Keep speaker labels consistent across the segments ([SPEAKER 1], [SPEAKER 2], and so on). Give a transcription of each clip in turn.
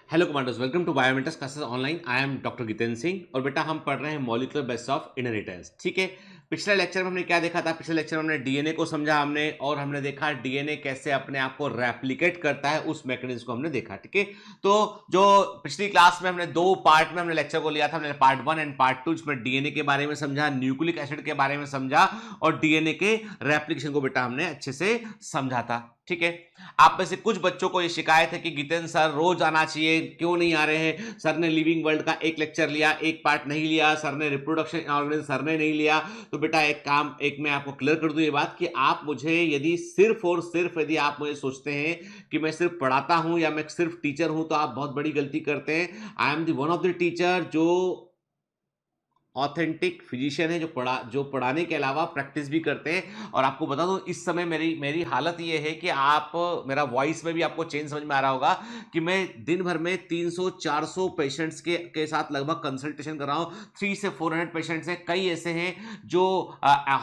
[SPEAKER 1] Hello commandos, welcome to biometrics classes online. I am doctor Jitendra Singh और बेटा हम पढ़ रहे हैं मॉलिक्यूलर बेसिस ऑफ इनहेरिटेंस। ठीक है, पिछले लेक्चर में हमने क्या देखा था? पिछले लेक्चर में हमने डीएनए को समझा हमने, और हमने देखा डीएनए कैसे अपने आप को रेप्लिकेट करता है, उस मैकेनिज्म को हमने देखा। ठीक है, तो जो पिछली क्लास में हमने दो पार्ट में हमने लेक्चर को लिया था, हमने पार्ट 1 एंड पार्ट 2, जिसमें डीएनए के बारे में समझा, न्यूक्लिक एसिड के बारे में समझा और डीएनए के रेप्लिकेशन को बेटा हमने अच्छे से समझा था। ठीक है, आप में से कुछ बच्चों को ये शिकायत है कि जितेंद्र सर रोज आना चाहिए, क्यों नहीं आ रहे हैं? सर ने लिविंग वर्ल्ड का एक लेक्चर लिया, एक पार्ट नहीं लिया, सर ने रिप्रोडक्शन ऑर्गेनिज्म सर ने नहीं लिया। तो बेटा एक मैं आपको क्लियर कर दूं ये बात कि आप मुझे यदि सिर्फ और सिर्फ यदि आप मुझे सोचते हैं कि मैं सिर्फ पढ़ाता हूं या मैं सिर्फ टीचर हूं, तो आप बहुत बड़ी गलती करते हैं। I am the one of the teacher जो ऑथेंटिक फिजिशियन है, जो पढ़ाने के अलावा प्रैक्टिस भी करते हैं। और आपको बता दूं, इस समय मेरी हालत ये है कि आप मेरा वॉइस में भी आपको चेंज समझ में आ रहा होगा कि मैं दिन भर में 300-400 पेशेंट्स के साथ लगभग कंसल्टेशन कर रहा हूं। 300 से 400 पेशेंट्स हैं। कई ऐसे हैं जो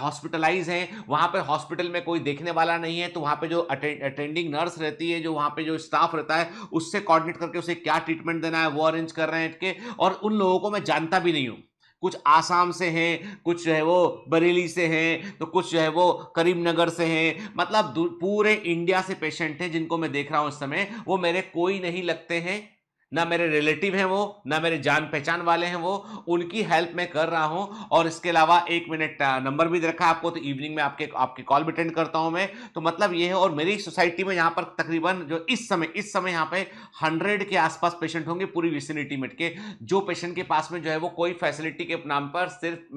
[SPEAKER 1] हॉस्पिटलाइज हैं, वहां पर हॉस्पिटल में कोई देखने वाला नहीं है, तो वहां पे जो अटेंडिंग नर्स रहती है, जो वहां पे जो स्टाफ रहता है, उससे कोऑर्डिनेट करके उसे क्या ट्रीटमेंट देना है वो अरेंज कर रहे हैं। और उन लोगों को मैं जानता भी नहीं हूं। कुछ आसाम से हैं, कुछ जो है वो बरेली से हैं, तो कुछ जो है वो करीमनगर से हैं। मतलब पूरे इंडिया से पेशेंट हैं जिनको मैं देख रहा हूं इस समय। वो मेरे कोई नहीं लगते हैं, ना मेरे रिलेटिव हैं वो, ना मेरे जान पहचान वाले हैं वो। उनकी हेल्प मैं कर रहा हूं। और इसके अलावा 1 मिनट नंबर भी दे रखा है आपको, तो इवनिंग में आपके कॉल भी अटेंड करता हूं मैं। तो मतलब ये है। और मेरी सोसाइटी में यहाँ पर तकरीबन जो इस समय यहाँ पे 100 के आसपास पेशेंट होंगे पूरी विसिनिटी में के। जो पेशेंट के पास में जो है वो कोई फैसिलिटी के नाम पर सिर्फ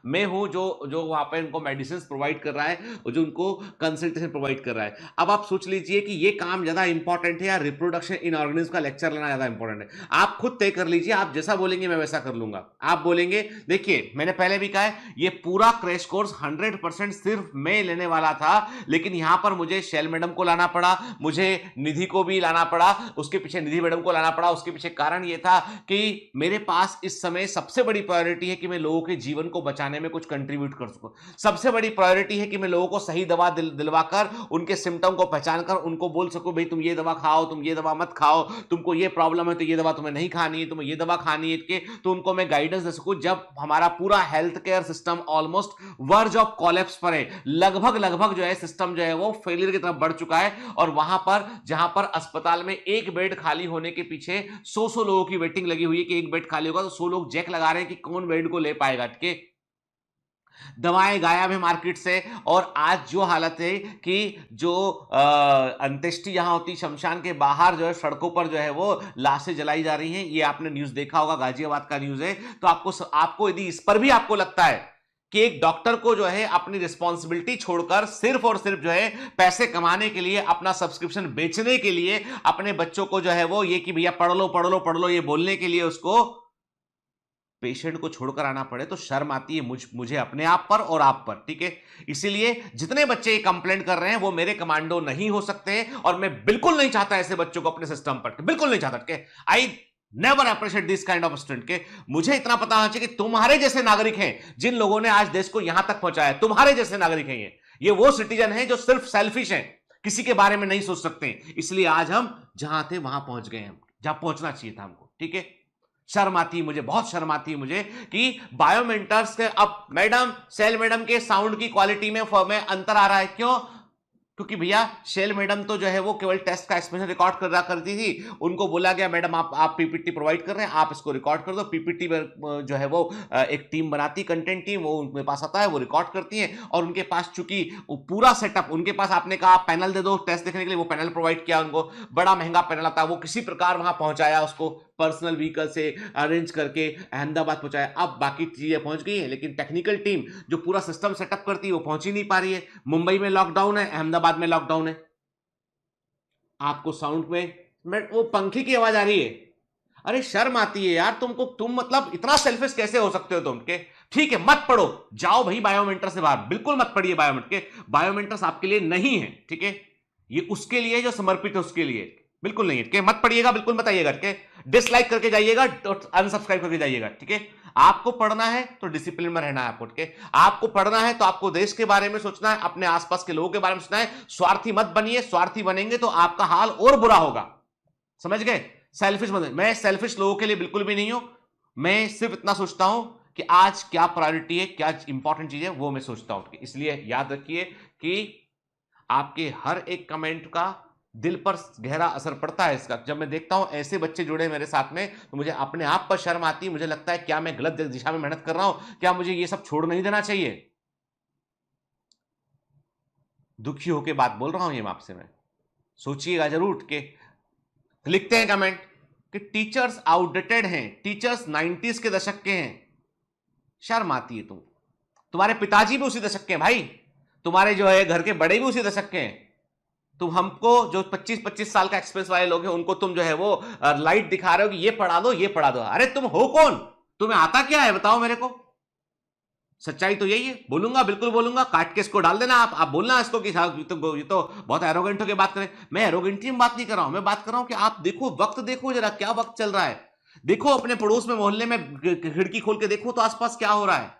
[SPEAKER 1] मैं हूं जो वहां पर उनको मेडिसिन प्रोवाइड कर रहा है, और जो उनको कंसल्टेशन प्रोवाइड कर रहा है। अब आप सोच लीजिए कि ये काम ज्यादा इंपॉर्टेंट है या रिप्रोडक्शन इन ऑर्गेनिज्म का लेक्चर लेना इंपॉर्टेंट है? आप खुद तय कर लीजिए। आप जैसा बोलेंगे मैं वैसा कर लूंगा। आप बोलेंगे, देखिए मैंने पहले भी कहा है, ये पूरा क्रैश कोर्स 100% सिर्फ मैं लेने वाला था, लेकिन यहां पर मुझे शैल मैडम को लाना पड़ा, मुझे निधि को भी लाना पड़ा, उसके पीछे निधि मैडम को लाना पड़ा। उसके पीछे कारण यह था कि मेरे पास इस समय सबसे बड़ी प्रायोरिटी है कि मैं लोगों के जीवन को बचाने में कुछ कंट्रीब्यूट कर सकूं। सबसे बड़ी प्रायोरिटी है कि मैं लोगों को सही दवा दिलवाकर, उनके सिम्टम को पहचान कर उनको बोल सकूं, भाई तुम ये दवा खाओ, तुम ये दवा मत खाओ, तुमको ये प्रॉब्लम है तो ये दवा तुम्हें नहीं खानी है, तुम्हें ये दवा खानी है के। तो उनको मैं गाइडेंस दे सकूं। जब हमारा पूरा health care system almost verge of collapse पर है, लगभग जो है सिस्टम जो है वो फेलियर की तरफ बढ़ चुका है। और वहां पर जहां पर अस्पताल में एक बेड खाली होने के पीछे 100 लोगों की वेटिंग लगी हुई है कि एक बेड खाली होगा, तो 100 लोग जैक लगा रहे हैं कि कौन बेड को ले पाएगा। दवाएं गायब है मार्केट से। और आज जो हालत है कि जो अंत्येष्टि जहां होती, शमशान के बाहर जो है सड़कों पर जो है वो लाशें जलाई जा रही हैं। ये आपने न्यूज देखा होगा, गाजियाबाद का न्यूज है। तो आपको यदि इस पर भी आपको लगता है कि एक डॉक्टर को जो है अपनी रिस्पॉन्सिबिलिटी छोड़कर सिर्फ और सिर्फ जो है पैसे कमाने के लिए, अपना सब्सक्रिप्शन बेचने के लिए, अपने बच्चों को जो है वो ये कि भैया पढ़ लो ये बोलने के लिए उसको पेशेंट को छोड़कर आना पड़े, तो शर्म आती है मुझे अपने आप पर और आप पर। ठीक है, इसीलिए जितने बच्चे कंप्लेंट कर रहे हैं वो मेरे कमांडो नहीं हो सकते। और मैं बिल्कुल नहीं चाहता ऐसे बच्चों को अपने सिस्टम पर, बिल्कुल नहीं चाहता। I never appreciate this kind of student के। मुझे इतना पता होना चाहिए कि तुम्हारे जैसे नागरिक हैं जिन लोगों ने आज देश को यहां तक पहुंचाया, तुम्हारे जैसे नागरिक हैं ये वो सिटीजन हैं जो सिर्फ सेल्फिश हैं, किसी के बारे में नहीं सोच सकते। इसलिए आज हम जहां थे वहां पहुंच गए, हम जहां पहुंचना चाहिए था हमको। ठीक है, शर्म आती है मुझे, बहुत शर्म आती है मुझे कि बायोमेंटर्स के अब मैडम शैल मैडम के साउंड की क्वालिटी में अंतर आ रहा है। क्यों? क्योंकि भैया शैल मैडम तो जो है वो केवल टेस्ट का एक्सप्लेनेशन रिकॉर्ड कर रहा करती थी। उनको बोला गया मैडम आप पीपीटी प्रोवाइड कर रहे हैं, आप इसको रिकॉर्ड कर दो। पीपीटी में जो है वो एक टीम बनाती, कंटेंट टीम, वो उनके पास आता है, वो रिकॉर्ड करती है। और उनके पास चूंकि पूरा सेटअप उनके पास, आपने कहा आप पैनल दे दो टेस्ट देखने के लिए, वो पैनल प्रोवाइड किया उनको। बड़ा महंगा पैनल आता है, वो किसी प्रकार वहां पहुंचाया, उसको पर्सनल व्हीकल से अरेंज करके अहमदाबाद पहुंचाया। अब बाकी चीजें पहुंच गई हैं, लेकिन टेक्निकल टीम जो पूरा सिस्टम सेटअप करती है वो पहुंच ही नहीं पा रही है। मुंबई में लॉकडाउन है, अहमदाबाद में लॉकडाउन है। आपको साउंड में वो पंखे की आवाज आ रही है। अरे शर्म आती है यार तुमको। तुम मतलब इतना सेल्फिश कैसे हो सकते हो तुम के? ठीक है, मत पढ़ो, जाओ भाई बायोमेंटर से बाहर, बिल्कुल मत पढ़िए बायोमेंटर्स आपके लिए नहीं है। ठीक है, ये उसके लिए जो समर्पित है उसके लिए, बिल्कुल नहीं है। मत पढ़िएगा, बिल्कुल मत आइएगा। डिसलाइक करके जाइएगा, अनसब्सक्राइब करके जाइएगा। ठीक है, आपको पढ़ना है तो डिसिप्लिन में रहना है आपको। ठीक है, आपको पढ़ना है तो आपको देश के बारे में सोचना है, अपने आसपास के लोगों के बारे में सोचना है। स्वार्थी मत बनिए, स्वार्थी बनेंगे तो आपका हाल और बुरा होगा। समझ गए? सेल्फिश मत, मैं सेल्फिश लोगों के लिए बिल्कुल भी नहीं हूं। मैं सिर्फ इतना सोचता हूं कि आज क्या प्रायोरिटी है, क्या इंपॉर्टेंट चीज है, वो मैं सोचता हूं। इसलिए याद रखिए कि आपके हर एक कमेंट का दिल पर गहरा असर पड़ता है इसका। जब मैं देखता हूं ऐसे बच्चे जुड़े मेरे साथ में, तो मुझे अपने आप पर शर्म आती है। मुझे लगता है क्या मैं गलत दिशा में मेहनत कर रहा हूं, क्या मुझे ये सब छोड़ नहीं देना चाहिए। दुखी होकर बात बोल रहा हूं ये आपसे मैं, सोचिएगा जरूर उठ के। लिखते हैं कमेंट कि टीचर्स आउटडेटेड हैं, टीचर्स 90s के दशक के हैं। शर्म आती है तुम्हारे पिताजी भी उसी दशक के हैं भाई, तुम्हारे जो है घर के बड़े भी उसी दशक के हैं। तुम हमको जो 25-25 साल का एक्सपीरियंस वाले लोग हैं, उनको तुम जो है वो लाइट दिखा रहे हो कि ये पढ़ा दो ये पढ़ा दो। अरे तुम हो कौन, तुम्हें आता क्या है बताओ मेरे को। सच्चाई तो यही है। बोलूंगा, बिल्कुल बोलूंगा, काट के इसको डाल देना। आप बोलना इसको कि ये तो बहुत एरोगेंट होकर बात करें। मैं एरोगेंटली में बात नहीं कर रहा हूं, मैं बात कर रहा हूं कि आप देखो वक्त, देखो जरा क्या वक्त चल रहा है। देखो अपने पड़ोस में, मोहल्ले में खिड़की खोल के देखो तो आसपास क्या हो रहा है।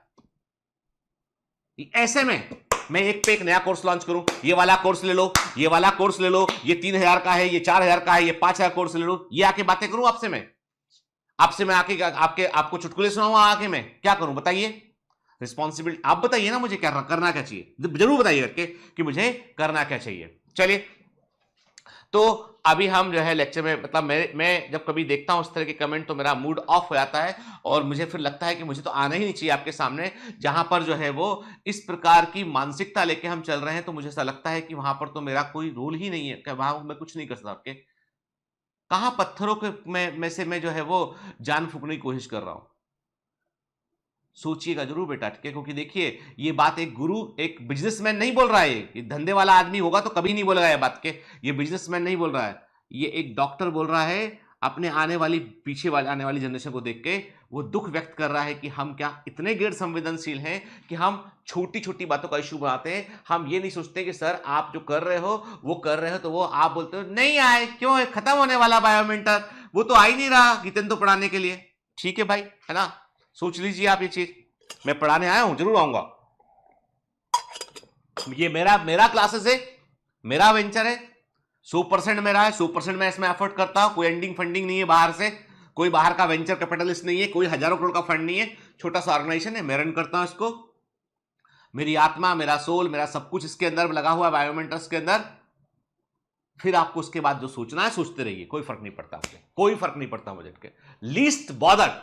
[SPEAKER 1] ऐसे में मैं एक पे एक नया कोर्स लॉन्च करूं, ये वाला कोर्स ले लो, ये वाला कोर्स ले लो, ये 3000 का है, ये 4000 का है, ये 5000 कोर्स ले लो, ये आके बातें करूं आपसे मैं आके आपको चुटकुले सुनाऊंगा आके मैं क्या करूं बताइए। रिस्पॉन्सिबिलिटी आप बताइए ना, मुझे क्या करना क्या चाहिए, जरूर बताइए करके कि मुझे करना क्या चाहिए। चलिए, तो अभी हम जो है लेक्चर में, मतलब मैं जब कभी देखता हूं इस तरह के कमेंट तो मेरा मूड ऑफ हो जाता है, और मुझे फिर लगता है कि मुझे तो आना ही नहीं चाहिए आपके सामने, जहां पर जो है वो इस प्रकार की मानसिकता लेके हम चल रहे हैं। तो मुझे ऐसा लगता है कि वहां पर तो मेरा कोई रोल ही नहीं है, कि वहां मैं कुछ नहीं कर सकता आपके। कहां पत्थरों के में से मैं जो है वो जान फूकने की कोशिश कर रहा हूं। सोचिएगा जरूर बेटा, ठीक है, क्योंकि देखिए ये बात एक गुरु, एक बिजनेसमैन नहीं बोल रहा है। ये धंधे वाला आदमी होगा तो कभी नहीं बोलेगा ये बात के, ये बिजनेसमैन नहीं बोल रहा है, ये एक डॉक्टर बोल रहा है। अपने पीछे वाले आने वाली जनरेशन को देख के वो दुख व्यक्त कर रहा है कि हम क्या इतने गैर संवेदनशील हैं कि हम छोटी छोटी बातों का इशू बनाते हैं। हम ये नहीं सोचते कि सर आप जो कर रहे हो वो कर रहे हो, तो वो आप बोलते हो नहीं आए क्यों, है खत्म होने वाला बायोमेंटर, वो तो आ ही नहीं रहा गीतन तो पढ़ाने के लिए। ठीक है भाई, है ना, सोच लीजिए आप ये चीज। मैं पढ़ाने आया हूं, जरूर आऊंगा। ये मेरा क्लासेस है, मेरा वेंचर है, 100% मेरा है, 100% मैं इसमें एफर्ट करता हूं। कोई एंडिंग फंडिंग नहीं है बाहर से, कोई बाहर का वेंचर कैपिटलिस्ट नहीं है, कोई हजारों करोड़ का फंड नहीं है। छोटा सा ऑर्गेनाइजेशन है, मैं रन करता हूं इसको। मेरी आत्मा, मेरा सोल, मेरा सब कुछ इसके अंदर लगा हुआ है, बायोमेंटर्स के अंदर। फिर आपको उसके बाद जो सोचना है सोचते रहिए, कोई फर्क नहीं पड़ता मुझे, कोई फर्क नहीं पड़ता मुझे के। लीस्ट बॉदर,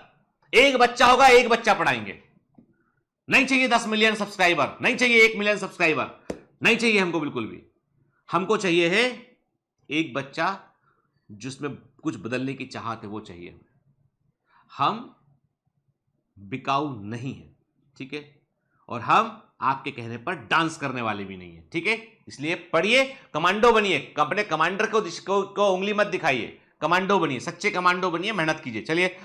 [SPEAKER 1] एक बच्चा होगा, एक बच्चा पढ़ाएंगे। नहीं चाहिए 10 मिलियन सब्सक्राइबर, नहीं चाहिए 1 मिलियन सब्सक्राइबर, नहीं चाहिए हमको बिल्कुल भी। हमको चाहिए है एक बच्चा जिसमें कुछ बदलने की चाहत है, वो चाहिए। हम बिकाऊ नहीं है, ठीक है, और हम आपके कहने पर डांस करने वाले भी नहीं है, ठीक है। इसलिए पढ़िए, कमांडो बनिए, अपने कमांडर को उंगली मत दिखाइए, कमांडो बनिए, सच्चे कमांडो बनिए, मेहनत कीजिए। चलिए,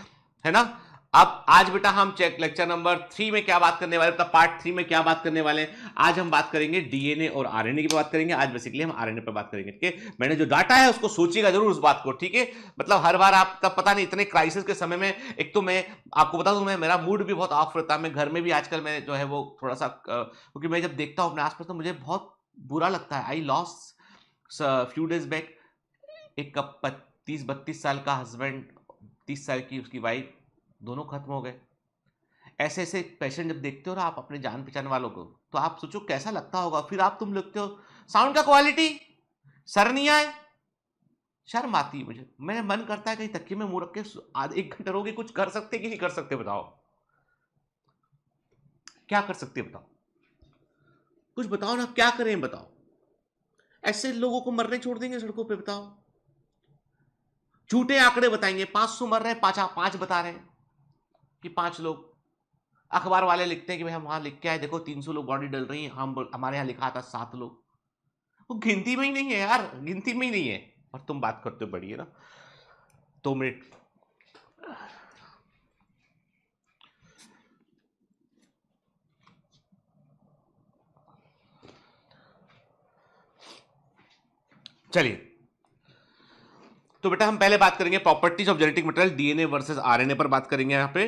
[SPEAKER 1] है ना। अब आज बेटा हम चेक लेक्चर नंबर 3 में क्या बात करने वाले, मतलब पार्ट 3 में क्या बात करने वाले हैं। आज हम बात करेंगे डीएनए और आरएनए की बात करेंगे। आज बेसिकली हम आरएनए पर बात करेंगे, ठीक है। मैंने जो डाटा है उसको सोचिएगा जरूर उस बात को, ठीक है। मतलब हर बार आप तब पता नहीं, इतने क्राइसिस के समय में, एक तो मैं आपको बता दूं, मेरा मूड भी बहुत ऑफ रहता है। मैं घर में भी आजकल मैं जो है वो थोड़ा सा, क्योंकि मैं जब देखता हूं अपने आसपास तो मुझे बहुत बुरा लगता है। I lost few days back एक 30-32 साल का हस्बैंड, 30 साल की उसकी वाइफ, दोनों खत्म हो गए। ऐसे ऐसे पेशेंट जब देखते हो ना आप अपने जान पहचान वालों को, तो आप सोचो कैसा लगता होगा। फिर आप तुम लिखते हो साउंड का क्वालिटी सर नहीं आए, शर्म आती है मुझे। मेरा मन करता है कहीं तकिए में मुंह रख के आधे 1 घंटे रोगे, कुछ कर सकते कि नहीं कर सकते बताओ, क्या कर सकते बताओ, कुछ बताओ ना, क्या करें बताओ। ऐसे लोगों को मरने छोड़ देंगे सड़कों पे बताओ। झूठे आंकड़े बताएंगे, 500 मर रहे हैं, 5 बता रहे हैं कि 5 लोग। अखबार वाले लिखते हैं कि भाई हम वहां लिख के आए, देखो 300 लोग बॉडी डल रही है, हमारे यहाँ लिखा था 7 लोग। वो गिनती में ही नहीं है यार, गिनती में ही नहीं है, और तुम बात करते हो बड़ी है ना। 2 मिनट, चलिए। तो बेटा हम पहले बात करेंगे properties of genetic material, DNA versus RNA पर बात करेंगे यहाँ पे।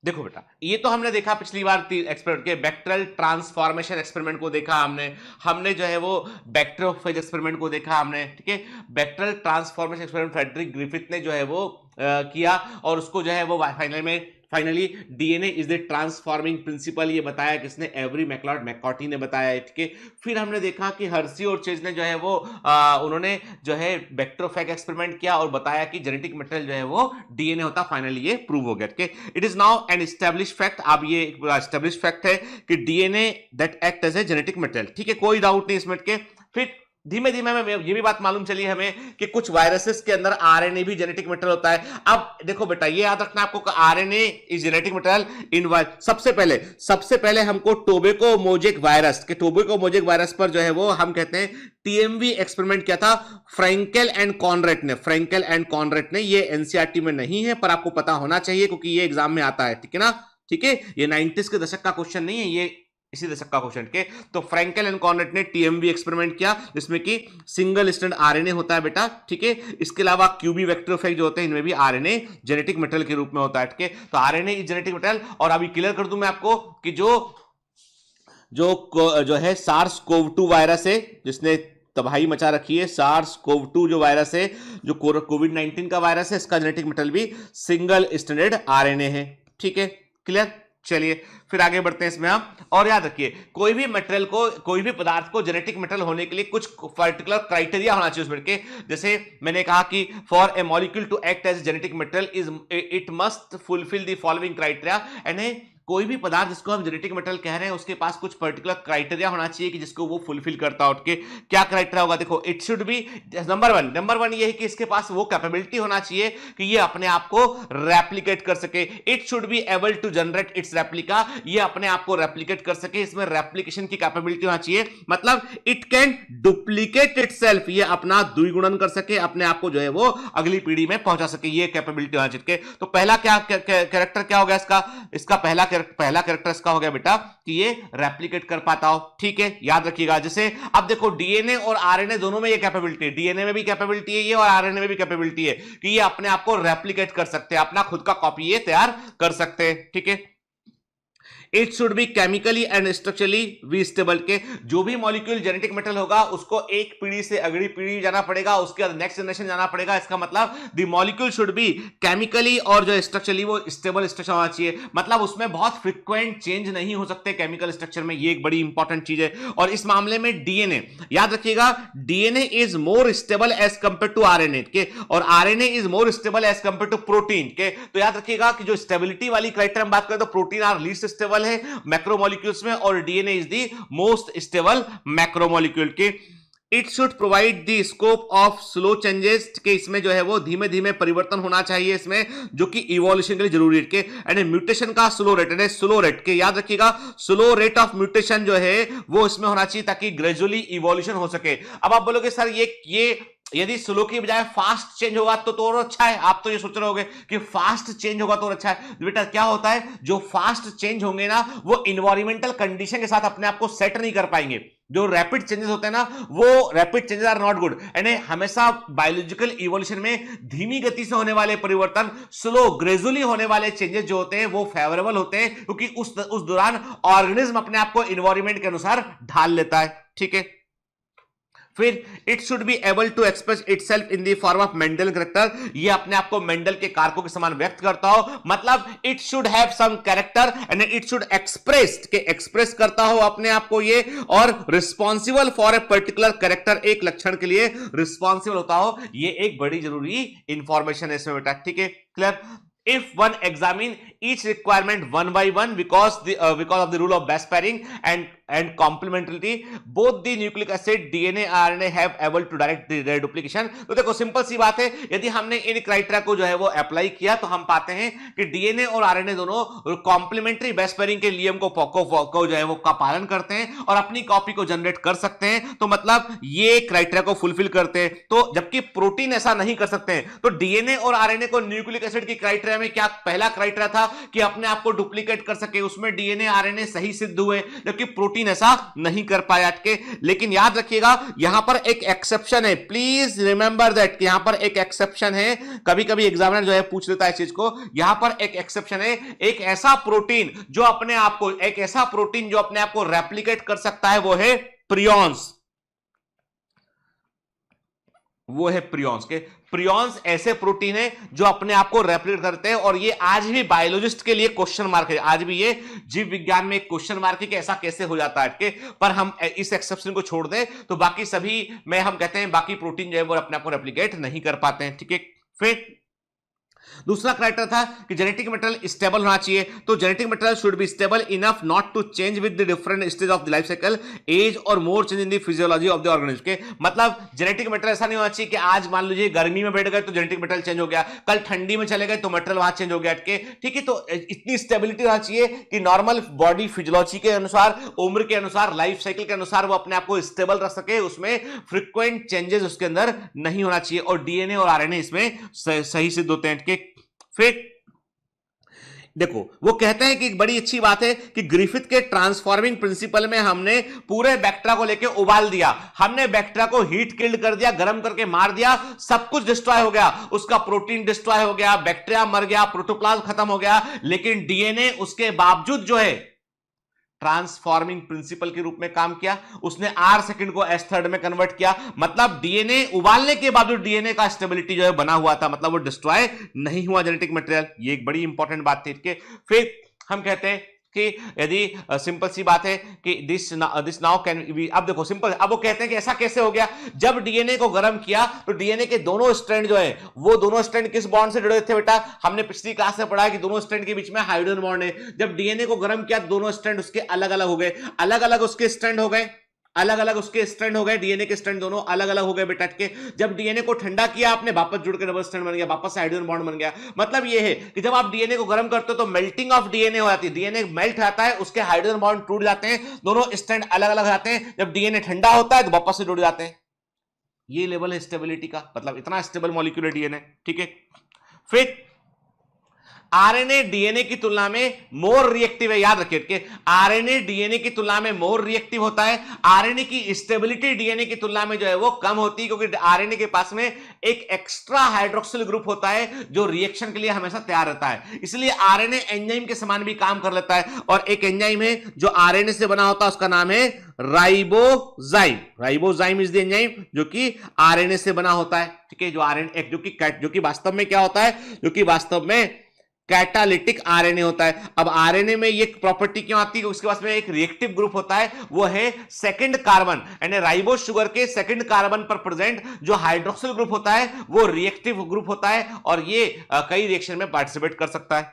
[SPEAKER 1] देखो बेटा, ये तो हमने देखा पिछली बार एक्सपेरिमेंट के बैक्टेरियल ट्रांसफॉर्मेशन एक्सपेरिमेंट को देखा हमने हमने जो है वो बैक्टेरियोफेज एक्सपेरिमेंट को देखा हमने, ठीक है। Bacterial transformation experiment Frederick Griffith ने जो है वो किया, और उसको जो है वो finally DNA is the transforming principle, ये बताया किसने, एवरी मैकलॉड मैककॉर्टी ने बताया, ठीक है। फिर हमने देखा कि हर्सी और चेज ने जो है वो उन्होंने जो है बैक्टेरियोफेज एक्सपेरिमेंट किया और बताया कि जेनेटिक मटेरियल जो है वो डीएनए होता, फाइनली ये प्रूव हो गया, ठीक है। It is now an establish fact, अब ये एस्टेब्लिश फैक्ट है कि DNA that act as a genetic material, ठीक है, कोई डाउट नहीं इसमें के। फिर धीमे धीमे में ये भी बात मालूम चली हमें कि कुछ वायरसेस के अंदर आरएनए भी जेनेटिक मटेरियल होता है। अब देखो बेटा, ये याद रखना आपको, RNA is genetic material in सबसे पहले हमको टोबैको मोजेक वायरस के टोबैको मोजेक वायरस पर जो है वो हम कहते हैं टीएमवी एक्सपेरिमेंट किया था फ्रैंकेल एंड कॉनरेट ने। ये एनसीईआरटी में नहीं है पर आपको पता होना चाहिए क्योंकि ये एग्जाम में आता है, ठीक है ना, ठीक है। ये 90s के दशक का क्वेश्चन नहीं है, ये इसी दशक का क्वेश्चन के। तो फ्रैंकेल एंड कॉनरेट ने टीएमवी एक्सपेरिमेंट किया जिसमें कि सिंगल स्ट्रैंड आरएनए होता है बेटा, ठीक है। इसके अलावा क्यूबी बैक्टीरियोफेज जो होते हैं इनमें भी आरएनए जेनेटिक मटेरियल के रूप में होता है, ठीक है। तो आरएनए इज जेनेटिक मटेरियल। और अभी क्लियर कर दूं मैं आपको कि जो है सार्स कोव-2 वायरस है जिसने तबाही मचा रखी है, सार्स कोव-2 जो वायरस है, जो कोविड-19 का वायरस है, इसका जेनेटिक मटेरियल भी सिंगल स्ट्रैंडेड आरएनए है, ठीक है, क्लियर। चलिए फिर आगे बढ़ते हैं इसमें हम। और याद रखिए, कोई भी पदार्थ को जेनेटिक मटेरियल होने के लिए कुछ पर्टिकुलर क्राइटेरिया होना चाहिए उसमें के। जैसे मैंने कहा कि for a molecule to act as genetic material it must fulfil the following criteria. यानी कोई भी पदार्थ जिसको हम जेनेटिक मटेरियल कह रहे हैं उसके पास कुछ पर्टिकुलर क्राइटेरिया होना चाहिए कि जिसको वो फुलफिल करता हो। क्या क्राइटेरिया होगा? देखो, it should B number one ये है कि इसके पास वो कैपेबिलिटी होना चाहिए कि ये अपने आप को रेप्लिकेट कर सके। It should be able to generate its replica, ये अपने आप को रेप्लिकेट कर सके, इसमें रेप्लिकेशन की कैपेबिलिटी होना चाहिए। मतलब इट कैन डुप्लीकेट इटसेल्फ, ये अपना द्विगुणन कर सके, अपने आप को जो है वो अगली पीढ़ी में पहुंचा सके, ये कैपेबिलिटी होना चाहिए। तो पहला क्या कैरेक्टर क्या हो गया इसका पहला कैरेक्टर इसका हो गया बेटा कि ये रेप्लिकेट कर पाता हो, ठीक है, याद रखिएगा। जैसे अब देखो, डीएनए और आरएनए दोनों में ये कैपेबिलिटी है, डीएनए में भी कैपेबिलिटी है ये और आरएनए में भी कैपेबिलिटी है कि ये अपने आप को रेप्लिकेट कर सकते हैं, अपना खुद का कॉपी ये तैयार कर सकते हैं, ठीक है। It should be chemically and structurally we stable, के जो भी मॉलिक्यूल जेनेटिक मटेरियल होगा उसको एक पीढ़ी से अगली पीढ़ी जाना पड़ेगा, उसके बाद नेक्स्ट जनरेशन जाना पड़ेगा। इसका मतलब the molecule should be chemically और जो स्ट्रक्चरली वो स्टेबल स्ट्रक्चर होना चाहिए। मतलब उसमें बहुत फ्रीक्वेंट चेंज नहीं हो सकते केमिकल स्ट्रक्चर में, ये एक बड़ी इंपॉर्टेंट चीज है। और इस मामले में डीएनए, याद रखिएगा, DNA is more stable as compare to RNA के, और RNA is more stable as compare to protein के। तो याद रखिएगा कि जो स्टेबिलिटी वाली क्राइटेरिया हम बात करें तो प्रोटीन आर लीस्ट स्टेबल है मैक्रोमोलिक्यूल्स में, और DNA is the most stable macromolecule के। It should provide the scope of slow changes, के इसमें जो है वो धीमे धीमे परिवर्तन होना चाहिए इसमें, जो कि इवोल्यूशन के लिए जरूरी है के। एंड म्यूटेशन का स्लो रेट के, याद रखिएगा, स्लो रेट ऑफ म्यूटेशन जो है वो इसमें होना चाहिए ताकि ग्रेजुअली इवोल्यूशन हो सके। अब आप बोलोगे सर ये यदि स्लो की बजाय फास्ट चेंज होगा तो और अच्छा है, आप तो ये सोच रहे होगे कि फास्ट चेंज होगा तो और अच्छा है। बेटा क्या होता है, जो फास्ट चेंज होंगे ना वो इन्वायरमेंटल कंडीशन के साथ अपने आप को सेट नहीं कर पाएंगे। जो रैपिड चेंजेस होते हैं ना, वो rapid changes are not good. यानी हमेशा बायोलॉजिकल इवोल्यूशन में धीमी गति से होने वाले परिवर्तन, स्लो ग्रेजुअली होने वाले चेंजेस जो होते हैं वो फेवरेबल होते हैं, क्योंकि उस दौरान ऑर्गेनिज्म अपने आप को इन्वायरमेंट के अनुसार ढाल लेता है, ठीक है। फिर it should be able to express itself in the form of Mendel character, ये अपने आप को मेंडल के कारकों के समान व्यक्त करता हो। मतलब it should have some character and it should express करता हो अपने आप को ये, और responsible for a particular character, एक लक्षण के लिए रिस्पॉन्सिबल होता हो। ये एक बड़ी जरूरी इंफॉर्मेशन है इसमें बेटा, ठीक है, clear. If one examine each requirement one by one because of the rule of base pairing and complementarity, both the nucleic acid DNA RNA have able to direct their duplication। तो देखो simple सी बात है, यदि हमने इन criteria को जो है वो अप्लाई किया तो हम पाते हैं कि डीएनए और आरएनए दोनों कॉम्प्लीमेंट्री बेस पेयरिंग के नियम को जो है वो का पालन करते हैं और अपनी कॉपी को जनरेट कर सकते हैं। तो मतलब ये क्राइटेरिया को फुलफिल करते हैं। तो जबकि प्रोटीन ऐसा नहीं कर सकते हैं, तो डीएनए और आरएनए को न्यूक्लिक एसिड की क्राइटेरिया में क्या पहला क्राइटेरिया था कि अपने आप को डुप्लीकेट कर सके, उसमें डीएनए आरएनए सही सिद्ध हुए, जबकि प्रोटीन ऐसा नहीं कर पाया अटके। लेकिन याद रखिएगा यहां पर एक एक्सेप्शन है, प्लीज रिमेंबर दैट, यहां पर एक एक्सेप्शन है, कभी कभी एग्जामिनर जो है पूछ लेता है इस चीज को, यहां पर एक एक्सेप्शन है, एक ऐसा प्रोटीन जो अपने आप को, एक ऐसा प्रोटीन जो अपने आप को रेप्लिकेट कर सकता है, वो है प्रियॉन्स, वो है प्रियॉन्स के। प्रियॉन्स ऐसे प्रोटीन है जो अपने आप को रेप्लिकेट करते हैं, और ये आज भी बायोलॉजिस्ट के लिए क्वेश्चन मार्क है, आज भी ये जीव विज्ञान में एक क्वेश्चन मार्क है कि ऐसा कैसे हो जाता है के। पर हम इस एक्सेप्शन को छोड़ दें तो बाकी सभी में हम कहते हैं बाकी प्रोटीन जो है वो अपने आप को रेप्लिकेट नहीं कर पाते हैं, ठीक है। फिर दूसरा क्राइटेरिया था कि जेनेटिक मटेरियल स्टेबल होना चाहिए, तो genetic material should be stable enough not to change with the different stage of the life cycle, as or more change in the physiology of the organism के। मतलब genetic material ऐसा नहीं होना चाहिए कि आज मान लीजिए गर्मी में बैठ गए तो जेनेटिक मटेरियल चेंज हो गया, कल ठंडी में चले गए तो मटेरियल वहां चेंज हो गया अटके, ठीक है। तो इतनी स्टेबिलिटी होना चाहिए कि नॉर्मल बॉडी फिजियोलॉजी के अनुसार, उम्र के अनुसार, लाइफ साइकिल के अनुसार वो अपने आप को स्टेबल रख सके, उसमें फ्रीक्वेंट चेंजेस उसके अंदर नहीं होना चाहिए, और डीएनए और आरएनए इसमें सही सिद्ध होते हैं अटके। फिर देखो वो कहते हैं कि एक बड़ी अच्छी बात है कि ग्रिफिथ के ट्रांसफॉर्मिंग प्रिंसिपल में हमने पूरे बैक्टीरिया को लेके उबाल दिया, हमने बैक्टीरिया को हीट किल्ड कर दिया, गर्म करके मार दिया, सब कुछ डिस्ट्रॉय हो गया, उसका प्रोटीन डिस्ट्रॉय हो गया, बैक्टीरिया मर गया, प्रोटोप्लाज्म खत्म हो गया, लेकिन डीएनए उसके बावजूद जो है ट्रांसफॉर्मिंग प्रिंसिपल के रूप में काम किया, उसने आर सेकंड को एस थर्ड में कन्वर्ट किया। मतलब डीएनए उबालने के बावजूद डीएनए का स्टेबिलिटी जो है बना हुआ था, मतलब वो डिस्ट्रॉय नहीं हुआ जेनेटिक मटेरियल, ये एक बड़ी इंपॉर्टेंट बात थी। फिर हम कहते हैं कि यदि सिंपल सी बात है कि दिस नाउ कैन बी, अब देखो सिंपल, अब वो कहते हैं कि ऐसा कैसे हो गया, जब डीएनए को गर्म किया तो डीएनए के दोनों स्ट्रैंड जो है वो दोनों स्ट्रैंड किस बॉन्ड से जुड़े थे बेटा, हमने पिछली क्लास में पढ़ा कि दोनों स्ट्रैंड के बीच में हाइड्रोजन बॉन्ड है। जब डीएनए को गर्म किया दोनों स्ट्रैंड उसके अलग अलग हो गए, अलग अलग उसके स्ट्रैंड हो गए, अलग अलग उसके स्ट्रैंड हो गए, डीएनए के स्ट्रैंड दोनों अलग अलग हो गए बेटा के। जब डीएनए को ठंडा किया आपने, वापस जुड़ के डबल स्ट्रैंड बन गया, वापस हाइड्रोजन बॉन्ड बन गया। मतलब ये है कि जब आप डीएनए को गर्म करते हो तो मेल्टिंग ऑफ डीएनए हो जाती है, डीएनए मेल्ट आता है, उसके हाइड्रोजन बॉन्ड टूट जाते हैं, दोनों स्ट्रैंड अलग अलग जाते हैं। जब डीएनए ठंडा होता है तो वापस से जुड़ जाते हैं। ये लेवल है स्टेबिलिटी का, मतलब इतना स्टेबल मॉलिक्यूल है डीएनए, ठीक है। फिर आरएनए डीएनए की तुलना में मोर रिएक्टिव है, याद रखिए कि आरएनए डीएनए की तुलना में मोर रिएक्टिव होता है। आरएनए की स्टेबिलिटी डीएनए की तुलना में जो है वो कम होती है, क्योंकि आरएनए के पास में एक एक्स्ट्रा हाइड्रोक्सिल ग्रुप होता है जो रिएक्शन के लिए हमेशा तैयार रहता है, इसलिए आरएनए एंजाइम के समान भी काम कर लेता है। और एक एंजाइम है जो आरएनए से बना होता है, उसका नाम है ribozyme. Ribozyme is the enzyme जो कि आरएनए से बना होता है, ठीक है। जो आरएनए जो कि वास्तव में क्या होता है, जो कि वास्तव में कैटालिटिक आरएनए होता है। अब आरएनए में ये प्रॉपर्टी क्यों आती है, उसके पास में एक रिएक्टिव ग्रुप होता है, वो है सेकंड कार्बन, यानी राइबोज शुगर के सेकंड कार्बन पर प्रेजेंट जो हाइड्रोक्सिल ग्रुप होता है वो रिएक्टिव ग्रुप होता है, और ये कई रिएक्शन में पार्टिसिपेट कर सकता है।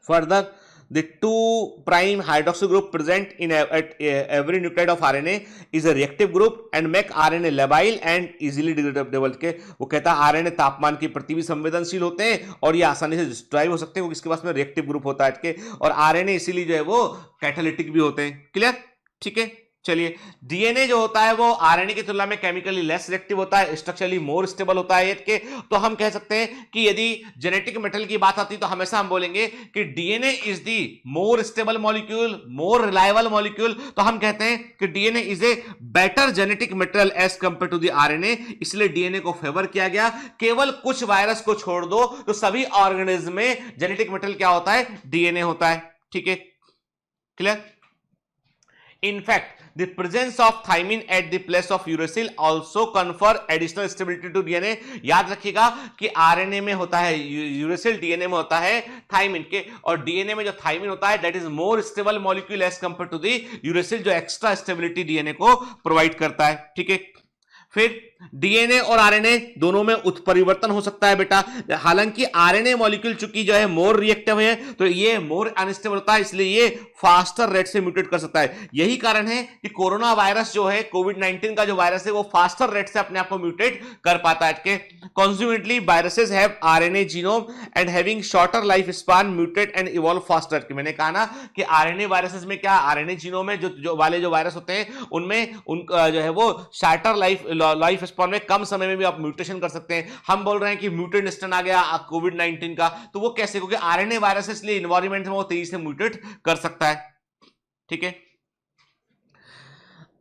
[SPEAKER 1] Further the 2' hydroxyl group present in every nucleotide of RNA is a reactive group and make RNA labile and easily degradable के। वो कहता है आरएनए तापमान के प्रति भी संवेदनशील होते हैं और ये आसानी से डिस्ट्रॉय हो सकते हैं, क्योंकि इसके पास में रिएक्टिव ग्रुप होता है के, और आरएनए इसीलिए जो है वो कैटालिटिक भी होते हैं। क्लियर, ठीक है। चलिए, डीएनए जो होता है वो आरएनए की तुलना में केमिकली लेस रिएक्टिव होता है, स्ट्रक्चरली मोर स्टेबल होता है के। तो हम कह सकते हैं कि यदि जेनेटिक मेटेरियल की बात आती है तो हमेशा हम बोलेंगे कि DNA is the more stable molecule, more reliable molecule. तो हम कहते हैं कि DNA is a better genetic material as compare to the RNA, इसलिए डीएनए को फेवर किया गया। केवल कुछ वायरस को छोड़ दो तो सभी ऑर्गेनिज्म में जेनेटिक मेटेरियल क्या होता है, डीएनए होता है, ठीक है। Clear. In fact the presence of thymine at the place of uracil also confer additional stability to DNA। याद रखिएगा कि आरएनए में होता है यूरेसिल, डीएनए में होता है थाइमिन के, और डीएनए में जो थाइमिन होता है that is more stable molecule as compare to the uracil, जो एक्स्ट्रा स्टेबिलिटी डीएनए को प्रोवाइड करता है, ठीक है। फिर डीएनए और आरएनए दोनों में उत्परिवर्तन हो सकता है बेटा। हालांकि आरएनए मॉलिक्यूल चूंकि जो है मोर रिएक्टिव है तो ये मोर अनस्टेबल होता है, इसलिए ये फास्टर रेट से म्यूटेट कर सकता है। यही कारण है कि कोरोना वायरस जो है, कोविड-19 का जो वायरस है, वो फास्टर रेट से अपने आप को म्यूटेट कर पाता है। Consequently viruses have RNA genome and having shorter life span mutate and evolve faster. मैंने कहा ना कि आरएनए वायरसेस में क्या, आरएनए जीनोम में जो वायरस होते हैं उनमें उनका जो है वो शॉर्टर लाइफ स्पॉन में कम समय में भी आप म्यूटेशन कर सकते हैं। हम बोल रहे हैं कि म्यूटेंट स्टन आ गया कोविड-19 का, तो वो कैसे? क्योंकि आरएनए वायरस इसलिए इन्वायरमेंट में वो तेजी से म्यूटेट कर सकता है। ठीक है,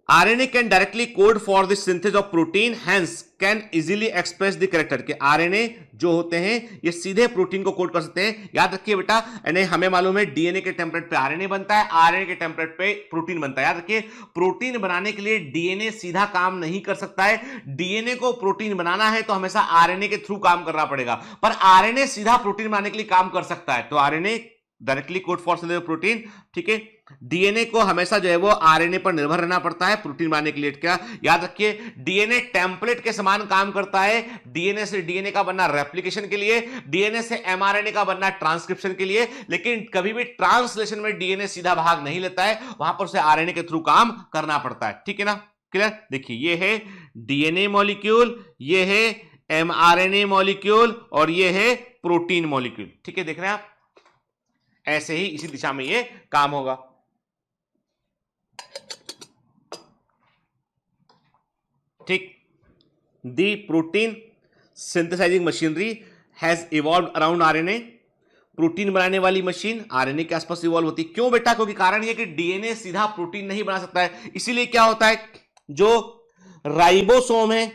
[SPEAKER 1] RNA can directly code for the synthesis of protein, hence can easily express the character के RNA जो होते हैं ये सीधे प्रोटीन को कोड कर सकते हैं। याद रखिए बेटा, यानी हमें मालूम है डीएनए के टेम्पलेट पे आरएनए बनता है, आरएनए के टेम्पलेट पे प्रोटीन बनता है। याद रखिए, प्रोटीन बनाने के लिए डीएनए सीधा काम नहीं कर सकता है। डीएनए को प्रोटीन बनाना है तो हमेशा आरएनए के थ्रू काम करना पड़ेगा, पर आरएनए सीधा प्रोटीन बनाने के लिए काम कर सकता है। तो RNA directly code for protein. ठीक है, डीएनए को हमेशा जो है वो आरएनए पर निर्भर रहना पड़ता है प्रोटीन बनाने के लिए। क्या याद रखिए, डीएनए टेम्पलेट के समान काम करता है। डीएनए से डीएनए का बनना रेप्लिकेशन के लिए, डीएनए से एमआरएनए का बनना ट्रांसक्रिप्शन के लिए, लेकिन कभी भी ट्रांसलेशन में डीएनए सीधा भाग नहीं लेता है, वहां पर उसे आरएनए के थ्रू काम करना पड़ता है। ठीक है ना, क्लियर? देखिए, ये है डीएनए मॉलिक्यूल, ये है एमआरएनए मॉलिक्यूल और ये है प्रोटीन मॉलिक्यूल। ठीक है, देख रहे हैं आप, ऐसे ही इसी दिशा में ये काम होगा। ठीक, दी protein synthesising machinery has evolve around RNA. Protein बनाने वाली मशीन आरएनए के आसपास इवॉल्व होती है। क्यों बेटा? क्योंकि कारण यह कि डीएनए सीधा प्रोटीन नहीं बना सकता है। इसीलिए क्या होता है, जो राइबोसोम है,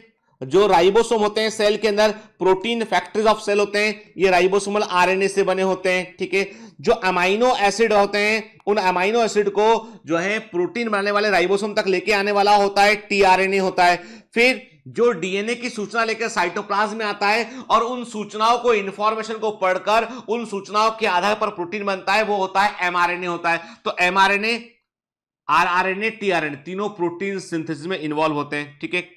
[SPEAKER 1] जो राइबोसोम होते हैं सेल के अंदर, प्रोटीन फैक्टरीज ऑफ सेल होते हैं, ये राइबोसोमल आरएनए से बने होते हैं। ठीक है, जो अमाइनो एसिड होते हैं, उन अमाइनो एसिड को जो है प्रोटीन बनाने वाले राइबोसोम तक लेके आने वाला होता है टीआरएनए होता है। फिर जो डीएनए की सूचना लेकर साइटोप्लाज्म में आता है और उन सूचनाओं को, इंफॉर्मेशन को पढ़कर उन सूचनाओं के आधार पर प्रोटीन बनता है, वो होता है एमआरएनए होता है। तो एमआरएनए, आरआरएनए, टीआरएनए तीनों प्रोटीन सिंथेसिस में इन्वॉल्व होते हैं। ठीक है,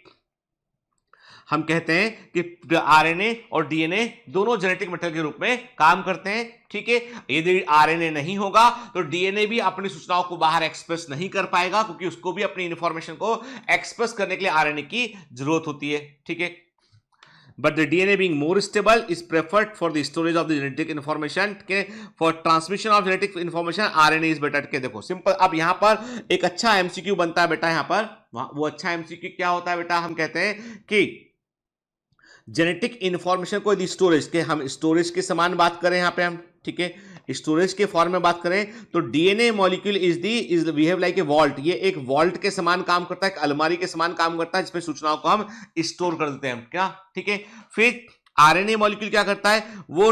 [SPEAKER 1] हम कहते हैं कि आरएनए और डीएनए दोनों जेनेटिक मटेरियल के रूप में काम करते हैं। ठीक है, यदि आरएनए नहीं होगा तो डीएनए भी अपनी सूचनाओं को बाहर एक्सप्रेस नहीं कर पाएगा, क्योंकि उसको भी अपनी इंफॉर्मेशन को एक्सप्रेस करने के लिए आरएनए की जरूरत होती है। ठीक है, but the DNA being more stable is preferred for the storage of the genetic information के for transmission of genetic information RNA is better के। देखो सिंपल, अब यहां पर एक अच्छा एमसीक्यू बनता है बेटा। यहां पर वो अच्छा एमसीक्यू क्या होता है बेटा? हम कहते हैं कि जेनेटिक इंफॉर्मेशन को यदि स्टोरेज के, हम स्टोरेज के समान बात करें यहां पे हम, ठीक है, स्टोरेज के फॉर्म में बात करें तो DNA molecule is behave like a vault. ये एक वॉल्ट के समान काम करता है, एक अलमारी के समान काम करता है, जिसमें सूचनाओं को हम स्टोर कर देते हैं। क्या? ठीक है, फिर आरएनए मॉलिक्यूल क्या करता है? वो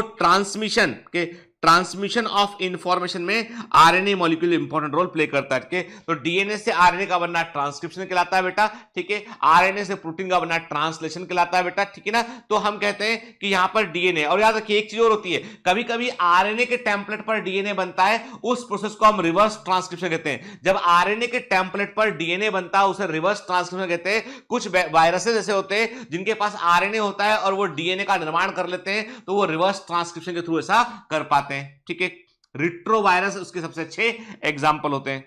[SPEAKER 1] ट्रांसमिशन ऑफ इंफॉर्मेशन में RNA molecule important role play करता है। तो डीएनए से आरएनए का बनना ट्रांसक्रिप्शन कहलाता है बेटा। ठीक है, आरएनए से प्रोटीन का बनना ट्रांसलेशन कहलाता है बेटा। ठीक है ना, तो हम कहते हैं कि यहां पर डीएनए, और याद रखिए एक चीज और होती है, कभी कभी आरएनए के टेम्पलेट पर डीएनए बनता है, उस प्रोसेस को हम रिवर्स ट्रांसक्रिप्शन कहते हैं। जब आरएनए के टेम्पलेट पर डीएनए बनता है उसे रिवर्स ट्रांसक्रिप्शन कहते हैं। कुछ वायरसेस ऐसे होते हैं जिनके पास आरएनए होता है और वो डीएनए का निर्माण कर लेते हैं, तो वो रिवर्स ट्रांसक्रिप्शन के थ्रू ऐसा कर पाते हैं। ठीक है, रिट्रोवायरस उसके सबसे अच्छे एग्जाम्पल होते हैं।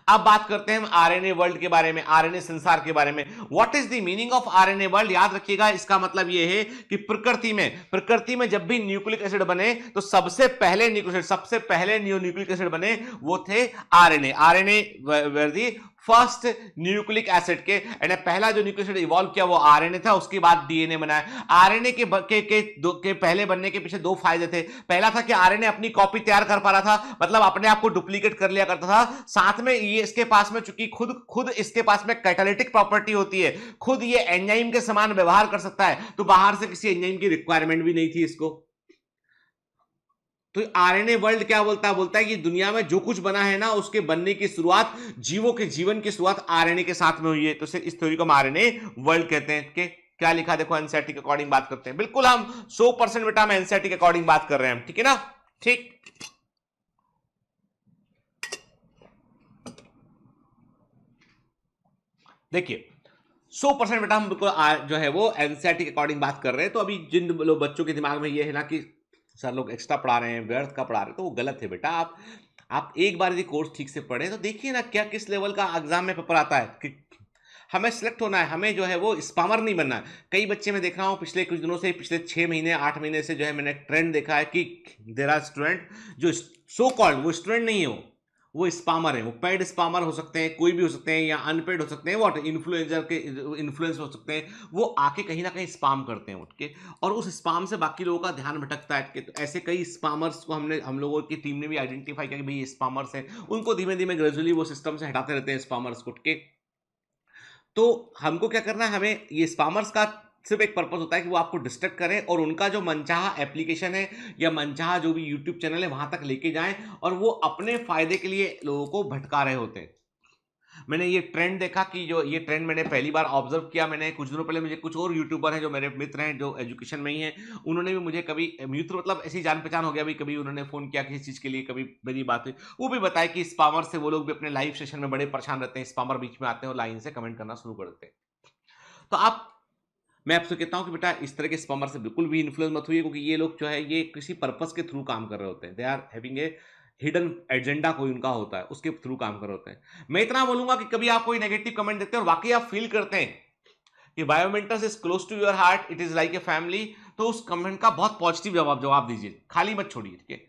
[SPEAKER 1] अब बात करते हैं हम आरएनए वर्ल्ड के बारे में, आरएनए संसार के बारे में। What is the meaning of RNA world? याद रखिएगा, इसका मतलब यह है कि प्रकृति में जब भी न्यूक्लिक एसिड बने तो सबसे पहले न्यूक्लिक एसिड बने वो थे RNA. RNA were the first nucleic acid के, पहला जो न्यूक्लिक एसिड इवॉल्व किया वो आरएनए था, उसके बाद डीएनए बनाया। आरएनए के पहले बनने के पीछे दो फायदे थे। पहला था कि आरएनए अपनी कॉपी तैयार कर पा रहा था, मतलब अपने आप को डुप्लीकेट कर लिया करता था। साथ में ये इसके पास में, चूंकि खुद इसके पास में कैटालिटिक प्रॉपर्टी होती है, खुद ये एंजाइम के समान व्यवहार कर सकता है, तो बाहर से किसी एंजाइम की रिक्वायरमेंट भी नहीं थी इसको। तो आरएनए वर्ल्ड क्या बोलता है कि दुनिया में जो कुछ बना है ना, उसके बनने की शुरुआत, जीवों के जीवन की शुरुआत आरएनए के साथ में हुई है। तो इस थ्योरी को हम आरएनए वर्ल्ड कहते हैं। कि क्या लिखा देखो, एनसीईआरटी के अकॉर्डिंग बात करते हैं। बिल्कुल हम 100% बेटा हम एनसीईआरटी के अकॉर्डिंग बात कर रहे हैं, ठीक है ना। ठीक, देखिए 100% बेटा हम बिल्कुल जो है वो एनसीईआरटी के अकॉर्डिंग बात कर रहे हैं। तो अभी जिन लोग बच्चों के दिमाग में ये है ना कि सर लोग एक्स्ट्रा पढ़ा रहे हैं, व्यर्थ का पढ़ा रहे हैं, तो वो गलत है बेटा। आप एक बार यदि कोर्स ठीक से पढ़े तो देखिए ना क्या किस लेवल का एग्जाम में पेपर आता है। कि हमें सिलेक्ट होना है, हमें जो है वो स्पामर नहीं बनना है। कई बच्चे मैं देख रहा हूँ पिछले कुछ दिनों से, पिछले 6 महीने 8 महीने से जो है मैंने ट्रेंड देखा है कि देयर आर स्टूडेंट जो सो कॉल्ड, वो स्टूडेंट नहीं है, वो स्पामर है, वो पेड स्पामर हो सकते हैं, कोई भी हो सकते हैं, या अनपेड हो सकते हैं, व्हाट इन्फ्लुएंसर के इन्फ्लुएंस हो सकते हैं, वो आके कहीं ना कहीं स्पाम करते हैं उठ के, और उस स्पाम से बाकी लोगों का ध्यान भटकता है। तो ऐसे कई स्पामर्स को हम लोगों की टीम ने भी आइडेंटिफाई किया कि भाई ये स्पामर्स हैं, उनको धीमे धीमे ग्रेजुअली वो सिस्टम से हटाते रहते हैं स्पामर्स को उठ के। तो हमको क्या करना है, हमें ये स्पामर्स का सिर्फ एक पर्पस होता है कि वो आपको डिस्ट्रैक्ट करें और उनका जो मनचाहा एप्लीकेशन है या मनचाहा जो भी यूट्यूब चैनल है वहां तक लेके जाएं, और वो अपने फायदे के लिए लोगों को भटका रहे होते हैं। मैंने ये ट्रेंड देखा कि जो ये ट्रेंड मैंने पहली बार ऑब्जर्व किया, मैंने कुछ दिनों पहले, मुझे कुछ और यूट्यूबर हैं जो मेरे मित्र हैं जो एजुकेशन में ही हैं, उन्होंने भी मुझे कभी, मित्र मतलब ऐसी जान पहचान हो गया भी, कभी उन्होंने फोन किया किसी चीज के लिए, कभी मेरी बात हुई, वो भी बताया कि स्पामर से वो लोग भी अपने लाइव सेशन में बड़े परेशान रहते हैं, स्पामर बीच में आते हैं और लाइन से कमेंट करना शुरू कर देते हैं। तो मैं आपसे कहता हूं कि बेटा इस तरह के स्पैमर से बिल्कुल भी इन्फ्लुएंस मत हुई, क्योंकि ये लोग जो है ये किसी पर्पस के थ्रू काम कर रहे होते हैं, they are having a hidden agenda, कोई उनका होता है, उसके थ्रू काम कर रहे होते हैं। मैं इतना बोलूंगा कि कभी आप कोई नेगेटिव कमेंट देते हैं और वाकई आप फील करते हैं कि Biomentors is close to your heart, it is like a family, तो उस कमेंट का बहुत पॉजिटिव जवाब दीजिए, खाली मत छोड़िए, ठीक है।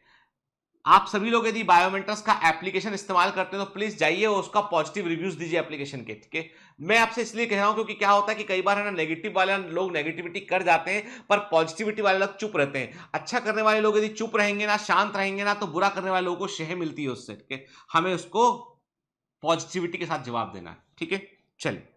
[SPEAKER 1] आप सभी लोग यदि बायोमेंटस का एप्लीकेशन इस्तेमाल करते हैं तो प्लीज जाइए और उसका पॉजिटिव रिव्यूज दीजिए एप्लीकेशन के, ठीक है। मैं आपसे इसलिए कह रहा हूं क्योंकि क्या होता है कि कई बार है ना, नेगेटिव वाले लोग नेगेटिविटी कर जाते हैं पर पॉजिटिविटी वाले लोग चुप रहते हैं। अच्छा करने वाले लोग यदि चुप रहेंगे ना, शांत रहेंगे ना, तो बुरा करने वाले लोगों को शह मिलती है उससे, ठीक है। हमें उसको पॉजिटिविटी के साथ जवाब देना है, ठीक है। चलिए,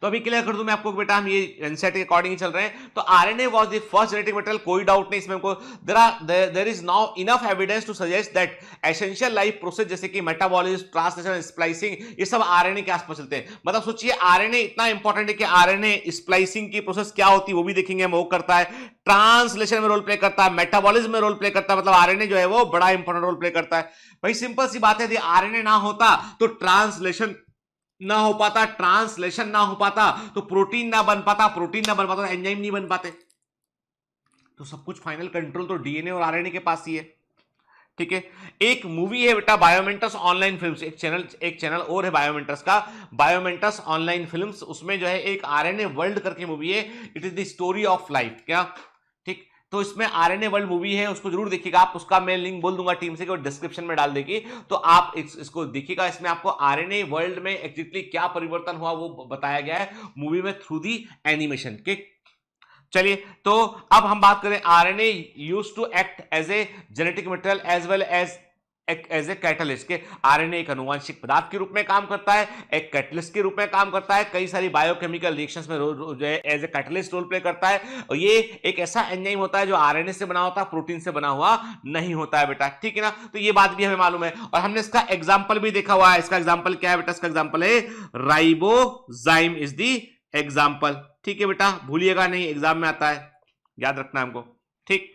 [SPEAKER 1] तो अभी क्लियर कर दूं मैं आपको बेटा, हम ये एनसीईआरटी के अकॉर्डिंग चल रहे हैं। तो RNA was the first genetic material, कोई डाउट नहीं इसमें, हमको there is now enough evidence to suggest that essential life process जैसे कि मेटाबॉलिज्म, ट्रांसलेशन, स्प्लाइसिंग, ये सब आरएनए के आसपास चलते हैं। मतलब सोचिए आरएनए इतना इंपॉर्टेंट है कि आरएनए स्प्लाइसिंग की प्रोसेस क्या होती है वो भी देखेंगे हम, वो करता है, ट्रांसलेशन में रोल प्ले करता है, मेटाबॉलिज्म में रोल प्ले करता है, मतलब आरएनए जो है वो बड़ा इंपॉर्टेंट रोल प्ले करता है। भाई सिंपल सी बात है, यदि आरएनए ना होता तो ट्रांसलेशन ना हो पाता, ट्रांसलेशन ना हो पाता तो प्रोटीन ना बन पाता, प्रोटीन ना बन पाता तो एंजाइम नहीं बन पाते। तो सब कुछ फाइनल कंट्रोल तो डीएनए और आरएनए के पास ही है, ठीक है। एक मूवी है बेटा बायोमेंटस ऑनलाइन फिल्म्स, एक चैनल और है बायोमेंटस का, बायोमेंटस ऑनलाइन फिल्म्स, उसमें जो है एक आरएनए वर्ल्ड करके मूवी है, it is the story of life, क्या, ठीक। तो इसमें आरएनए वर्ल्ड मूवी है, उसको जरूर देखिएगा आप, उसका मैं लिंक बोल दूंगा टीम से कि वो डिस्क्रिप्शन में डाल देगी, तो आप इसको देखिएगा। इसमें आपको आरएनए वर्ल्ड में एग्जैक्टली क्या परिवर्तन हुआ वो बताया गया है मूवी में थ्रू दी एनिमेशन के। चलिए, तो अब हम बात करें RNA used to act as a genetic material as well as a catalyst, के आरएनए एक आनुवांशिक पदार्थ के रूप में काम करता है, एक कैटलिस्ट के रूप में काम करता है, कई सारी बायोकेमिकल रिएक्शंस में जो है as a catalyst role play करता है, और ये एक ऐसा एंजाइम होता है जो आरएनए से बना होता है, प्रोटीन से बना हुआ नहीं होता है बेटा, ठीक है ना। तो ये बात भी हमें मालूम है और हमने इसका एग्जाम्पल भी देखा हुआ है। इसका एग्जाम्पल क्या है बेटा, इसका एग्जाम्पल है राइबोजाइम इज दी एग्जाम्पल, ठीक है बेटा, भूलिएगा नहीं, एग्जाम में आता है, याद रखना हमको, ठीक।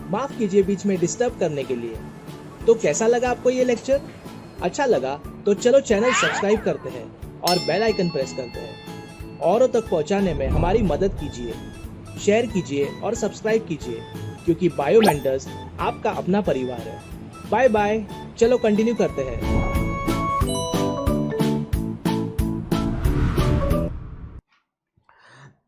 [SPEAKER 2] माफ कीजिए बीच में डिस्टर्ब करने के लिए। तो कैसा लगा आपको ये लेक्चर? अच्छा लगा तो चलो चैनल सब्सक्राइब करते हैं और बेल आइकन प्रेस करते हैं। औरों तक पहुंचाने में हमारी मदद कीजिए, शेयर कीजिए और सब्सक्राइब कीजिए, क्योंकि बायोमेंटर्स आपका अपना परिवार है। बाय बाय, चलो कंटिन्यू करते हैं।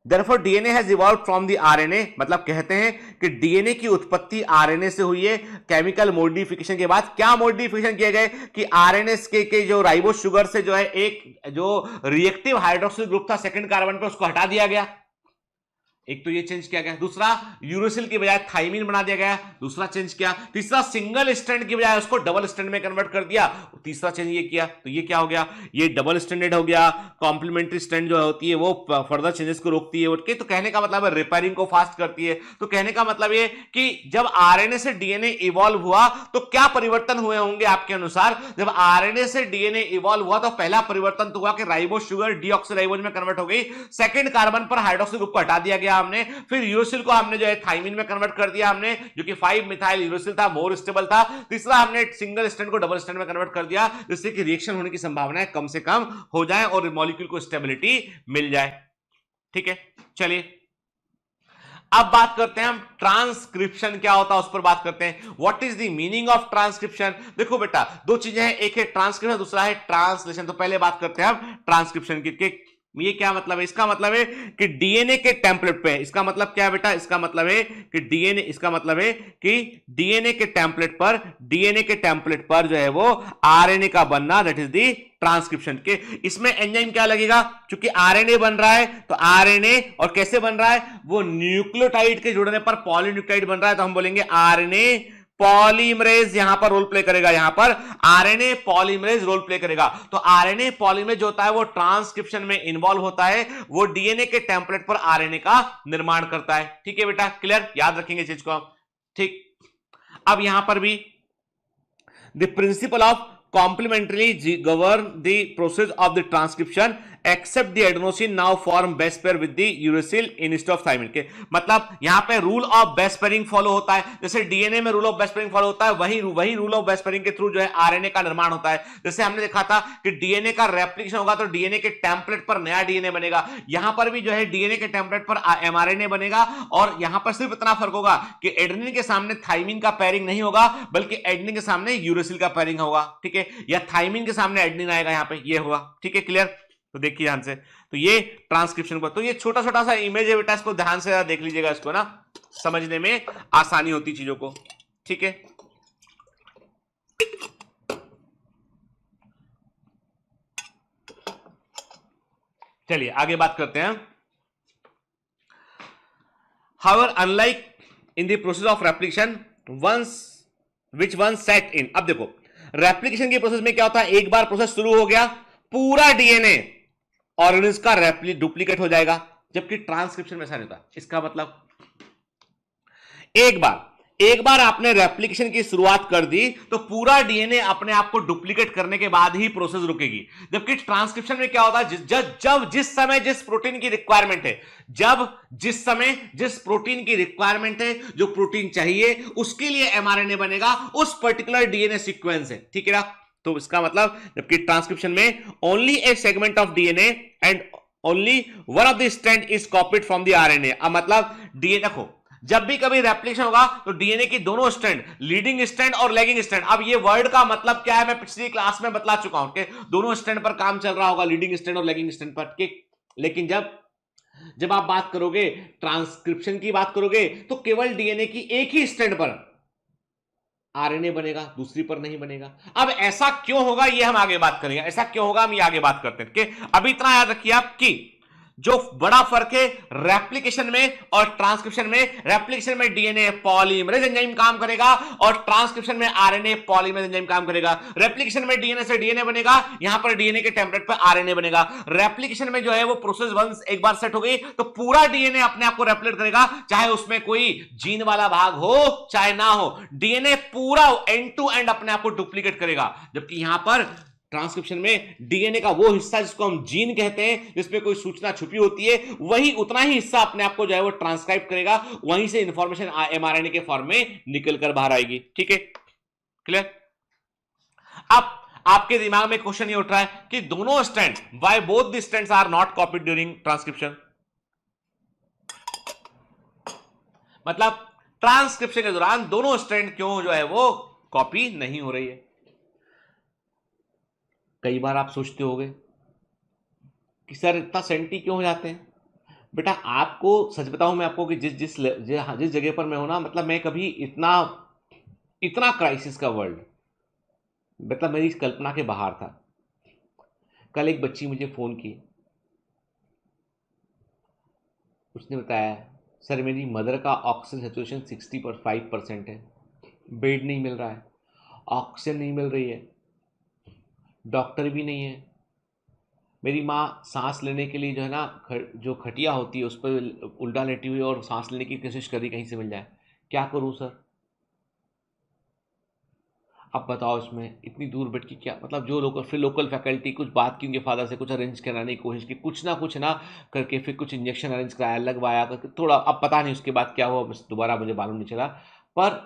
[SPEAKER 1] Therefore, DNA has evolved from the RNA, मतलब कहते हैं कि डीएनए की उत्पत्ति आरएनए से हुई है। केमिकल मॉडिफिकेशन के बाद क्या मॉडिफिकेशन किए गए कि आरएनए के जो राइबोस शुगर से जो है एक जो रिएक्टिव हाइड्रोक्सिल ग्रुप था सेकंड कार्बन पे, उसको हटा दिया गया, एक तो ये चेंज किया गया। दूसरा, यूरोसिल की बजाय थाइमिन बना दिया गया, दूसरा चेंज किया। तीसरा, सिंगल स्ट्रैंड की बजाय उसको डबल स्ट्रैंड में कन्वर्ट कर दिया, तीसरा चेंज ये किया। तो ये क्या हो गया, ये डबल स्ट्रैंडेड हो गया। कॉम्प्लीमेंट्री स्ट्रैंड जो होती है वो फर्दर चेंजेस को रोकती है, उठके, तो कहने का मतलब है रिपेयरिंग को फास्ट करती है। तो कहने का मतलब ये कि जब आरएनए से डीएनए इवॉल्व हुआ तो क्या परिवर्तन हुए होंगे आपके अनुसार? जब आरएनए से डीएनए इवॉल्व हुआ तो पहला परिवर्तन तो हुआ कि राइबोस शुगर डीऑक्सीराइबोज में कन्वर्ट हो गई, सेकंड कार्बन पर हाइड्रोक्सिल ग्रुप को हटा दिया गया हमने, फिर यूरोसिल को हमने जो है थाइमिन में कन्वर्ट कर दिया हमने, जो कि 5 मिथाइल यूरोसिल था, मोर स्टेबल था। तीसरा, हमने सिंगल स्ट्रैंड को डबल स्ट्रैंड में कन्वर्ट कर दिया, जिससे कि रिएक्शन होने की संभावनाएं कम से कम हो जाए और मॉलिक्यूल को स्टेबिलिटी मिल जाए, ठीक है। चलिए, अब बात करते हैं हम ट्रांसक्रिप्शन क्या होता है, उस पर बात करते हैं। What is the meaning of transcription? देखो बेटा, दो चीजें हैं, एक है ट्रांसक्रिप्शन, दूसरा है ट्रांसलेशन। तो पहले बात करते हैं हम ट्रांसक्रिप्शन की। ये क्या मतलब है? इसका मतलब है कि डीएनए के टेम्पलेट पे, इसका मतलब क्या है बेटा? इसका मतलब है कि डीएनए, इसका मतलब है कि डीएनए के टेम्पलेट पर, डीएनए के टेम्पलेट पर जो है वो आरएनए का बनना, दैट इज दी ट्रांसक्रिप्शन के। इसमें एंजाइम क्या लगेगा? क्योंकि आरएनए बन रहा है तो आरएनए, और कैसे बन रहा है? वो न्यूक्लियोटाइड के जुड़ने पर पॉलीन्यूक्लियोटाइड बन रहा है, तो हम बोलेंगे आरएनए पॉलीमरेज यहां पर रोल प्ले करेगा, यहां पर आरएनए पॉलीमरेज रोल प्ले करेगा। तो आरएनए पॉलीमरेज होता है वो ट्रांसक्रिप्शन में इन्वॉल्व होता है, वो डीएनए के टेम्पलेट पर आरएनए का निर्माण करता है। ठीक है बेटा, क्लियर? याद रखेंगे चीज को हम। ठीक, अब यहां पर भी the principle of complementarily govern the process of the transcription except the adenosine now form base pair with the uracil instead of thymine के। मतलब यहां पे rule of base pairing follow होता है, जैसे डीएनए में rule of base pairing follow होता है, वही रूल ऑफ बेस पेयरिंग के थ्रू जो है आरएनए का निर्माण होता है। जैसे हमने देखा था कि डीएनए का रेप्लिकेशन होगा तो डीएनए के टेम्पलेट पर नया डीएनए बनेगा, यहां पर भी जो है डीएनए के टेम्पलेट पर एमआरएनए बनेगा, और यहां पर सिर्फ इतना फर्क होगा कि एडेनिन के सामने थाइमिन का पेयरिंग नहीं होगा, बल्कि एडेनिन के सामने यूरेसिल का पेयरिंग होगा। ठीक है, या थाइमिन के सामने एडेनिन आएगा, यहां पे ये होगा। ठीक है, क्लियर? तो देखिए ध्यान से, तो ये ट्रांसक्रिप्शन को, तो ये छोटा छोटा सा इमेज है बेटा, इसको ध्यान से देख लीजिएगा, इसको ना समझने में आसानी होती चीजों को। ठीक है, चलिए आगे बात करते हैं। However, unlike in the process of replication, which once set in, अब देखो रेप्लिकेशन की प्रोसेस में क्या होता है, एक बार प्रोसेस शुरू हो गया, पूरा डीएनए ऑर्गेनिज्म का डुप्लीकेट हो जाएगा, जबकि ट्रांसक्रिप्शन में ऐसा नहीं होता। इसका मतलब एक बार आपने रेप्लिकेशन की शुरुआत कर दी तो पूरा डीएनए अपने आप को डुप्लीकेट करने के बाद ही प्रोसेस रुकेगी, जबकि ट्रांसक्रिप्शन में क्या होता है, जब जिस समय जिस प्रोटीन की रिक्वायरमेंट है, जब जिस समय जिस प्रोटीन की रिक्वायरमेंट है, जो प्रोटीन चाहिए उसके लिए एमआरएनए बनेगा, उस पर्टिकुलर डीएनए सीक्वेंस है। ठीक है ना? तो इसका मतलब, जबकि ट्रांसक्रिप्शन में only A segment of DNA and only one of the strand is copied from the RNA. मतलब डीएनए को जब भी कभी रेप्लिकेशन होगा तो डीएनए की दोनों स्ट्रैंड, लीडिंग स्ट्रैंड और लैगिंग स्ट्रैंड, अब ये वर्ड का मतलब क्या है मैं पिछली क्लास में बतला चुका हूं कि दोनों स्ट्रैंड पर काम चल रहा होगा, लीडिंग स्ट्रैंड और लैगिंग स्ट्रैंड पर। लेकिन जब आप बात करोगे, ट्रांसक्रिप्शन की बात करोगे, तो केवल डीएनए की एक ही स्ट्रैंड पर आरएनए बनेगा, दूसरी पर नहीं बनेगा। अब ऐसा क्यों होगा ये हम आगे बात करेंगे, ऐसा क्यों होगा हम ये आगे बात करते हैं। कि अभी इतना याद रखिए आप कि जो बड़ा फर्क है रेप्लिकेशन में और ट्रांसक्रिप्शन में, रेप्लिकेशन में डीएनए पॉलीमरेज एंजाइम काम करेगा और ट्रांसक्रिप्शन में आरएनए पॉलीमरेज एंजाइम काम करेगा। रेप्लिकेशन में डीएनए से डीएनए बनेगा, यहां पर डीएनए के टेम्पलेट पर आरएनए बनेगा। रेप्लिकेशन में जो है वो प्रोसेस वंस एक बार सेट हो गई तो पूरा डीएनए अपने आप को रेप्लिकेट करेगा, चाहे उसमें कोई जीन वाला भाग हो चाहे ना हो, डीएनए पूरा एंड टू एंड अपने आप को डुप्लीकेट करेगा। जबकि यहां पर ट्रांसक्रिप्शन में डीएनए का वो हिस्सा जिसको हम जीन कहते हैं, जिसमें कोई सूचना छुपी होती है, वही उतना ही हिस्सा अपने आप को जो है वो ट्रांसक्राइब करेगा, वहीं से इंफॉर्मेशन एमआरएनए के फॉर्म में निकल कर बाहर आएगी। ठीक है, क्लियर? अब आपके दिमाग में क्वेश्चन ये उठ रहा है कि दोनों strand, why both the strands are not copied during transcription. मतलब ट्रांसक्रिप्शन के दौरान दोनों स्ट्रैंड क्यों जो है वो कॉपी नहीं हो रही है। कई बार आप सोचते होंगे कि सर इतना सेंटी क्यों हो जाते हैं। बेटा आपको सच बताऊं मैं आपको कि जिस जगह पर मैं हूं ना, मतलब मैं कभी इतना क्राइसिस का वर्ल्ड, मतलब मेरी कल्पना के बाहर था। कल एक बच्ची मुझे फोन की, उसने बताया सर मेरी मदर का ऑक्सीजन सेचुरेशन 65% है, बेड नहीं मिल रहा है, ऑक्सीजन नहीं मिल रही है, डॉक्टर भी नहीं है, मेरी माँ सांस लेने के लिए जो है ना जो खटिया होती है उस पर उल्टा लेटी हुई और सांस लेने की कोशिश करी, कहीं से मिल जाए, क्या करूँ सर। अब बताओ इसमें इतनी दूर बैठ के क्या, मतलब जो लोकल फैकल्टी कुछ बात की उनके फादर से, कुछ अरेंज कराने की कोशिश की, कुछ ना करके फिर कुछ इंजेक्शन अरेंज कराया, लगवाया करके थोड़ा, अब पता नहीं उसके बाद क्या हुआ, बस दोबारा मुझे मालूम नहीं चला। पर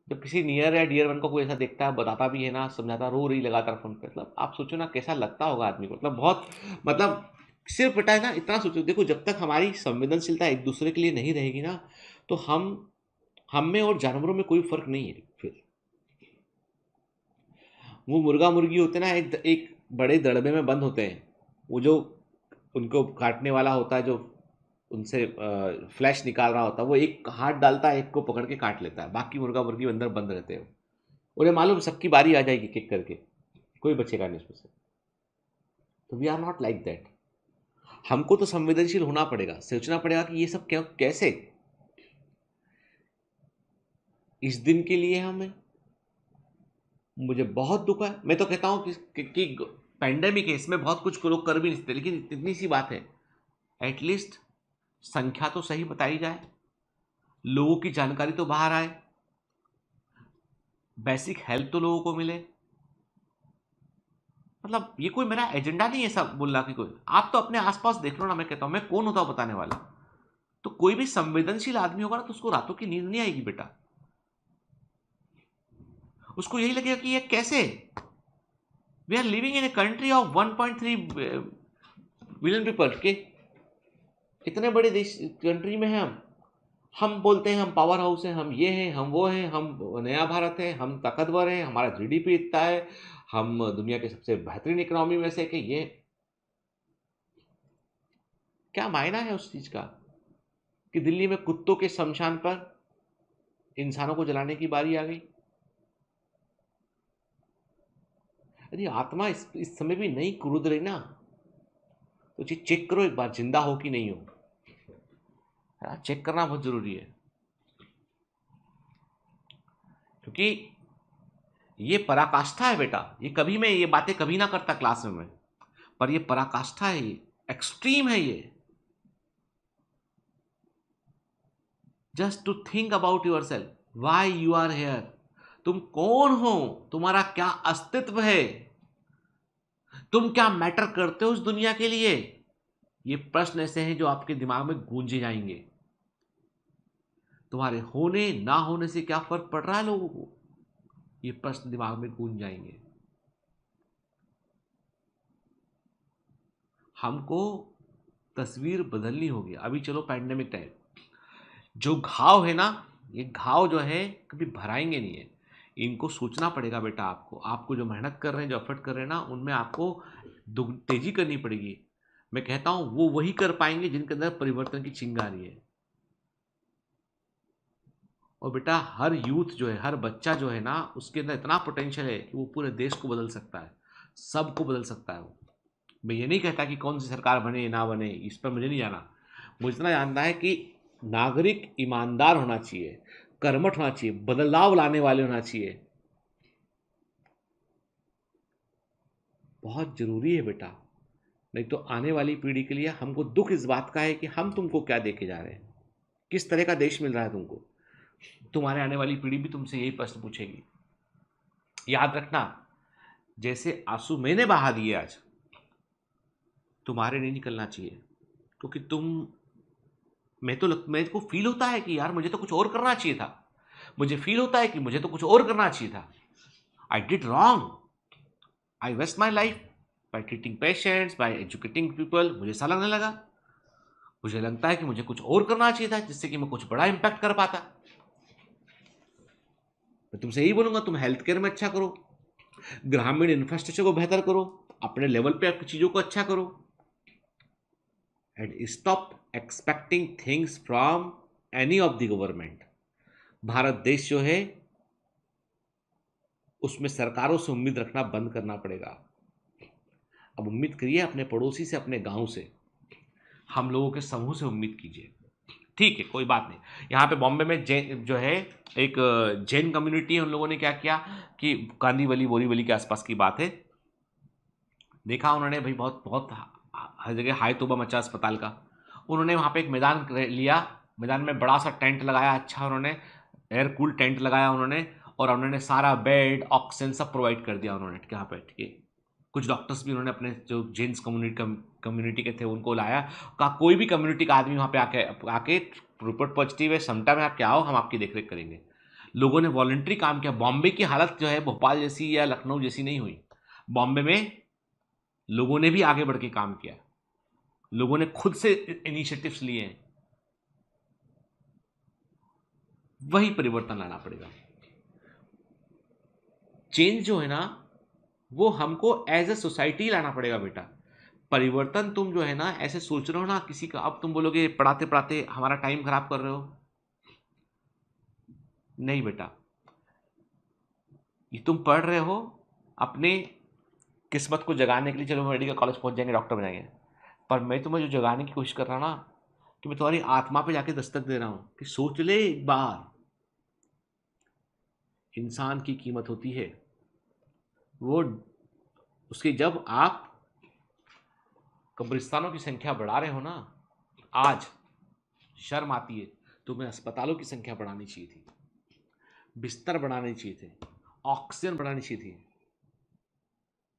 [SPEAKER 1] जब किसी नियर या डियर वन को कोई ऐसा देखता है, बताता भी है ना, समझाता, रो रही लगातार फोन पे, मतलब आप सोचो ना कैसा लगता होगा आदमी को, मतलब बहुत, मतलब सिर्फ बेटा है ना इतना सोचो, देखो जब तक हमारी संवेदनशीलता एक दूसरे के लिए नहीं रहेगी ना, तो हम में और जानवरों में कोई फर्क नहीं है। फिर वो मुर्गा मुर्गी होते ना, एक बड़े दड़बे में बंद होते हैं, वो जो उनको काटने वाला होता है, जो उनसे फ्लैश निकाल रहा होता है, वो एक हाथ डालता है, एक को पकड़ के काट लेता है, बाकी मुर्गा मुर्गी अंदर बंद रहते हैं। उन्हें मालूम सबकी बारी आ जाएगी किक करके, कोई बचेगा नहीं उसमें से। तो we are not like that. हमको तो संवेदनशील होना पड़ेगा, सोचना पड़ेगा कि ये सब क्या कैसे इस दिन के लिए हमें। मुझे बहुत दुख है, मैं तो कहता हूं कि पैंडेमिक है, इसमें बहुत कुछ लोग कर भी नहीं सकते, लेकिन इतनी सी बात है, एटलीस्ट संख्या तो सही बताई जाए, लोगों की जानकारी तो बाहर आए, बेसिक हेल्प तो लोगों को मिले। मतलब ये कोई मेरा एजेंडा नहीं है सब बोलना कि कोई, आप तो अपने आसपास देख लो ना, मैं कहता हूं, मैं कौन होता हूं बताने वाला। तो कोई भी संवेदनशील आदमी होगा ना, तो उसको रातों की नींद नहीं आएगी बेटा, उसको यही लगेगा कि ये कैसे, we are living in a country of 1.3 billion people के, इतने बड़े देश कंट्री में हैं हम बोलते हैं हम पावर हाउस हैं, हम ये हैं, हम वो हैं, हम नया भारत है, हम ताकतवर हैं, हमारा जीडीपी इतना है, हम दुनिया के सबसे बेहतरीन इकोनॉमी में से, कि ये क्या मायना है उस चीज का कि दिल्ली में कुत्तों के शमशान पर इंसानों को जलाने की बारी आ गई। यदि आत्मा इस समय भी नहीं क्रुद्ध रही ना, तो चेक करो एक बार, जिंदा हो कि नहीं हो। चेक करना बहुत जरूरी है, क्योंकि ये पराकाष्ठा है बेटा। ये कभी मैं ये बातें कभी ना करता क्लास में मैं, पर ये पराकाष्ठा है, ये एक्सट्रीम है ये। Just to think about yourself, why you are here, तुम कौन हो, तुम्हारा क्या अस्तित्व है, तुम क्या मैटर करते हो उस दुनिया के लिए। ये प्रश्न ऐसे हैं जो आपके दिमाग में गूंजे जाएंगे। तुम्हारे होने ना होने से क्या फर्क पड़ रहा है लोगों को, ये प्रश्न दिमाग में गूंज जाएंगे। हमको तस्वीर बदलनी होगी। अभी चलो पैंडेमिक टाइम, जो घाव है ना, ये घाव जो है कभी भराएंगे नहीं है, इनको सोचना पड़ेगा बेटा। आपको आपको जो मेहनत कर रहे हैं, जो एफर्ट कर रहे हैं ना, उनमें आपको तेजी करनी पड़ेगी। मैं कहता हूं वो वही कर पाएंगे जिनके अंदर परिवर्तन की चिंगारी है। और बेटा हर यूथ जो है, हर बच्चा जो है ना, उसके अंदर इतना पोटेंशियल है कि वो पूरे देश को बदल सकता है, सबको बदल सकता है वो। मैं ये नहीं कहता कि कौन सी सरकार बने ना बने, इस पर मुझे नहीं जाना। मुझे इतना जानना है कि नागरिक ईमानदार होना चाहिए, कर्मठ होना चाहिए, बदलाव लाने वाले होना चाहिए। बहुत जरूरी है बेटा, नहीं तो आने वाली पीढ़ी के लिए हमको दुख इस बात का है कि हम तुमको क्या देके जा रहे हैं, किस तरह का देश मिल रहा है तुमको। तुम्हारे आने वाली पीढ़ी भी तुमसे यही प्रश्न पूछेगी। याद रखना, जैसे आंसू मैंने बहा दिए आज, तुम्हारे नहीं निकलना चाहिए, क्योंकि मेरे को फील होता है कि यार मुझे तो कुछ और करना चाहिए था, मुझे फील होता है कि मुझे तो कुछ और करना चाहिए था। I did wrong, I waste my life by treating patients, by educating people. मुझे ऐसा लगने लगा, मुझे लगता है कि मुझे कुछ और करना चाहिए था जिससे कि मैं कुछ बड़ा इंपैक्ट कर पाता। मैं तुमसे यही बोलूंगा, तुम हेल्थ केयर में अच्छा करो, ग्रामीण इंफ्रास्ट्रक्चर को बेहतर करो, अपने लेवल पे आप चीजों को अच्छा करो, and stop expecting things from any of the government. Bharat देश जो है, उसमें सरकारों से उम्मीद रखना बंद करना पड़ेगा। अब उम्मीद करिए अपने पड़ोसी से, अपने गांव से, हम लोगों के समूह से उम्मीद कीजिए। ठीक है, कोई बात नहीं। यहाँ पे बॉम्बे में जैन जो है, एक जैन कम्युनिटी है, उन लोगों ने क्या किया कि कांदीवली बोरीवली के आसपास की बात है, देखा उन्होंने भाई बहुत बहुत हर जगह हाई तोबा मचा अस्पताल का। उन्होंने वहाँ पे एक मैदान लिया, मैदान में बड़ा सा टेंट लगाया, अच्छा उन्होंने एयर कूल टेंट लगाया उन्होंने, और उन्होंने सारा बेड ऑक्सीजन सब प्रोवाइड कर दिया उन्होंने, यहाँ पे ठीक है। कुछ डॉक्टर्स भी उन्होंने अपने जो जेन्स कम्युनिटी के थे उनको लाया, कहा कोई भी कम्युनिटी का आदमी वहाँ पे आके आके रिपोर्ट पॉजिटिव है, समटाइम आप क्या आओ, हम आपकी देखरेख करेंगे। लोगों ने वॉलंटरी काम किया। बॉम्बे की हालत जो है भोपाल जैसी या लखनऊ जैसी नहीं हुई, बॉम्बे में लोगों ने भी आगे बढ़ के काम किया, लोगों ने खुद से इनिशिएटिव्स लिए हैं। वही परिवर्तन लाना पड़ेगा। चेंज जो है ना, वो हमको एज ए सोसाइटी लाना पड़ेगा बेटा। परिवर्तन तुम जो है ना ऐसे सोच रहे हो ना किसी का, अब तुम बोलोगे पढ़ाते पढ़ाते हमारा टाइम खराब कर रहे हो, नहीं बेटा, ये तुम पढ़ रहे हो अपने किस्मत को जगाने के लिए, चलो मेडिकल कॉलेज पहुंच जाएंगे, डॉक्टर बनेंगे, पर मैं तुम्हें जो जगाने की कोशिश कर रहा हूं ना, कि मैं तुम्हारी आत्मा पे जाके दस्तक दे रहा हूं कि सोच ले एक बार, इंसान की कीमत होती है वो उसकी, जब आप कब्रिस्तानों की संख्या बढ़ा रहे हो ना आज, शर्म आती है, तुम्हें अस्पतालों की संख्या बढ़ानी चाहिए थी, बिस्तर बढ़ाने चाहिए थे, ऑक्सीजन बढ़ानी चाहिए थी।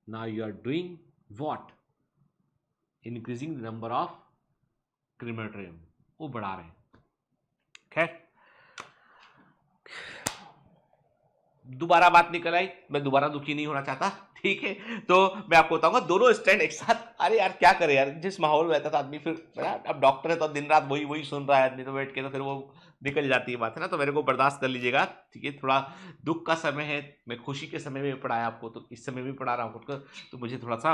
[SPEAKER 1] Now you are doing what, increasing the number of crematorium, वो बढ़ा रहे हैं। खैर, दोबारा बात निकल आई, मैं दोबारा दुखी नहीं होना चाहता, ठीक है। तो मैं आपको बताऊंगा दोनों स्टैंड एक साथ, अरे यार क्या करे यार, जिस माहौल में रहता था आदमी, फिर अब डॉक्टर है तो दिन रात वही वही सुन रहा है आदमी, तो बैठ के तो फिर वो निकल जाती है बात, है ना। तो मेरे को बर्दाश्त कर लीजिएगा, ठीक है। थोड़ा दुख का समय है, मैं खुशी के समय में पढ़ाया आपको, तो इस समय भी पढ़ा रहा हूँ खुद को, तो मुझे थोड़ा सा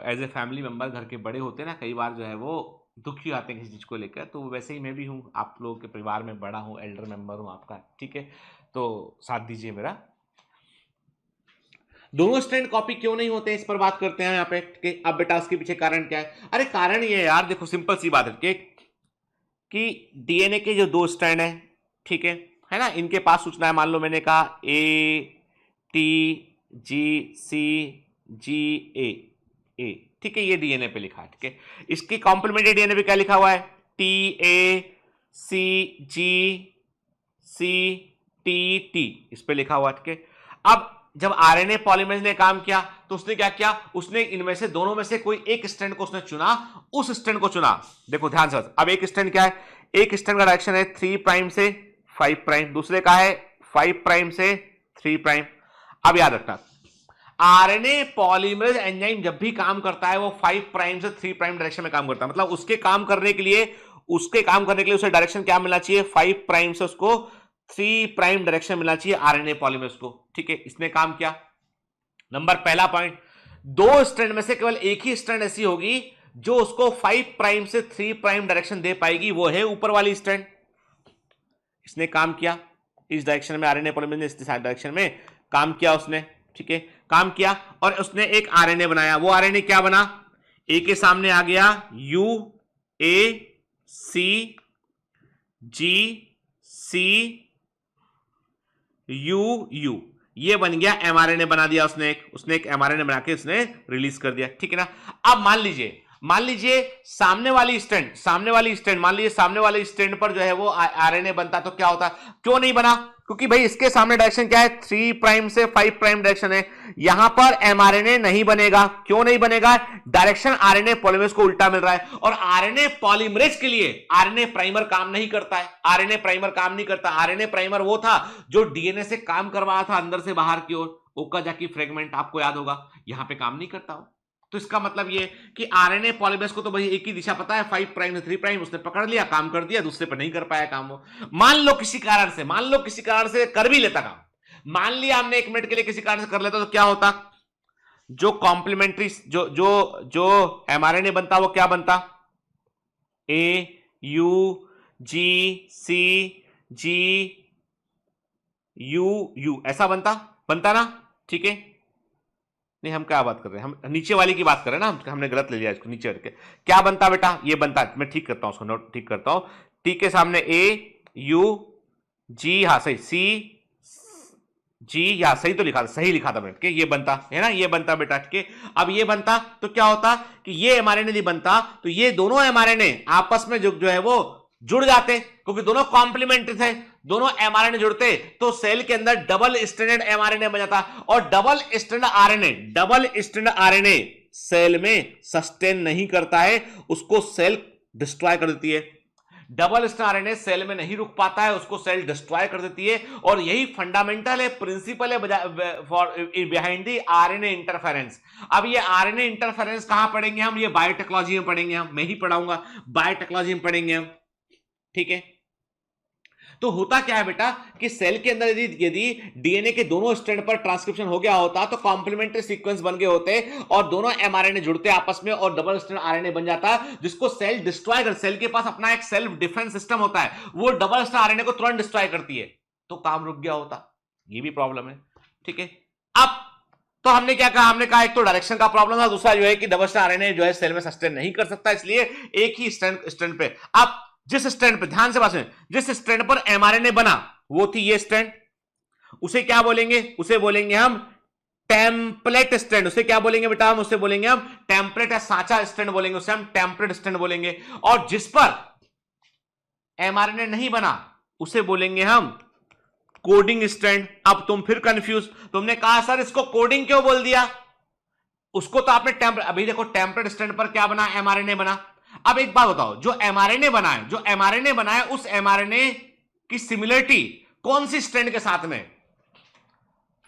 [SPEAKER 1] एज ए फैमिली मेम्बर, घर के बड़े होते हैं ना, कई बार जो है वो दुखी आते हैं किसी चीज़ को लेकर, तो वैसे ही मैं भी हूँ, आप लोगों के परिवार में बड़ा हूँ, एल्डर मेंबर हूँ आपका, ठीक है। तो साथ दीजिए मेरा। दोनों स्ट्रैंड कॉपी क्यों नहीं होते, इस पर बात करते हैं यहाँ पे कि अब बेटा उसके पीछे कारण क्या है। अरे कारण ये है यार, देखो सिंपल सी बात है कि डीएनए के जो दो स्ट्रैंड है, ठीक है ना, इनके पास सूचना है, मान लो मैंने कहा ए टी जी सी जी ए, ठीक है, ये डीएनए पे लिखा है, ठीक है। इसकी कॉम्प्लीमेंट्री डीएनए पे क्या लिखा हुआ है, T A C G C T T, इस पे लिखा हुआ है, ठीक है। अब जब आरएनए पॉलीमरेज ने काम किया तो उसने क्या किया, उसने इनमें से दोनों में से कोई एक स्ट्रैंड को उसने चुना, उस स्ट्रैंड को चुना। देखो ध्यान से, अब एक स्ट्रैंड क्या है, एक स्ट्रैंड का डायरेक्शन है 3 प्राइम से 5 प्राइम, दूसरे का है 5 प्राइम से 3 प्राइम। अब याद रखना, आरएनए पॉलीमरेज एंजाइम जब भी काम करता है वो 5 प्राइम से 3 प्राइम डायरेक्शन में काम करता है, मतलब उसके काम करने के लिए उसे डायरेक्शन क्या मिलना चाहिए, 5 प्राइम से उसको 3 प्राइम डायरेक्शन मिलना चाहिए आरएनए पॉलीमरेज को, ठीक है। इसने काम किया। नंबर पहला पॉइंट, दो स्ट्रैंड में से केवल एक ही स्ट्रैंड ऐसी होगी जो उसको 5 प्राइम से 3 प्राइम डायरेक्शन दे पाएगी, वो है ऊपर वाली स्ट्रैंड। इसने काम किया इस डायरेक्शन में, आरएनए पॉलीमरेज ने इस डायरेक्शन में काम किया उसने, ठीक है, काम किया, और उसने एक आरएनए बनाया। वो आरएनए क्या बना, ए के सामने आ गया U A C G C U U, ये बन गया एमआरएनए, बना दिया उसने एक एमआरएनए बना के उसने रिलीज कर दिया, ठीक है ना। अब मान लीजिए सामने वाली स्टैंड मान लीजिए सामने वाले स्टैंड पर जो है वो आरएनए बनता, तो क्या होता, क्यों नहीं बना, क्योंकि भाई इसके सामने डायरेक्शन क्या है, 3 प्राइम से 5 प्राइम डायरेक्शन है, यहां पर एमआरएनए नहीं बनेगा। क्यों नहीं बनेगा, डायरेक्शन आरएनए पॉलीमरेज को उल्टा मिल रहा है, और आरएनए पॉलीमरेज के लिए आरएनए प्राइमर काम नहीं करता है, आरएनए प्राइमर वो था जो डीएनए से काम करवाया था अंदर से बाहर की ओर, ओकाजाकी फ्रेगमेंट, आपको याद होगा, यहां पे काम नहीं करता हो। तो इसका मतलब ये कि आरएनए पॉलीमरेज को तो भाई एक ही दिशा पता है, 5 प्राइम से 3 प्राइम, उसने पकड़ लिया, काम कर दिया, दूसरे पर नहीं कर पाया काम वो। मान लो किसी कारण से कर भी लेता काम, मान लिया हमने 1 मिनट के लिए किसी कारण से कर लेता, तो क्या होता, जो कॉम्प्लीमेंट्री जो एमआरएनए बनता वो क्या बनता, ए you ji C ji you ऐसा बनता ना, ठीक है। नहीं, हम क्या बात कर रहे हैं, हम नीचे वाली की बात कर रहे हैं ना, हमने गलत ले लिया इसको, नीचे करके क्या बनता बेटा, ये बनता, मैं ठीक करता हूं उसको, नोट ठीक करता हूं, टी के सामने ए यू जी, हाँ सही, सी जी, या सही तो लिखा था, सही लिखा था मैंने, ये बनता है ना, ये बनता बेटा, ठीक है। अब ये बनता तो क्या होता कि ये एमआरएनए नहीं बनता, तो ये दोनों एमआरएनए आपस में जो है वो जुड़ जाते, क्योंकि दोनों कॉम्प्लीमेंट्री थे, दोनों एमआरएनए जुड़ते तो सेल के अंदर डबल स्ट्रैंडेड एमआरएनए बन जाता, और डबल स्ट्रैंड आरएनए सेल में सस्टेन नहीं करता है, उसको सेल डिस्ट्रॉय कर देती है। डबल स्ट्रैंड आरएनए सेल में नहीं रुक पाता है, उसको सेल डिस्ट्रॉय कर देती है, और यही फंडामेंटल है, प्रिंसिपल है बिहाइंड द आरएनए इंटरफेरेंस। अब ये आरएनए इंटरफेरेंस कहां पढ़ेंगे हम, ये बायोटेक्नोलॉजी में पढ़ेंगे हम, मैं ही पढ़ाऊंगा, बायोटेक्नोलॉजी में पढ़ेंगे हम, ठीक है। तो होता क्या है बेटा कि सेल के अंदर यदि डीएनए के दोनों स्ट्रैंड पर ट्रांसक्रिप्शन हो गया होता तो कॉम्प्लीमेंट्री सीक्वेंस बन गए होते और दोनों एमआरएनए जुड़ते आपस में और डबल स्ट्रैंड आरएनए बन जाता, जिसको सेल डिस्ट्रॉय कर, सेल के पास अपना एक सेल्फ डिफेंस सिस्टम होता है, वो डबल स्ट्रैंड आरएनए को तुरंत डिस्ट्रॉय करती है, तो काम रुक गया होता। ये भी प्रॉब्लम है, ठीक है। अब तो हमने क्या कहा, हमने कहा एक तो डायरेक्शन का प्रॉब्लम था, दूसरा जो है कि डबल स्ट्रैंड आरएनए जो है सेल में सस्टेन नहीं कर सकता, इसलिए एक ही स्ट्रैंड पे, अब जिस स्ट्रैंड पे, ध्यान से बात सुनिए, जिस स्ट्रैंड पर एमआरएनए बना वो थी ये स्ट्रैंड, उसे क्या बोलेंगे, उसे बोलेंगे हम टेम्पलेट स्ट्रैंड। उसे क्या बोलेंगे बेटा हम, उसे बोलेंगे हम टेम्पलेट या साचा स्ट्रैंड बोलेंगे, उसे हम टेम्पलेट स्ट्रैंड बोलेंगे। और जिस पर एमआरएनए नहीं बना उसे बोलेंगे हम कोडिंग स्ट्रैंड। अब तुम फिर कंफ्यूज, तुमने कहा सर इसको कोडिंग क्यों बोल दिया, उसको तो आपने अभी देखो टेम्पलेट स्ट्रैंड पर क्या बना, एमआरएनए बना। अब एक बात बताओ, जो एमआरएनए बना है, जो एमआरएनए बना है, उस एमआरएनए की सिमिलरिटी कौन सी स्ट्रैंड के साथ में,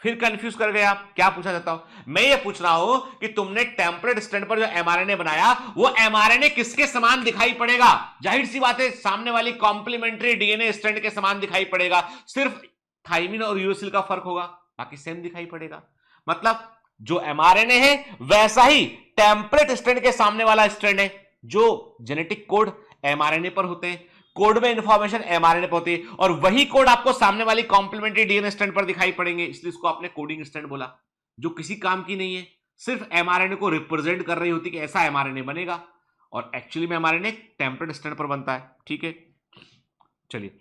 [SPEAKER 1] फिर कंफ्यूज कर गए आप। क्या पूछा जाता हूं मैं, ये पूछ रहा हूं कि तुमने टेम्पलेट स्ट्रैंड पर जो एमआरएनए बनाया वो एमआरएनए किसके समान दिखाई पड़ेगा, जाहिर सी बात है सामने वाली कॉम्प्लीमेंट्री डीएनए स्ट्रैंड के समान दिखाई पड़ेगा, सिर्फ थाइमिन और यूरेसिल का फर्क होगा, बाकी सेम दिखाई पड़ेगा। मतलब जो एमआरएनए है वैसा ही टेम्पलेट स्ट्रैंड के सामने वाला स्ट्रैंड है, जो जेनेटिक कोड एमआरएनए पर होते हैं, कोड में इंफॉर्मेशन एमआरएनए पर होती है, और वही कोड आपको सामने वाली कॉम्प्लीमेंट्री डीएनए स्ट्रैंड पर दिखाई पड़ेंगे, इसलिए इसको आपने कोडिंग स्ट्रैंड बोला, जो किसी काम की नहीं है, सिर्फ एमआरएनए को रिप्रेजेंट कर रही होती कि ऐसा एमआरएनए बनेगा, और एक्चुअली में एमआरएनए टेम्पलेट स्ट्रैंड पर बनता है, ठीक है। चलिए,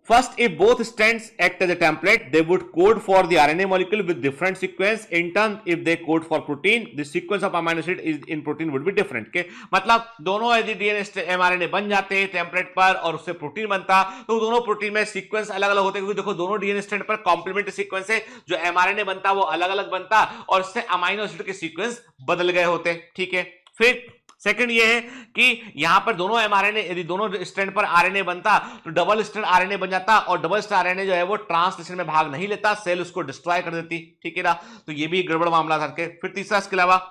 [SPEAKER 1] first, if both strands act as a template, they would code for the RNA molecule with different sequence. In turn, if they code for protein, the sequence of amino acid is in protein would be different. के मतलब दोनों यदि DNA mRNA बन जाते हैं template पर और उससे प्रोटीन बनता, तो दोनों प्रोटीन में सीक्वेंस अलग अलग होते, क्योंकि देखो दोनों डीएनए स्ट्रैंड पर कॉम्प्लीमेंट्री सीक्वेंस है, जो एमआरएनए बनता वो अलग अलग बनता और इससे अमीनो एसिड के सीक्वेंस बदल गए होते, ठीक है। फिर सेकंड ये है कि यहां पर दोनों एमआरएनए, यदि दोनों स्ट्रैंड पर आरएनए बनता तो डबल स्ट्रैंड आरएनए बन जाता, और डबल स्ट्रैंड आरएनए जो है वो ट्रांसलेशन में भाग नहीं लेता, सेल उसको डिस्ट्रॉय कर देती, ठीक है ना। तो ये भी गड़बड़ मामला था। फिर तीसरा, इसके अलावा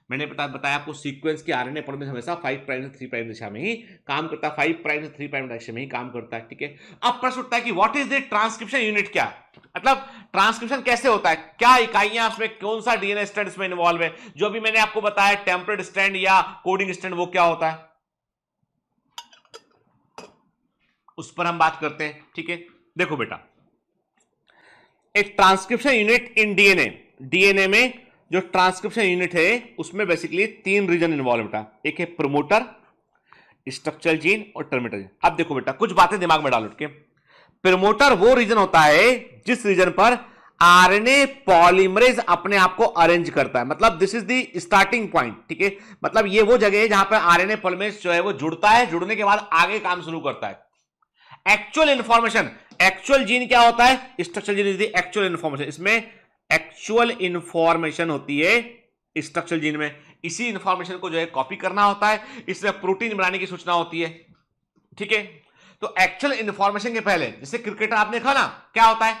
[SPEAKER 1] मैंने बताया आपको सीक्वेंस की आरएनए पॉलीमरेज हमेशा 5 प्राइम से 3 प्राइम दिशा में ही काम करता है, 5 प्राइम से 3 प्राइम दिशा में ही काम करता है, ठीक है। अब प्रश्न उठता है कि what is the transcription unit, क्या मतलब ट्रांसक्रिप्शन कैसे होता है, क्या इकाइयां उसमें, कौन सा डीएनए स्ट्रैंड इसमें इन्वॉल्व है। जो भी मैंने आपको बताया टेम्पलेट स्ट्रैंड या कोडिंग स्ट्रैंड, वो क्या होता है उस पर हम बात करते हैं, ठीक है। देखो बेटा, एक ट्रांसक्रिप्शन यूनिट इन डीएनए में जो ट्रांसक्रिप्शन यूनिट है उसमें बेसिकली 3 रीजन इन्वॉल्व बेटा, एक है प्रमोटर, स्ट्रक्चरल जीन और टर्मिनेटर जीन। अब देखो बेटा, कुछ बातें दिमाग में डालो के, प्रमोटर वो रीजन होता है जिस रीजन पर आरएनए पॉलीमरेज अपने आप को अरेंज करता है, मतलब this is the starting point, ठीक है। मतलब ये वो जगह है जहां पर आरएनए पॉलीमरेज जो है वो जुड़ता है, जुड़ने के बाद आगे काम शुरू करता है। एक्चुअल इंफॉर्मेशन, एक्चुअल जीन क्या होता है, structural gene is the actual information, इसमें एक्चुअल इंफॉर्मेशन होती है स्ट्रक्चरल जीन में, इसी इंफॉर्मेशन को जो है कॉपी करना होता है, इसमें प्रोटीन बनाने की सूचना होती है, ठीक है। तो एक्चुअल इंफॉर्मेशन के पहले, जैसे क्रिकेटर आपने देखा ना, क्या होता है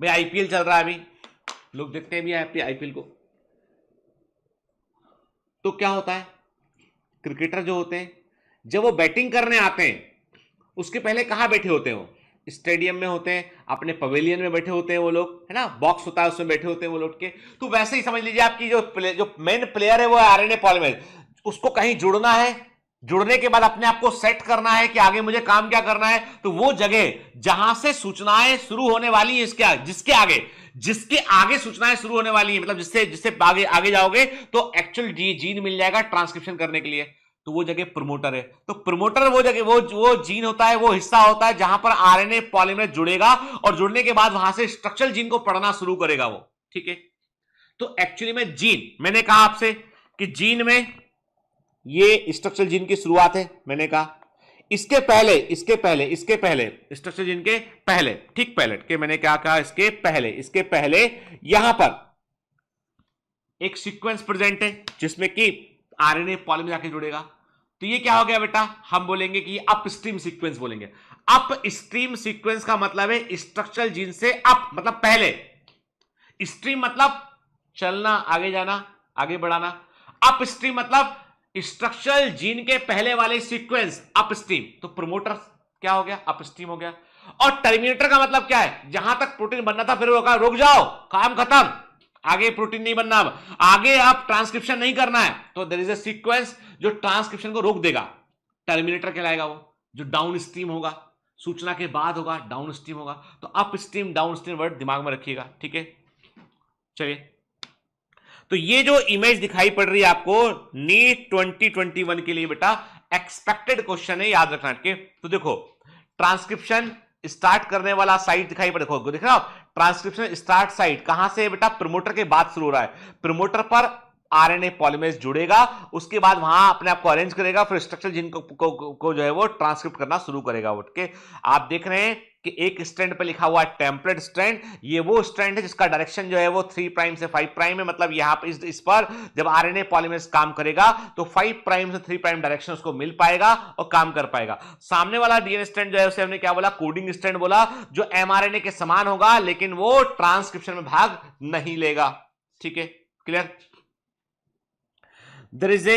[SPEAKER 1] भाई, आईपीएल चल रहा है अभी, लोग देखते हैं भी आईपीएल को, तो क्या होता है क्रिकेटर जो होते हैं जब वो बैटिंग करने आते हैं उसके पहले कहां बैठे होते हैं, वो स्टेडियम में होते हैं, अपने पवेलियन में बैठे होते हैं वो लोग, है ना, बॉक्स होता है उसमें बैठे होते हैं वो लोग के। तो वैसे ही समझ लीजिए आपकी जो मेन प्लेयर है वो आरएनए पॉलीमरेज, उसको कहीं जुड़ना है, जुड़ने के बाद अपने आप को सेट करना है कि आगे मुझे काम क्या करना है, तो वो जगह जहां से सूचनाएं शुरू होने वाली है, जिसके आगे सूचनाएं शुरू होने वाली है, मतलब जिससे आगे जाओगे तो एक्चुअल जीन मिल जाएगा ट्रांसक्रिप्शन करने के लिए, तो वो जगह प्रमोटर है। तो प्रमोटर वो जगह, वो जीन होता है, वो हिस्सा होता है जहां पर आरएनए पॉलीमरेज जुड़ेगा और जुड़ने के बाद वहां से स्ट्रक्चरल जीन को पढ़ना शुरू करेगा वो, ठीक है। तो एक्चुअली में जीन, मैंने कहा आपसे कि जीन में ये स्ट्रक्चरल जीन की शुरुआत है, मैंने कहा इसके पहले स्ट्रक्चरल जीन के पहले, ठीक, पहले के मैंने क्या कहा, इसके पहले यहां पर एक सीक्वेंस प्रेजेंट है जिसमें कि आरएनए पॉलीमरेज आके जुड़ेगा। तो ये क्या हो गया बेटा, हम बोलेंगे कि अपस्ट्रीम सीक्वेंस बोलेंगे। अपस्ट्रीम सीक्वेंस का मतलब है स्ट्रक्चरल जीन से अप, मतलब पहले, स्ट्रीम मतलब चलना, आगे जाना, आगे बढ़ाना, अपस्ट्रीम मतलब स्ट्रक्चरल जीन के पहले वाले सीक्वेंस अपस्ट्रीम, तो प्रमोटर क्या हो गया, अपस्ट्रीम हो गया। और टर्मिनेटर का मतलब क्या है, जहां तक प्रोटीन बनना था फिर रोका, रुक जाओ, काम खत्म, आगे प्रोटीन नहीं बनना, अब आगे आप ट्रांसक्रिप्शन नहीं करना है, तो देयर इज अ सीक्वेंस जो ट्रांसक्रिप्शन को रोक देगा, टर्मिनेटर कहलाएगा वो, जो डाउन स्ट्रीम होगा, सूचना के बाद होगा, डाउन स्ट्रीम होगा। तो up stream down stream word दिमाग में रखिएगा, ठीक है। चलिए, तो ये जो इमेज दिखाई पड़ रही है आपको नीट 2021 के लिए बेटा एक्सपेक्टेड क्वेश्चन है, याद रखना के। तो देखो ट्रांसक्रिप्शन स्टार्ट करने वाला साइट दिखाई पड़, देखो दिख रहा हो, ट्रांसक्रिप्शन स्टार्ट साइट कहां से बेटा, प्रमोटर के बाद शुरू हो रहा है, प्रमोटर पर आरएनए पॉलीमरेज जुड़ेगा, उसके बाद वहां अपने आप को अरेंज करेगा, फिर स्ट्रक्चर जिन को जो है वो ट्रांसक्रिप्ट करना शुरू करेगा उठ के। आप देख रहे हैं कि एक स्ट्रैंड पे लिखा हुआ है टेम्पलेट स्ट्रैंड, ये वो स्ट्रैंड है जिसका डायरेक्शन जो है वो 3 प्राइम से 5 प्राइम है, मतलब यहां पे इस पर जब आरएनए पॉलीमरेज काम करेगा तो 5 प्राइम से 3 प्राइम डायरेक्शन उसको मिल पाएगा और काम कर पाएगा। सामने वाला डीएनए स्ट्रैंड जो है उसे हमने क्या बोला, कोडिंग स्ट्रैंड बोला, जो एमआरएनए के समान होगा लेकिन वो ट्रांसक्रिप्शन में भाग नहीं लेगा, ठीक है, clear. There is a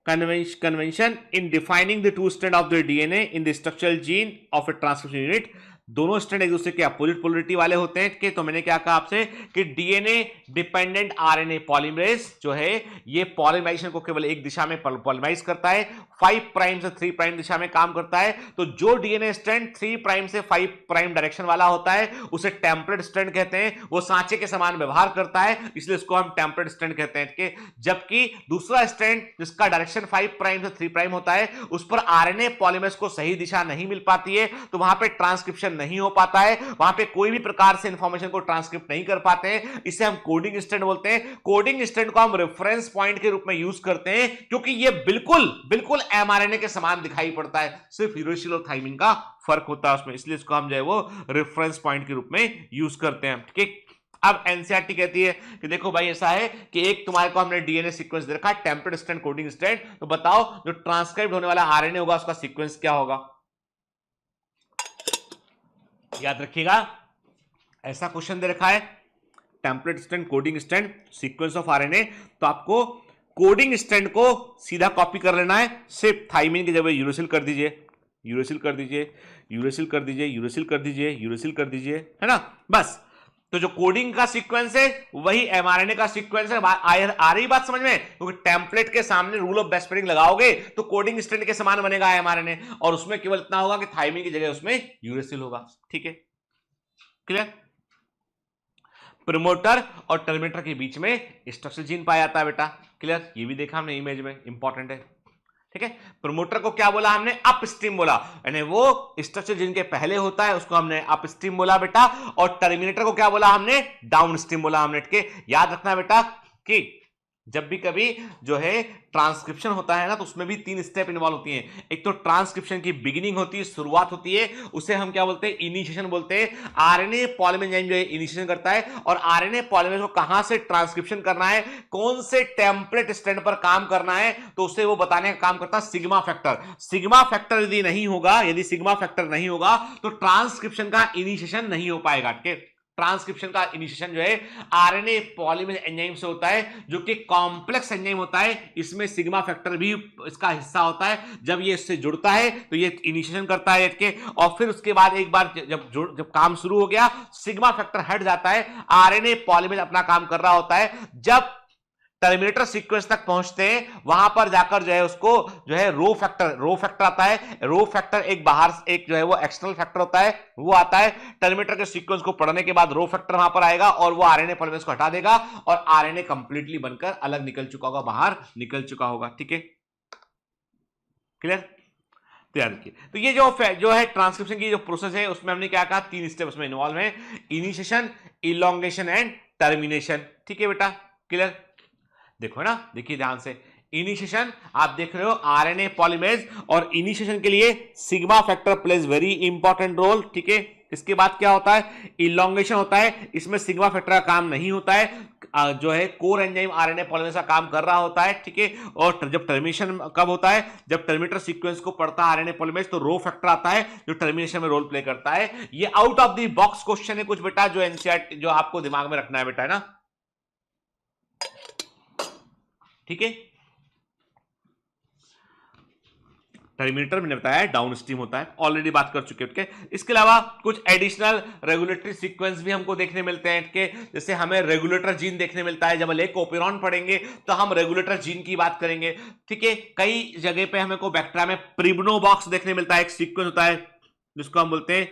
[SPEAKER 1] convention in defining the two strands of the DNA in the structural gene of a transcription unit. दोनों स्ट्रैंड एक दूसरे के अपोजिट पोलरिटी वाले होते हैं कि, तो मैंने क्या कहा आपसे कि डीएनए डिपेंडेंट आरएनए पॉलीमरेज जो है ये पॉलीमराइजेशन को केवल एक दिशा में पॉलीमराइज करता है, 5 प्राइम से 3 प्राइम दिशा में काम करता है। तो जो डीएनए स्ट्रैंड 3 प्राइम से 5 प्राइम डायरेक्शन वाला होता है उसे टेम्पलेट स्ट्रैंड कहते हैं, वो सांचे के समान व्यवहार करता है, इसलिए इसको हम टेम्पलेट स्ट्रैंड कहते हैं कि, जबकि दूसरा स्ट्रैंड जिसका डायरेक्शन 5 प्राइम से 3 प्राइम होता है उस पर आरएनए पॉलीमरेज को सही दिशा नहीं मिल पाती है, तो वहां पे ट्रांसक्रिप्शन नहीं हो पाता है, वहां पे कोई भी प्रकार से इंफॉर्मेशन को ट्रांसक्रिप्ट नहीं कर पाते हैं, इसे हम कोडिंग स्ट्रैंड बोलते हैं। कोडिंग स्ट्रैंड को हम रेफरेंस पॉइंट के रूप में यूज करते हैं क्योंकि ये बिल्कुल एमआरएनए के समान दिखाई पड़ता है, सिर्फ यूरेसिल और थाइमिन का फर्क होता है उसमें, इसलिए इसको हम जो है वो रेफरेंस पॉइंट के रूप में यूज करते हैं, ठीक है। अब एनसीईआरटी कहती है कि देखो भाई ऐसा है कि एक तुम्हारे को हमने डीएनए सीक्वेंस दे रखा है टेम्पलेट स्ट्रैंड कोडिंग स्ट्रैंड, तो बताओ जो ट्रांसक्राइब होने वाला आरएनए होगा उसका सीक्वेंस क्या होगा, याद रखिएगा ऐसा क्वेश्चन दे रखा है template strand coding strand sequence of RNA, तो आपको कोडिंग स्ट्रैंड को सीधा कॉपी कर लेना है, सिर्फ थाइमिन की जगह यूरेसिल कर दीजिए, यूरेसिल कर दीजिए, यूरेसिल कर दीजिए, यूरेसिल कर दीजिए, यूरेसिल कर दीजिए, है ना, बस। तो जो कोडिंग का सीक्वेंस है वही एमआरएनए का सीक्वेंस है, आ रही बात समझ में, क्योंकि टेम्पलेट के सामने रूल ऑफ बेस्ट पेयरिंग लगाओगे तो कोडिंग स्ट्रैंड के समान बनेगा एमआरएनए, और उसमें केवल इतना होगा कि थाइमिन की जगह उसमें यूरेसिल होगा, ठीक है, क्लियर। प्रमोटर और टर्मिनेटर के बीच में स्ट्रक्चरल जीन पाया जाता है बेटा, क्लियर, ये भी देखा हमने इमेज में, इंपॉर्टेंट है, ठीक है। प्रमोटर को क्या बोला हमने, अपस्ट्रीम बोला, यानी वो स्ट्रक्चर जिनके पहले होता है उसको हमने अपस्ट्रीम बोला बेटा, और टर्मिनेटर को क्या बोला हमने, डाउनस्ट्रीम बोला हमने, ठीक है। याद रखना बेटा कि जब भी कभी जो है ट्रांसक्रिप्शन होता है ना तो उसमें भी 3 स्टेप इन्वॉल्व होती हैं, एक तो ट्रांसक्रिप्शन की बिगिनिंग होती है, शुरुआत होती है, उसे हम क्या बोलते हैं, इनिशिएशन बोलते हैं। आरएनए पॉलीमरेज एंजाइम जो है इनिशिएशन करता है, और आरएनए पॉलीमरेज को कहां से ट्रांसक्रिप्शन करना है, कौन से टेम्पलेट स्ट्रैंड पर काम करना है, तो उसे वो बताने का काम करता है सिग्मा फैक्टर। सिग्मा फैक्टर यदि नहीं होगा, यदि सिग्मा फैक्टर नहीं होगा तो ट्रांसक्रिप्शन का इनिशिएशन नहीं हो पाएगा, ठीक है। ट्रांसक्रिप्शन का इनिशिएशन जो है आरएनए पॉलीमरेज एंजाइम से होता है, जो कि कॉम्प्लेक्स एंजाइम होता है, इसमें सिग्मा फैक्टर भी इसका हिस्सा होता है। जब ये इससे जुड़ता है तो ये इनिशिएशन करता है के, और फिर उसके बाद एक बार जब काम शुरू हो गया सिग्मा फैक्टर हट जाता है, आरएनए पॉलीमरेज अपना काम कर रहा होता है। जब टर्मिनेटर सीक्वेंस तक पहुंचते हैं वहां पर जाकर जो है उसको जो है रो फैक्टर आता है, रो फैक्टर एक बाहर एक जो है वो एक्सटर्नल फैक्टर होता है वो आता है, टर्मिनेटर के सीक्वेंस को पढ़ने के बाद रो फैक्टर वहां पर आएगा और वो आरएनए पॉलीमरेज को हटा देगा और आरएनए कंप्लीटली बनकर अलग निकल चुका होगा, बाहर निकल चुका होगा, ठीक है, क्लियर। तैयार रखिए। तो ये जो है ट्रांसक्रिप्शन की जो प्रोसेस है उसमें हमने क्या कहा, 3 स्टेप उसमें इन्वॉल्व है, इनिशिएशन, इलॉन्गेशन एंड टर्मिनेशन, ठीक है बेटा, क्लियर। देखो ना, देखिए ध्यान से, इनिशिएशन आप देख रहे हो आरएनए पॉलीमरेज, और इनिशिएशन के लिए sigma factor plays very important role, ठीक है। इसके बाद क्या होता है, इलॉन्गेशन होता है, इसमें सिग्मा फैक्टर का काम नहीं होता है, जो है कोर एंजाइम आरएनए पॉलीमरेज का काम कर रहा होता है, ठीक है। और जब टर्मिनेशन कब होता है, जब टर्मिनेटर सीक्वेंस को पढ़ता है आरएनए पॉलीमरेज तो रो फैक्टर आता है जो टर्मिनेशन में रोल प्ले करता है। ये out of the box question है कुछ बेटा, जो एनसीईआरटी जो आपको दिमाग में रखना है बेटा, है ना, ठीक है। टर्मिनेटर मैंने बताया डाउन स्ट्रीम होता है, ऑलरेडी बात कर चुके हैं। ठीक, इसके अलावा कुछ एडिशनल रेगुलेटरी सीक्वेंस भी हमको देखने मिलते हैं कि जैसे हमें रेगुलेटर जीन देखने मिलता है, जब लेकोपेरॉन पढ़ेंगे तो हम रेगुलेटर जीन की बात करेंगे। ठीक है, कई जगह पे हमें को बैक्टीरिया में प्रिब्नोबॉक्स देखने मिलता है, एक सीक्वेंस होता है जिसको हम बोलते हैं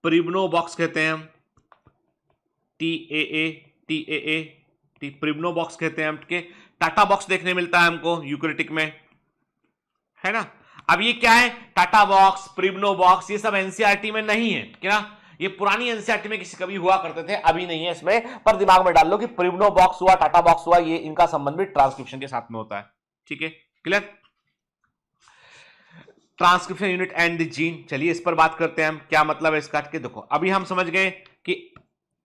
[SPEAKER 1] प्रिब्नोबॉक्स कहते हैं हम, टी प्रिब्नोबॉक्स कहते हैं हम। ठीक है, टाटा बॉक्स देखने मिलता है हमको यूकैरियोटिक में, है ना। अब ये क्या है, टाटा बॉक्स, प्रिब्नो बॉक्स, ये सब एनसीईआरटी में नहीं है क्या, ये पुरानी एनसीईआरटी में किसी कभी हुआ करते थे, अभी नहीं है इसमें, पर दिमाग में डाल लो कि प्रिब्नो बॉक्स हुआ, टाटा बॉक्स हुआ, ये इनका संबंध भी ट्रांसक्रिप्शन के साथ में होता है। ठीक है, clear. Transcription unit and the gene, चलिए इस पर बात करते हैं हम, क्या मतलब है इसका। देखो अभी हम समझ गए कि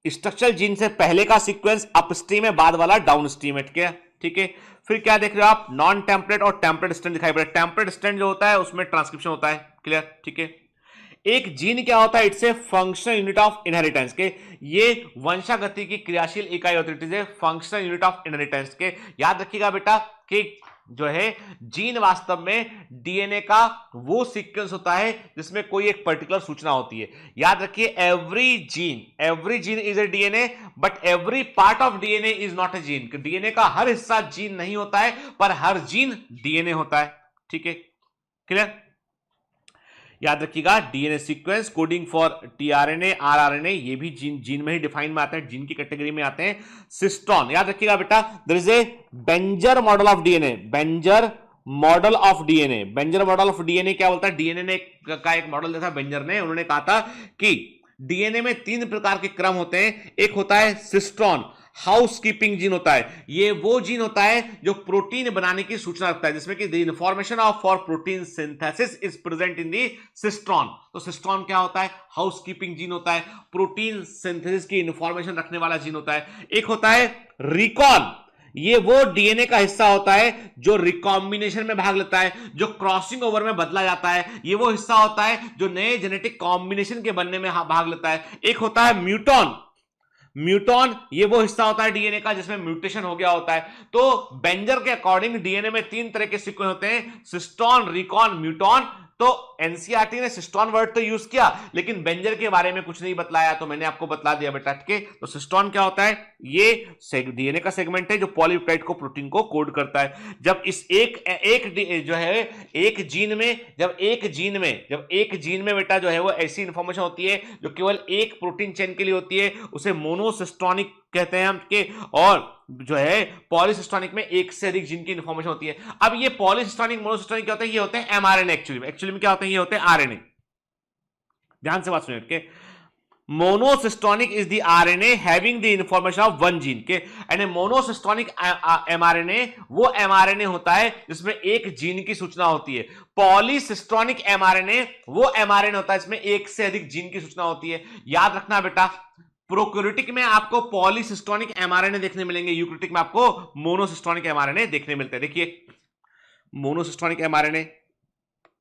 [SPEAKER 1] स्ट्रक्चरल जीन से पहले का सीक्वेंस अपस्ट्रीम है, बाद वाला डाउनस्ट्रीम है। ठीक है, फिर क्या देख रहे हो आप, नॉन टेम्पलेट और टेम्पलेट स्ट्रैंड दिखाई पड़ रहा है। टेम्पलेट स्ट्रैंड जो होता है उसमें ट्रांसक्रिप्शन होता है, क्लियर। ठीक है, एक जीन क्या होता है, it's a functional unit of inheritance के, ये वंशागति की क्रियाशील इकाई होती है, फंक्शनल यूनिट ऑफ इनहेरिटेंस के। याद रखिएगा बेटा कि जो है जीन वास्तव में डीएनए का वो सीक्वेंस होता है जिसमें कोई एक पर्टिकुलर सूचना होती है। याद रखिए every gene is a DNA, but every part of DNA is not a gene. DNA का हर हिस्सा जीन नहीं होता है, पर हर जीन डीएनए होता है। ठीक है, क्लियर। याद रखिएगा DNA sequence, coding for tRNA, rRNA, ये भी जीन में ही डिफाइन में आते हैं, जीन की कैटेगरी में आते हैं। सिस्टोन, याद रखिएगा बेटा, there is a Benzer model of DNA, Benzer model of DNA. Benzer model of DNA क्या बोलता है, डीएनए ने का एक मॉडल देखा बेंजर ने, उन्होंने कहा था कि डीएनए में 3 प्रकार के क्रम होते हैं। एक होता है सिस्टोन, हाउसकीपिंग जीन होता है, ये वो जीन होता है जो प्रोटीन बनाने की सूचना रखता है, जिसमें कि the information of for protein synthesis is present in the cistron. तो सिस्टोन क्या होता है, हाउसकीपिंग जीन होता है, प्रोटीन सिंथेसिस की इंफॉर्मेशन रखने वाला जीन होता है। एक होता है रिकॉल, ये वो डीएनए का हिस्सा होता है जो रिकॉम्बिनेशन में भाग लेता है, जो क्रॉसिंग ओवर में बदला जाता है, ये वो हिस्सा होता है जो नए जेनेटिक कॉम्बिनेशन के बनने में भाग लेता है। एक होता है म्यूटॉन, ये वो हिस्सा होता है डीएनए का जिसमें म्यूटेशन हो गया होता है। तो बेंजर के अकॉर्डिंग डीएनए में 3 तरह के सीक्वेंस होते हैं, सिस्टोन, रिकॉन, म्यूटॉन। तो एनसीईआरटी ने सिस्टोन वर्ड तो यूज किया, लेकिन बेंजर के बारे में कुछ नहीं बतलाया, तो मैंने आपको बतला दिया बेटा। ठीक है, तो सिस्टोन क्या होता है, ये डीएनए का सेगमेंट है जो पॉलीपेप्टाइड को, प्रोटीन को कोड करता है। जब इस जो है एक जीन में बेटा जो है वो ऐसी इंफॉर्मेशन होती है जो केवल एक प्रोटीन चेन के लिए होती है, उसे मोनोसिस्टोनिक कहते हैं हम के, और जो है पॉलीसिस्टोनिक में एक से अधिक जीन की इंफॉर्मेशन होती है। अब ये पॉलीसिस्टोनिक, मोनोसिस्टोनिक क्या होता है, ये होते हैं एमआरएनए। एक्चुअली में क्या होते हैं, ये होते हैं आरएनए। ध्यान से बात सुनिए के, monocistronic is the RNA having the information of one gene के, एंड मोनोसिस्टोनिक एमआरएनए वो एमआरएनए होता है जिसमें एक जीन की सूचना होती है। पॉलीसिस्टोनिक एमआरएनए वो एमआरएनए होता है जिसमें एक से अधिक जीन की सूचना होती है। याद रखना बेटा, प्रोकैरियोटिक में आपको पॉलीसिस्टोनिक एमआरएनए देखने मिलेंगे, यूकैरियोटिक में आपको मोनोसिस्टोनिक एमआरएनए देखने मिलते हैं। देखिए मोनोसिस्टोनिक एमआरएनए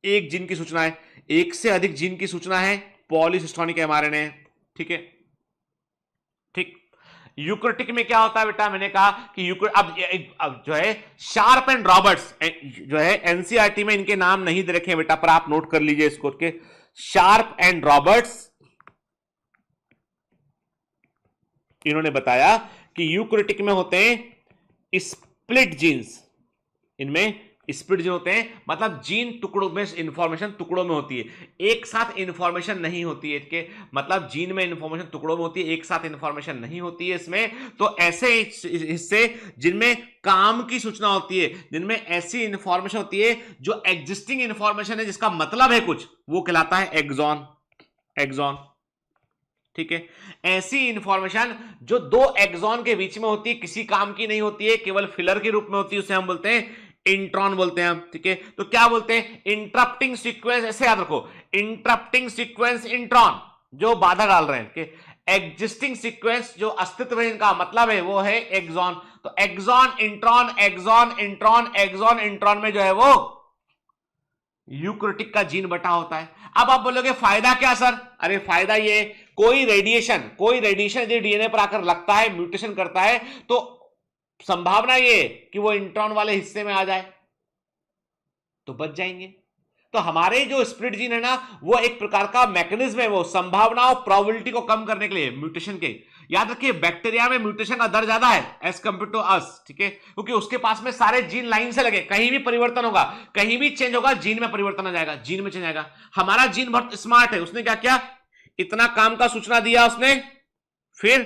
[SPEAKER 1] एक जीन की सूचना है, एक से अधिक जीन की सूचना है पॉलीसिस्टोनिक एमआरएनए। ठीक है, ठीक। यूकैरियोटिक में क्या होता है बेटा, मैंने कहा कि अब जो है शार्प एंड रॉबर्ट्स जो है एनसीईआरटी में इनके नाम नहीं दे रखे बेटा, पर आप नोट कर लीजिए इसको के, शार्प एंड रॉबर्ट्स इन्होंने बताया कि यूकैरियोटिक में होते हैं स्प्लिट जीन्स, इनमें स्प्लिट जीन होते हैं, मतलब जीन टुकड़ों में, इंफॉर्मेशन टुकड़ों में होती है, एक साथ इंफॉर्मेशन नहीं होती है इसके, मतलब जीन में इंफॉर्मेशन टुकड़ों में होती है, एक साथ इंफॉर्मेशन नहीं होती है इसमें। तो ऐसे हिस्से जिनमें काम की सूचना होती है, जिनमें ऐसी इंफॉर्मेशन होती है जो एग्जिस्टिंग इंफॉर्मेशन है जिसका मतलब है कुछ, वो कहलाता है एक्सॉन। ठीक है, ऐसी इंफॉर्मेशन जो 2 एक्सॉन के बीच में होती है, किसी काम की नहीं होती है, केवल फिलर के रूप में होती है, उसे हम बोलते हैं इंट्रॉन बोलते हैं हम। ठीक है, तो क्या बोलते हैं, इंटरप्टिंग सीक्वेंस, ऐसे याद रखो, इंटरप्टिंग सीक्वेंस इंट्रॉन जो बाधा डाल रहे हैं, एग्जिस्टिंग सीक्वेंस जो अस्तित्व है इनका मतलब है वो है एक्सॉन। तो exon intron, exon intron, exon intron में जो है वो यूकैरियोटिक का जीन बटा होता है। अब आप बोलोगे फायदा क्या सर, अरे फायदा ये, कोई रेडिएशन यदि डीएनए पर आकर लगता है, म्यूटेशन करता है, तो संभावना ये कि वो इंट्रॉन वाले हिस्से में आ जाए, तो बच जाएंगे। तो हमारे जो स्प्लिट जीन है ना, वो एक प्रकार का मैकेनिज्म है, वो संभावना और प्रोबेबिलिटी को कम करने के लिए म्यूटेशन के। याद रखिए बैक्टीरिया में म्यूटेशन का दर ज्यादा है एज कंपेयर टू अस, ठीक है, क्योंकि उसके पास में सारे जीन लाइन से लगे, कहीं भी परिवर्तन होगा, कहीं भी चेंज होगा, जीन में परिवर्तन आ जाएगा, जीन में चेंज आएगा। हमारा जीन बहुत स्मार्ट है, उसने क्या किया, इतना काम का सूचना दिया उसने, फिर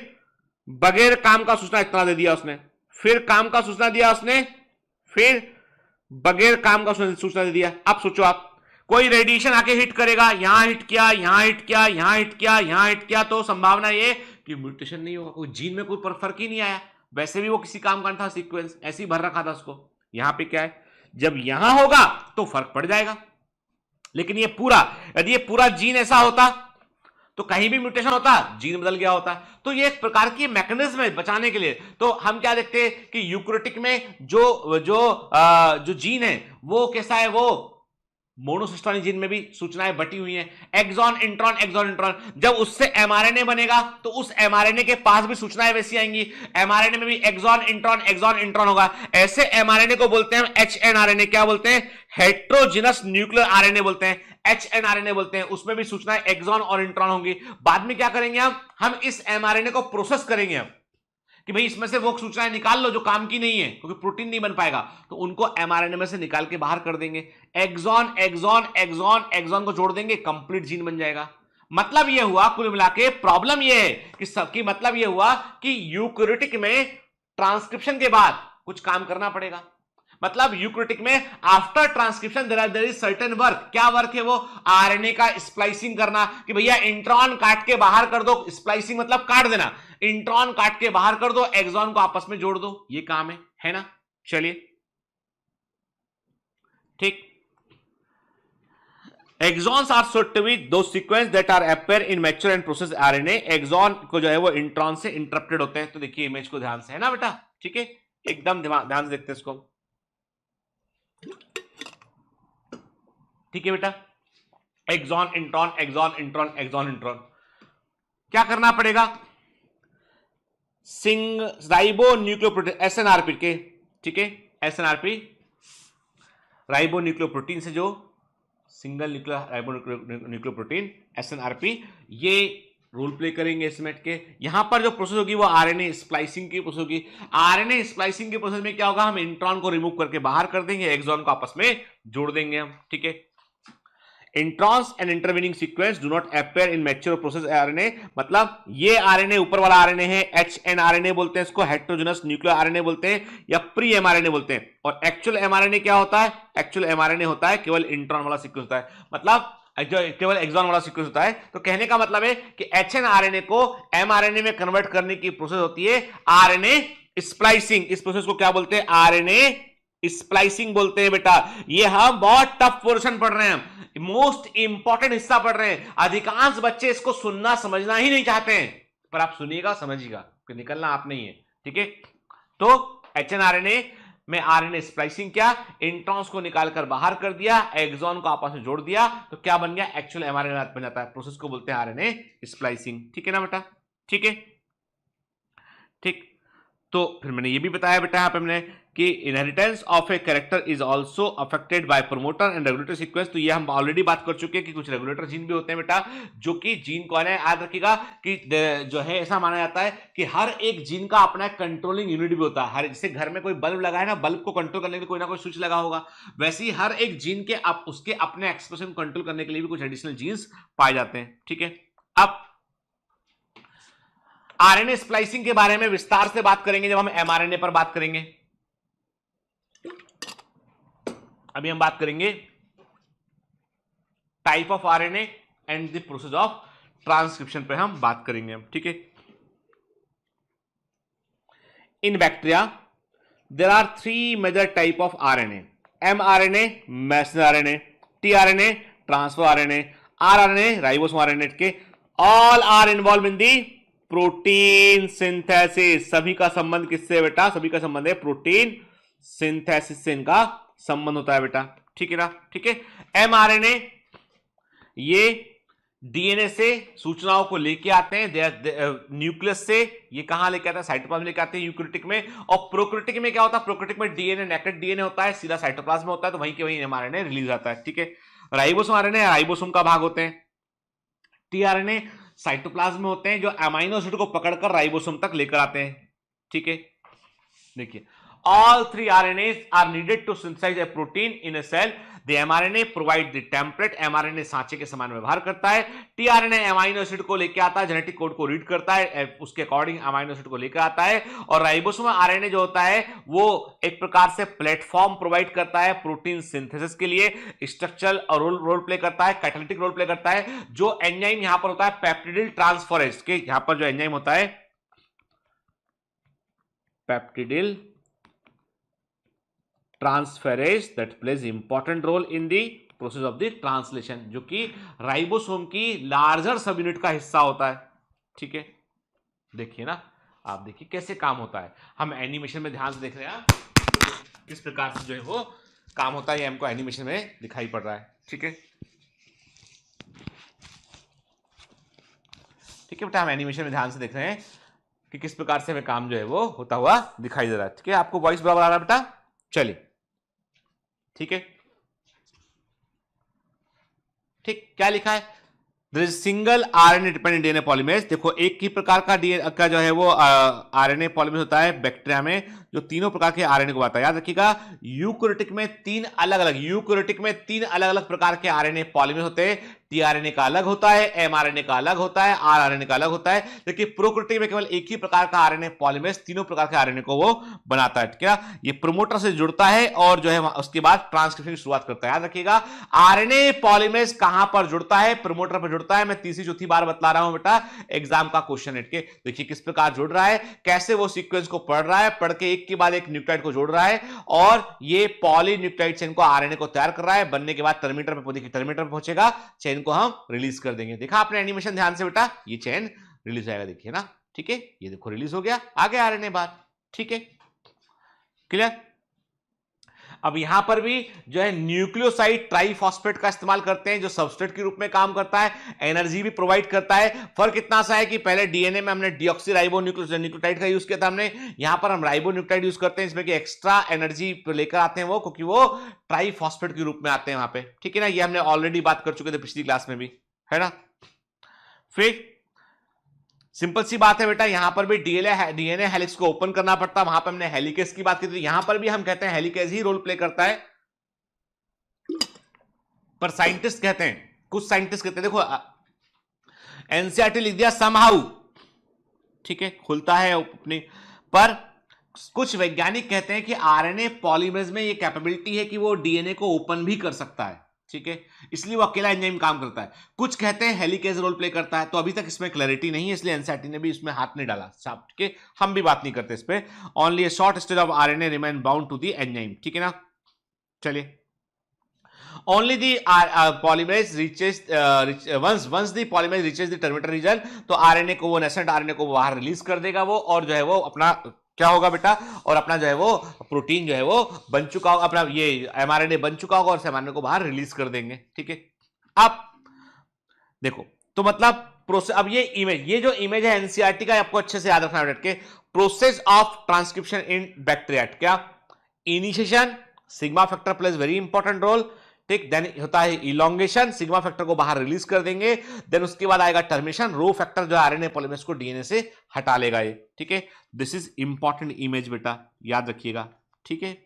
[SPEAKER 1] बगैर काम का सूचना इतना दे दिया उसने, फिर काम का सूचना दिया उसने, फिर बगैर काम का सूचना दे दिया। अब सोचो आप, कोई रेडिएशन आके हिट करेगा, यहां हिट किया, यहां हिट किया, यहां हिट किया, यहां हिट किया, तो संभावना ये कि म्यूटेशन नहीं होगा, कोई जीन में कोई फर्क ही नहीं आया। वैसे भी वो किसी काम का था, सीक्वेंस ऐसे ही भर रखा था उसको। यहां पे क्या है, जब यहां होगा तो फर्क पड़ जाएगा। लेकिन ये पूरा, यदि ये पूरा जीन ऐसा होता तो कहीं भी म्यूटेशन होता, जीन बदल गया होता। तो ये एक प्रकार की मैकेनिज्म है बचाने के लिए। तो हम क्या देखते हैं कि यूकैरियोटिक में जो जीन है वो कैसा है, वो मोनोसिस्टोनिक जीन में भी सूचनाएं बटी हुई हैं, एक्सॉन इंट्रॉन एक्सॉन इंट्रॉन। जब उससे एमआरएनए बनेगा तो उस एमआरएनए के पास भी सूचनाएं वैसी आएंगी, एमआरएनए में भी एक्सॉन इंट्रॉन होगा। ऐसे एमआरएनए को बोलते हैं एचएनआरएनए। क्या बोलते हैं, हेट्रोजिनस न्यूक्लियर आरएनए बोलते हैं, एचएनआरएनए बोलते हैं। उसमें भी सूचनाएं एक्सॉन और इंट्रॉन होंगी। बाद में क्या करेंगे हम इस एमआरएनए को प्रोसेस करेंगे हम, कि भाई इसमें से वो सूचनाएं निकाल लो जो काम की नहीं है, क्योंकि प्रोटीन नहीं बन पाएगा, तो उनको एमआरएनए में से निकाल के बाहर कर देंगे। एक्सॉन एक्सॉन एक्सॉन एक्सॉन को जोड़ देंगे, कंप्लीट जीन बन जाएगा। मतलब ये हुआ, कुल मिला के प्रॉब्लम ये है कि सबकी, मतलब ये हुआ कि यूकैरियोटिक में ट्रांसक्रिप्शन के बाद कुछ काम करना पड़ेगा। मतलब यूकैरियोटिक में after transcription there is certain work. क्या वर्क है वो, आरएनए का स्प्लाइसिंग करना, कि भैया इंट्रॉन काट के बाहर कर दो, स्प्लाइसिंग मतलब काट देना, इंट्रॉन काट के बाहर कर दो, एक्सॉन को आपस में जोड़ दो, ये काम है ना। चलिए ठीक। Exons are said to be those sequence that are appear in mature and processed RNA। Exon को जो है वो इंट्रॉन से इंटरप्टेड होते हैं। तो देखिए इमेज को ध्यान से, है ना बेटा, ठीक है, एकदम ध्यान से देखते हैं इसको, ठीक है बेटा। Exon intron exon intron exon intron, क्या करना पड़ेगा, राइबो न्यूक्लियोप्रोटीन एसएनआरपी के, ठीक है, एसएनआरपी राइबो न्यूक्लियोप्रोटीन से, जो सिंगल न्यूक्लियर राइबो न्यूक्लियोप्रोटीन एसएनआरपी, ये रोल प्ले करेंगे इसमें के। यहां पर जो प्रोसेस होगी वो आरएनए स्प्लाइसिंग की प्रोसेस होगी। आरएनए स्प्लाइसिंग के प्रोसेस में क्या होगा, हम इंट्रॉन को रिमूव करके बाहर कर देंगे, एक्सॉन को आपस में जोड़ देंगे हम, ठीक है। Introns and intervening sequence do not appear in mature process RNA. मतलब ये आरएनए ऊपर वाला आरएनए है, एचएनआरएनए बोलते हैं इसको, हेटेरोजेनस न्यूक्लियर आरएनए बोलते हैं या प्री एमआरएनए बोलते हैं। और एक्चुअल एमआरएनए क्या होता है, एक्चुअल एमआरएनए होता है केवल इंट्रॉन वाला सीक्वेंस होता है, मतलब जो केवल एक्सॉन वाला सीक्वेंस होता है। तो कहने का मतलब है कि एचएनआरएनए को एमआरएनए में कन्वर्ट करने की प्रोसेस होती है आरएनए स्प्लाइसिंग। इस प्रोसेस को क्या बोलते हैं, आरएनए स्प्लाइसिंग बोलते हैं बेटा। ये हम बहुत टफ पोर्शन पढ़ रहे हैं, मोस्ट इंपॉर्टेंट हिस्सा पढ़ रहे हैं। अधिकांश बच्चे इसको सुनना समझना ही नहीं चाहते हैं, पर आप सुनिएगा समझिएगा, निकलना आप नहीं है, ठीक है। तो एचएनआरएनए में आरएनए स्प्लाइसिंग किया, इंट्रॉन्स को निकालकर बाहर कर दिया, एक्सॉन को आपस में जोड़ दिया, तो क्या बन गया, एक्चुअल एमआरएनए बन जाता है। प्रोसेस को बोलते हैं आरएनए स्प्लाइसिंग, ठीक है ना बेटा, ठीक है, ठीक। तो फिर मैंने ये भी बताया बेटा यहाँ पे हमने कि inheritance of a character is also affected by promoter and regulator sequence. तो ये हम ऑलरेडी बात कर चुके हैं कि कुछ रेगुलेटर जीन भी होते हैं बेटा, जो कि जीन को है, याद रखिएगा कि जो है ऐसा माना जाता है कि हर एक जीन का अपना कंट्रोलिंग यूनिट भी होता है। हर, जैसे घर में कोई बल्ब लगा है ना, बल्ब को कंट्रोल करने के लिए कोई ना कोई स्विच लगा होगा, वैसे ही हर एक जीन के उसके अपने एक्सप्रेशन को कंट्रोल करने के लिए भी कुछ एडिशनल जीन्स पाए जाते हैं, ठीक है। अब आरएनए स्प्लाइसिंग के बारे में विस्तार से बात करेंगे जब हम एमआरएनए पर बात करेंगे। अभी हम बात करेंगे type of RNA and the process of transcription पे हम बात करेंगे, ठीक है। In bacteria there are 3 major type of RNA, mRNA messenger RNA, tRNA transfer RNA, rRNA ribosome RNA के। All are involve in the protein synthesis. सभी का संबंध किससे बेटा, सभी का संबंध है प्रोटीन सिंथेसिस से, इनका संबंध होता है बेटा, ठीक है ना, ठीक है। एमआरएनए ये डीएनए से सूचनाओं को लेके आते हैं, न्यूक्लियस से ये कहां लेके आते हैं, साइटोप्लाज्म लेके आते हैं यूकैरियोटिक में। और प्रोकैरियोटिक में क्या होता है, प्रोकैरियोटिक में डीएनए नेकेड डीएनए होता है, सीधा साइटोप्लाज्म में होता है, तो वहीं के वहीं एमआरएनए रिलीज आता है। ठीक है, राइबोसोम आरएनए राइबोसोम का भाग होते हैं। टीआरएनए साइटोप्लाज्म में होते हैं, जो अमाइनो एसिड को पकड़कर राइबोसोम तक लेकर आते हैं। ठीक है, देखिए all three RNAs are needed to synthesize a protein in a cell. The mRNA provide the template. mRNA सांचे के समान व्यवहार करता है। tRNA अमाइनो एसिड को लेकर आता है, जेनेटिक कोड को रीड करता है, उसके अकॉर्डिंग अमाइनो एसिड को लेकर आता है। और राइबोसोम आरएनए जो होता है वो एक प्रकार से प्लेटफॉर्म प्रोवाइड करता है प्रोटीन सिंथेसिस के लिए, स्ट्रक्चरल और रोल प्ले करता है, कैटालिटिक रोल प्ले करता है। जो एंजाइम यहां पर होता है पेप्टिडिल ट्रांसफरेज के, यहां पर जो एंजाइम होता है peptidyl transferase that plays important role in the process of the translation, जो कि राइबोसोम की लार्जर सब यूनिट का हिस्सा होता है। ठीक है, देखिए ना, आप देखिए कैसे काम होता है। हम एनिमेशन में ध्यान से देख रहे हैं किस प्रकार से जो है वो काम होता है, ये हमको एनिमेशन में दिखाई पड़ रहा है। ठीक है, ठीक है बेटा, हम एनिमेशन में ध्यान से देख रहे हैं कि किस प्रकार से हमें काम जो है वो होता हुआ दिखाई दे रहा है। ठीक है, आपको वॉइस बराबर आ रहा है बेटा? चलिए, ठीक है, ठीक, क्या लिखा है, there is single RNA dependent DNA polymerase. देखो एक ही प्रकार का डीएनए का जो है वो आरएनए पॉलीमरेज होता है बैक्टीरिया में, जो तीनों प्रकार के आरएनए को बताता है। याद रखिएगा, यूकैरियोटिक में तीन अलग अलग प्रकार के आरएनए पॉलीमरेज होते हैं। टीआरएनए का अलग होता है, एमआरएनए का अलग होता है, आरआरएनए का अलग होता है। लेकिन प्रोकैरियोटिक में केवल एक ही प्रकार का आरएनए पॉलीमरेज तीनों प्रकार के आरएनए को वो बनाता है। ठीक है, ये प्रोमोटर से जुड़ता है और जो है उसके बाद ट्रांसक्रिप्शन की शुरुआत करता है। याद रखिएगा, आरएनए पॉलीमरेज कहां पर जुड़ता है, प्रोमोटर पर जुड़ता है। मैं तीसरी चौथी बार बतला रहा हूं बेटा, एग्जाम का क्वेश्चन है। देखिए किस प्रकार जुड़ रहा है, कैसे वो सीक्वेंस को पढ़ रहा है, पढ़ के एक के बाद एक न्यूक्लियोटाइड को जोड़ रहा है, और ये पॉलीन्यूक्लियोटाइड चेन को आरएनए को तैयार कर रहा है। बनने के बाद टर्मिनेटर पे पहुंचेगा, चेन को हम रिलीज कर देंगे। देखा आपने एनिमेशन ध्यान से बेटा, ये चेन रिलीज हो जाएगा, देखिए ना। ठीक है, ये देखो रिलीज हो गया, आ गया आरएनए बाहर। ठीक है, क्लियर। अब यहां पर भी जो है न्यूक्लियोसाइड ट्राइफॉस्फेट का इस्तेमाल करते हैं, जो सबस्ट्रेट के रूप में काम करता है, एनर्जी भी प्रोवाइड करता है। फर्क इतना सा है कि पहले डीएनए में हमने डीऑक्सी न्यूक्लियोटाइड का यूज किया था हमने, यहां पर हम राइबोन्यूक्लियोटाइड यूज करते हैं, इसमें कि एक्स्ट्रा एनर्जी लेकर आते हैं वो, क्योंकि वो ट्राइफॉस्फेट के रूप में आते हैं वहां पे। ठीक है ना, ये हमने ऑलरेडी बात कर चुके थे पिछली क्लास में भी, है ना। फिर सिंपल सी बात है बेटा, यहां पर भी डीएनए हेलिक्स को ओपन करना पड़ता है, वहां पर हमने हेलिकेज की बात की थी, यहां पर भी हम कहते हैं हेलिकेज ही रोल प्ले करता है। पर साइंटिस्ट कहते हैं, कुछ साइंटिस्ट कहते हैं, देखो एनसीईआरटी लिख दिया समहाउ, ठीक है, खुलता है अपनी, पर कुछ वैज्ञानिक कहते हैं कि आरएनए पॉलीमरेज में ये कैपेबिलिटी है कि वो डीएनए को ओपन भी कर सकता है। ठीक है, इसलिए वो अकेला एंजाइम काम करता है। कुछ कहते हैं हेलिकेज रोल प्ले करता है, तो अभी तक इसमें क्लैरिटी नहीं है, इसलिए एनसीईआरटी ने भी इसमें हाथ नहीं डाला। ठीक है, हम भी बात नहीं करते इस पे। Only a short stage of RNA remain bound to the enzyme. ठीक है ना, चलिए। Only the polymerase reaches once the polymerase reaches the terminator region, तो आरएनए को वो नेसेंट आरएनए को बाहर रिलीज कर देगा वो, और जो है वो अपना क्या होगा बेटा, और अपना जो है वो प्रोटीन जो है वो बन चुका होगा, अपना ये एमआरएनए बन चुका होगा, और एमआरएनए को बाहर रिलीज कर देंगे। ठीक है, अब देखो तो मतलब प्रोसेस, अब ये जो इमेज है एनसीईआरटी का, आपको अच्छे से याद रखना है। Process of transcription in bacteria, क्या initiation, sigma factor plays very important role. ठीक, देन होता है इलोंगेशन, सिग्मा फैक्टर को बाहर रिलीज कर देंगे, देन उसके बाद आएगा टर्मिनेशन, रो फैक्टर जो आरएनए पॉलीमरेज को डीएनए से हटा लेगा ये। ठीक है, दिस इज इंपॉर्टेंट इमेज बेटा, याद रखिएगा। ठीक है,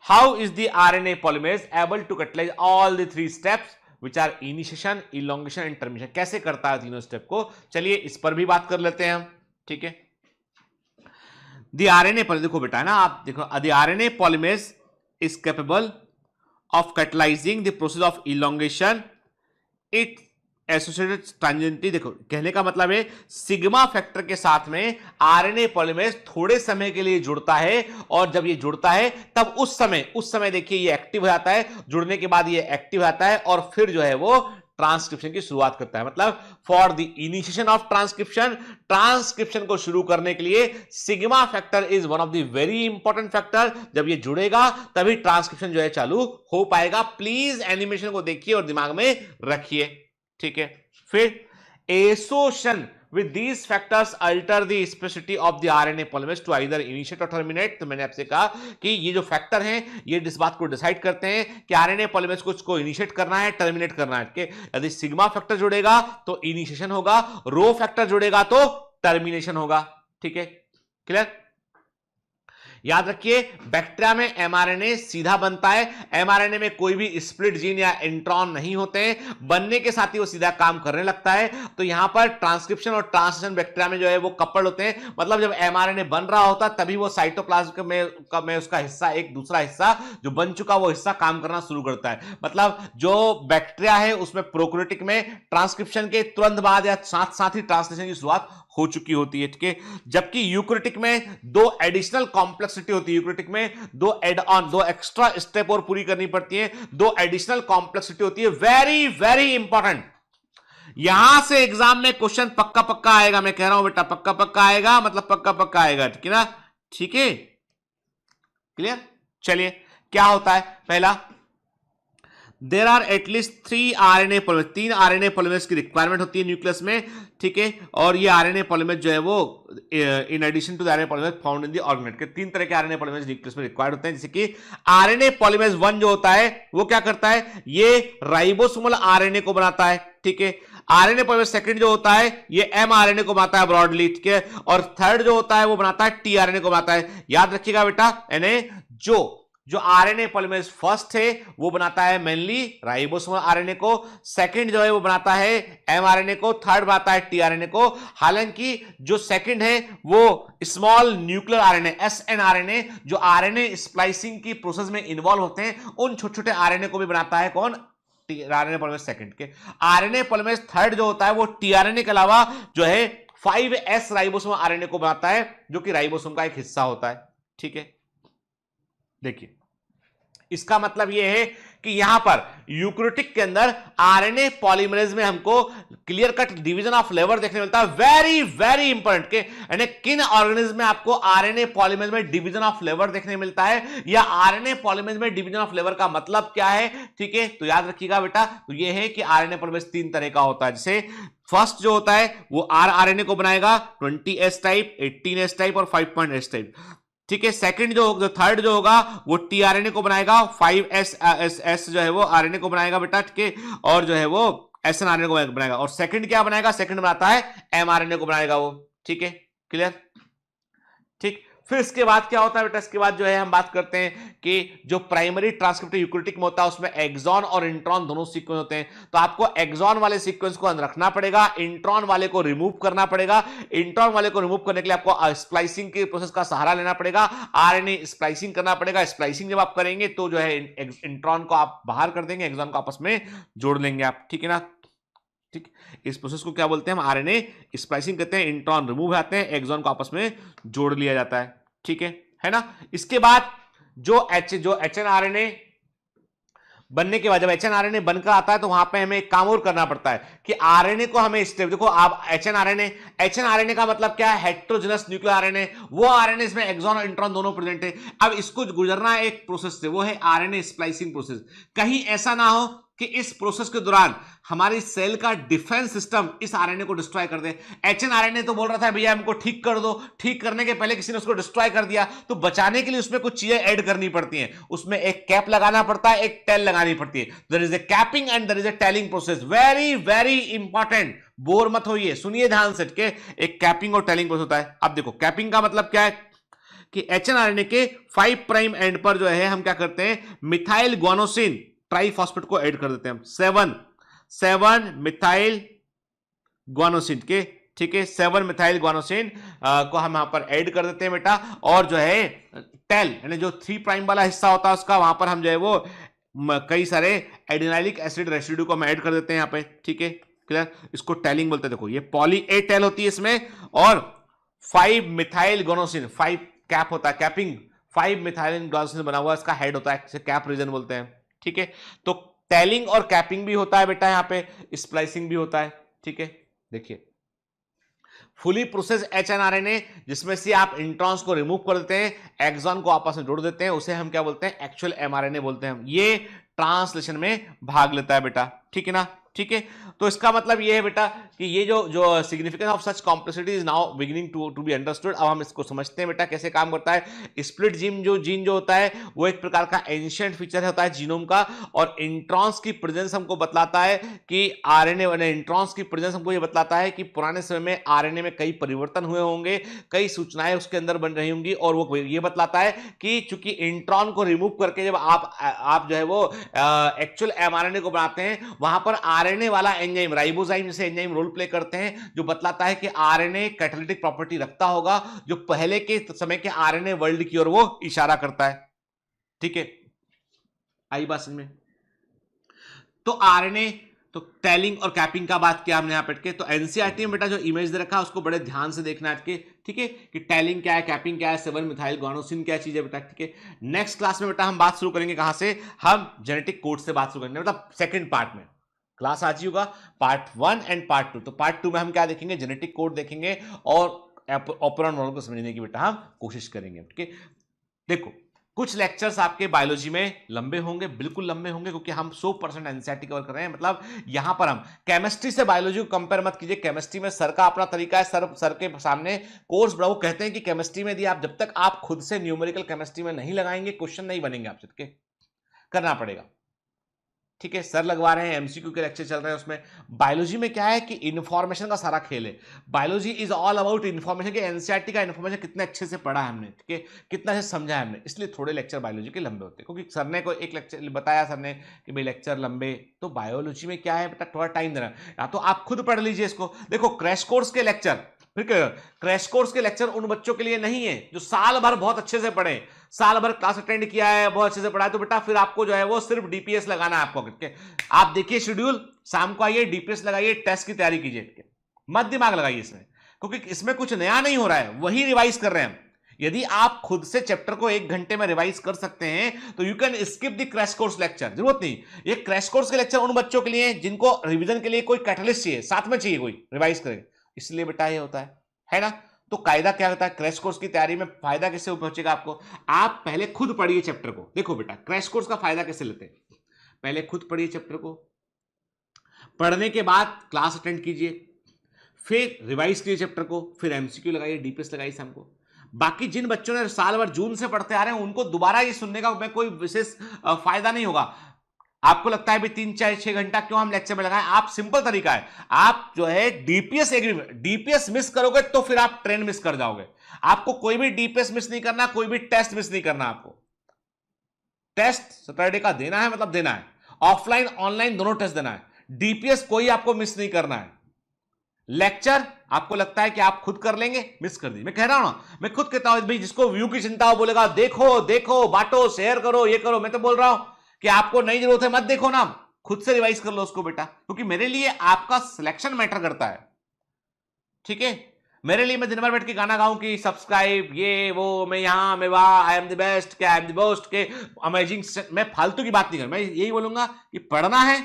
[SPEAKER 1] how is the RNA polymerase able to catalyse all the three steps which are initiation, elongation and termination, कैसे करता है तीनों स्टेप को, चलिए इस पर भी बात कर लेते हैं हम। ठीक है, द आरएनए पर देखो बेटा, है ना, आप देखो, the RNA polymerase is capable of catalyzing the process of elongation, it associated tangentially। देखो कहने का मतलब है सिग्मा फैक्टर के साथ में आरएनए पॉलीमरेज थोड़े समय के लिए जुड़ता है, और जब ये जुड़ता है तब उस समय देखिए ये एक्टिव हो जाता है, जुड़ने के बाद ये एक्टिव आता है, और फिर जो है वो ट्रांसक्रिप्शन की शुरुआत करता है। मतलब for the initiation of transcription को शुरू करने के लिए sigma factor is one of the very important factor. जब ये जुड़ेगा तभी ट्रांसक्रिप्शन जो है चालू हो पाएगा। प्लीज एनिमेशन को देखिए और दिमाग में रखिए। ठीक है। फिर association with these factors alter the specificity of the RNA polymerase to either initiate or terminate। तो मैंने आपसे कहा कि ये जो फैक्टर हैं ये इस बात को डिसाइड करते हैं कि आरएनए पॉलीमरेज को इनिशिएट करना है, टर्मिनेट करना है। कि यदि सिग्मा फैक्टर जुड़ेगा तो इनिशिएशन होगा, रो फैक्टर जुड़ेगा तो टर्मिनेशन होगा। ठीक है, क्लियर। याद रखिए बैक्टीरिया में एमआरएनए सीधा बनता है, एमआरएनए में कोई भी स्प्लिट जीन या इंट्रॉन नहीं होते हैं, बनने के साथ ही वो सीधा काम करने लगता है। तो यहां पर ट्रांसक्रिप्शन और ट्रांसलेशन बैक्टीरिया में जो है वो कपल्ड होते हैं, मतलब जब एमआरएनए बन रहा होता है तभी वो साइटोप्लाज्म में उसका हिस्सा, एक दूसरा हिस्सा जो बन चुका वो हिस्सा काम करना शुरू करता है। मतलब जो बैक्टीरिया है उसमें प्रोकैरियोटिक में ट्रांसक्रिप्शन के तुरंत बाद या साथ साथ ही ट्रांसलेशन की शुरुआत हो चुकी होती है। ठीक है, जबकि यूकैरियोटिक में दो एडिशनल कॉम्प्लेक्सिटी होती है, यूकैरियोटिक में दो एड ऑन, दो एक्स्ट्रा स्टेप और पूरी करनी पड़ती है, दो एडिशनल कॉम्प्लेक्सिटी होती है। वेरी वेरी इंपॉर्टेंट, यहां से एग्जाम में क्वेश्चन पक्का पक्का आएगा, मैं कह रहा हूं बेटा पक्का पक्का आएगा, मतलब पक्का पक्का आएगा। ठीक है ना, ठीक है, क्लियर। चलिए क्या होता है, पहला there are at least 3 RNA polymerase, 3 RNA polymerase की रिक्वायरमेंट होती है न्यूक्लियस में। ठीक है, और ये आरएनए पॉलीमरेज जो है वो in addition to the RNA polymerase found in the organelle के 3 तरह के आरएनए पॉलीमरेज न्यूक्लियस में रिक्वायर्ड होते हैं। जैसे कि आरएनए पॉलीमरेज 1 जो होता है वो क्या करता है, ये राइबोसोमल आरएनए को बनाता है। ठीक है, आरएनए पॉलीमरेज सेकंड जो होता है ये एमआरएनए को बनाता है ब्रॉडली। ठीक है, और थर्ड जो होता है वो बनाता है टीआरएनए को बनाता है। याद रखिएगा बेटा, यानी जो आरएनए पॉलीमरेज फर्स्ट है वो बनाता है मेनली राइबोसोमल आरएनए को, सेकंड जो है वो बनाता है एमआरएनए को, थर्ड बनाता है टीआरएनए को। हालांकि जो सेकंड है वो स्मॉल न्यूक्लियर आरएनए एसएनआरएनए, जो आरएनए स्प्लाइसिंग की प्रोसेस में इन्वॉल्व होते हैं, उन छोटे छोटे आरएनए को भी बनाता है कौन, आरएनए पॉलीमरेज सेकंड के। आरएनए पॉलीमरेज थर्ड जो होता है वो टीआरएनए के अलावा जो है 5s राइबोसोम आरएनए को बनाता है, जो कि राइबोसोम का एक हिस्सा होता है। ठीक है, देखिए इसका मतलब यह है कि यहां पर यूकैरियोटिक के अंदर आरएनए पॉलीमरेज में हमको clear cut division of flavour देखने मिलता है। वेरी वेरी इंपॉर्टेंट के यानी किन ऑर्गेनिज्म में आपको आरएनए पॉलीमरेज में डिवीजन ऑफ फ्लेवर देखने मिलता है, या आरएनए पॉलीमरेज में डिवीजन ऑफ फ्लेवर का मतलब क्या है। ठीक है, तो याद रखिएगा बेटा, तो यह है कि आरएनए पॉलीमरेज 3 तरह का होता है। जैसे फर्स्ट जो होता है वो आरएनए को बनाएगा 20s टाइप, 18s टाइप और 5.s टाइप। ठीक है, सेकंड जो थर्ड जो होगा वो टीआरएनए को बनाएगा, 5s जो है वो आरएनए को बनाएगा बेटा। ठीक है, और जो है वो एसएनआरएनए को बनाएगा। और सेकंड क्या बनाएगा, सेकंड बनाता है एमआरएनए को बनाएगा वो। ठीक है, क्लियर। ठीक, फिर इसके बाद क्या होता है बेटा, इसके बाद जो है हम बात करते हैं कि जो प्राइमरी ट्रांसक्रिप्टिव यूकैरियोटिक में होता है उसमें एक्सॉन और इंट्रॉन दोनों सीक्वेंस होते हैं। तो आपको एक्सॉन वाले सीक्वेंस को रखना पड़ेगा, इंट्रॉन वाले को रिमूव करना पड़ेगा। इंट्रॉन वाले को रिमूव करने के लिए आपको स्प्लाइसिंग के प्रोसेस का सहारा लेना पड़ेगा, आरएनए स्प्लाइसिंग करना पड़ेगा। स्प्लाइसिंग जब आप करेंगे तो जो है इंट्रॉन को आप बाहर कर देंगे, एक्सॉन को आपस में जोड़ लेंगे आप। ठीक है ना, ठीक, इस प्रोसेस को क्या बोलते हैं हम, आरएनए स्प्लाइसिंग कहते हैं। इंट्रॉन रिमूव आते हैं, एक्सॉन को आपस में जोड़ लिया जाता है। ठीक है ना। इसके बाद जो एचएनआरएनए बनने के बाद, जब एचएनआरएनए बनकर आता है तो वहां पे हमें एक काम और करना पड़ता है कि आरएनए को हमें स्टेप, देखो आप एचएनआरएनए का मतलब क्या है, हेटेरोजेनस न्यूक्लियर आरएनए। वो आरएनए इसमें एक्सॉन और इंट्रॉन दोनों प्रेजेंट है। अब इसको गुजरना है एक प्रोसेस से, वो है आरएनए स्प्लाइसिंग प्रोसेस। कहीं ऐसा ना हो कि इस प्रोसेस के दौरान हमारी सेल का डिफेंस सिस्टम इस आरएनए को डिस्ट्रॉय कर दे। एचएनआरएनए तो बोल रहा था भैया हमको ठीक कर दो, ठीक करने के पहले किसी ने उसको डिस्ट्रॉय कर दिया, तो बचाने के लिए उसमें कुछ चीजें ऐड करनी पड़ती हैं। उसमें एक कैप लगाना पड़ता है, एक टेल लगानी पड़ती है। There is a capping and there is a tailing process. Very very important, bore मत होइए, सुनिए ध्यान से के, एक कैपिंग और टेलिंग प्रोसेस होता है। अब देखो कैपिंग का मतलब क्या है कि एचएनआरएनए के 5 प्राइम एंड पर जो है हम क्या करते हैं, मिथाइल ग्वानोसिन ट्राइफॉस्फेट को ऐड कर देते हैं हम, 7 मिथाइल ग्वानोसिन के। ठीक है, 7 मिथाइल ग्वानोसिन को हम यहां पर ऐड कर देते हैं बेटा। और जो है टेल यानी जो 3 प्राइम वाला हिस्सा होता है उसका, वहां पर हम जो है वो कई सारे एडिनाइलिक एसिड रेसिड्यू को हम ऐड कर देते हैं यहां पे। ठीक है, क्लियर, इसको टेलिंग बोलते हैं। देखो ये पॉली ए टेल होती है इसमें, और 5 मिथाइल ग्वानोसिन, 5 कैप होता है, कैपिंग 5 मिथाइल ग्वानोसिन बना हुआ, इसका हेड होता है, इसे कैप रीजन बोलते हैं। ठीक है, तो टेलिंग और कैपिंग भी होता है बेटा, यहां पे स्प्लाइसिंग भी होता है। ठीक है, देखिए फुली प्रोसेस एचएनआरएनए जिसमें से आप इंट्रॉन्स को रिमूव कर देते हैं, एक्सॉन को आपस में जोड़ देते हैं, उसे हम क्या बोलते हैं, एक्चुअल एमआरएनए बोलते हैं। ये ट्रांसलेशन में भाग लेता है बेटा। ठीक है ना, ठीक है, तो इसका मतलब ये है बेटा कि ये जो significance of such complexity is now beginning to be understood. अब हम इसको समझते हैं बेटा कैसे काम करता है। स्प्लिट जीन जो होता है वो एक प्रकार का एंशिएंट फीचर होता है जीनोम का, और इंट्रॉन्स की प्रेजेंस हमको बतलाता है कि आरएनए, इंट्रॉन्स की प्रेजेंस हमको ये बतलाता है कि पुराने समय में आरएनए में कई परिवर्तन हुए होंगे, कई सूचनाएं उसके अंदर बन रही होंगी, और वो ये बतलाता है कि चूंकि इंट्रॉन को रिमूव करके जब आप जो है वो एक्चुअल एमआरएनए को बनाते हैं, वहां पर आरएनए वाला एंजाइम, राइबोजाइम जैसे एंजाइम रोल प्ले करते हैं, जो बतलाता है कि आरएनए कैटालिटिक प्रॉपर्टी रखता होगा, जो पहले के समय के आरएनए वर्ल्ड की ओर वो इशारा करता है। ठीक है, आई बात समझ में? तो आरएनए, तो टैलिंग और कैपिंग का बात किया हमने यहां पे के। तो एनसीईआरटी में बेटा जो इमेज दे रखा है उसको बड़े ध्यान से देखना है, ठीक है, कि टैलिंग क्या है, कैपिंग क्या है, 7 मिथाइल गुआनोसिन क्या चीज है बेटा। ठीक है, नेक्स्ट क्लास में बेटा हम बात शुरू करेंगे कहां से, हम जेनेटिक कोड से बात शुरू करेंगे, मतलब सेकंड पार्ट में। क्लास आज ही होगा पार्ट 1 एंड पार्ट 2। तो पार्ट 2 में हम क्या देखेंगे, जेनेटिक कोड देखेंगे और ऑपरेंड मॉडल को समझने की बेटा हम कोशिश करेंगे। ठीक है, देखो कुछ लेक्चर्स आपके बायोलॉजी में लंबे होंगे, बिल्कुल लंबे होंगे, क्योंकि हम 100% एनसीईआरटी कवर कर रहे हैं। मतलब यहां पर हम केमिस्ट्री से बायोलॉजी को कंपेयर मत कीजिए। केमिस्ट्री में सर का अपना तरीका है, सर के सामने कोर्स बढ़ाओ। कहते हैं कि केमिस्ट्री में आप जब तक आप खुद से न्यूमेरिकल केमिस्ट्री में नहीं लगाएंगे, क्वेश्चन नहीं बनेंगे आपसे, ठीक है, करना पड़ेगा। ठीक है, सर लगवा रहे हैं, एमसीक्यू के लेक्चर चल रहे हैं उसमें। बायोलॉजी में क्या है कि इन्फॉर्मेशन का सारा खेल है। Biology is all about information, के एनसीईआरटी का इन्फॉर्मेशन कितने अच्छे से पढ़ा है हमने, ठीक है, कितना अच्छे समझा है हमने, इसलिए थोड़े लेक्चर बायोलॉजी के लंबे होते हैं। क्योंकि सर ने को एक लेक्चर बताया, सर ने कि भाई लेक्चर लंबे, तो बायोलॉजी में क्या है बेटा, थोड़ा टाइम देना। या तो आप खुद पढ़ लीजिए इसको। देखो क्रैश कोर्स के लेक्चर, फिर क्रैश कोर्स के लेक्चर उन बच्चों के लिए नहीं है जो साल भर बहुत अच्छे से पढ़े, साल भर क्लास अटेंड किया है, बहुत अच्छे से पढ़ा है, तो बेटा फिर आपको जो है वो सिर्फ डीपीएस लगाना है आपको। आप देखिए शेड्यूल, शाम को आइए, डीपीएस लगाइए, टेस्ट की तैयारी कीजिए, मत दिमाग लगाइए इसमें, क्योंकि इसमें कुछ नया नहीं हो रहा है, वही रिवाइज कर रहे हैं हम। यदि आप खुद से चैप्टर को 1 घंटे में रिवाइज कर सकते हैं तो you can skip the crash course lecture. जरूरत नहीं, ये क्रैश कोर्स के लेक्चर उन बच्चों के लिए जिनको रिवीजन के लिए कोई कैटलिस्ट चाहिए, साथ में चाहिए कोई रिवाइज करे, इसलिए बेटा ये होता है ना। तो कायदा क्या होता है, क्रैश कोर्स की तैयारी में फायदा कैसे पहुंचेगा आपको, आप पहले खुद पढ़िए चैप्टर को। देखो बेटा क्रैश कोर्स का फायदा कैसे लेते हैं, पहले खुद पढ़िए चैप्टर को, पढ़ने के बाद क्लास अटेंड कीजिए, फिर रिवाइज कीजिए चैप्टर को, फिर एमसीक्यू लगाइए, डीपीएस लगाइए शाम को। बाकी जिन बच्चों ने साल भर जून से पढ़ते आ रहे हैं उनको दोबारा ये सुनने का कोई विशेष फायदा नहीं होगा। आपको लगता है भी 3-4-6 घंटा क्यों हम लेक्चर में लगाएं, आप सिंपल तरीका है, आप जो है डीपीएस मिस करोगे तो फिर आप ट्रेन मिस कर जाओगे। आपको कोई भी डीपीएस मिस नहीं करना, कोई भी टेस्ट मिस नहीं करना। आपको टेस्ट सैटरडे का देना है, मतलब देना है, ऑफलाइन ऑनलाइन दोनों टेस्ट देना है। डीपीएस कोई आपको मिस नहीं करना है। लेक्चर आपको लगता है कि आप खुद कर लेंगे, मिस कर दी। मैं कह रहा हूं ना, मैं खुद कहता हूं भाई जिसको व्यू की चिंता हो बोलेगा देखो देखो बांटो शेयर करो ये करो, मैं तो बोल रहा हूं कि आपको नई जरूरत है, मत देखो ना, खुद से रिवाइज कर लो उसको बेटा, क्योंकि मेरे लिए आपका सिलेक्शन मैटर करता है। ठीक है, मेरे लिए मैं दिन भर बैठ के गाना गाऊं कि सब्सक्राइब ये वो, मैं यहां मैं वहां, आई एम द बेस्ट, क्या आई एम द बेस्ट के अमेजिंग, मैं फालतू की बात नहीं कर, मैं यही बोलूंगा कि पढ़ना है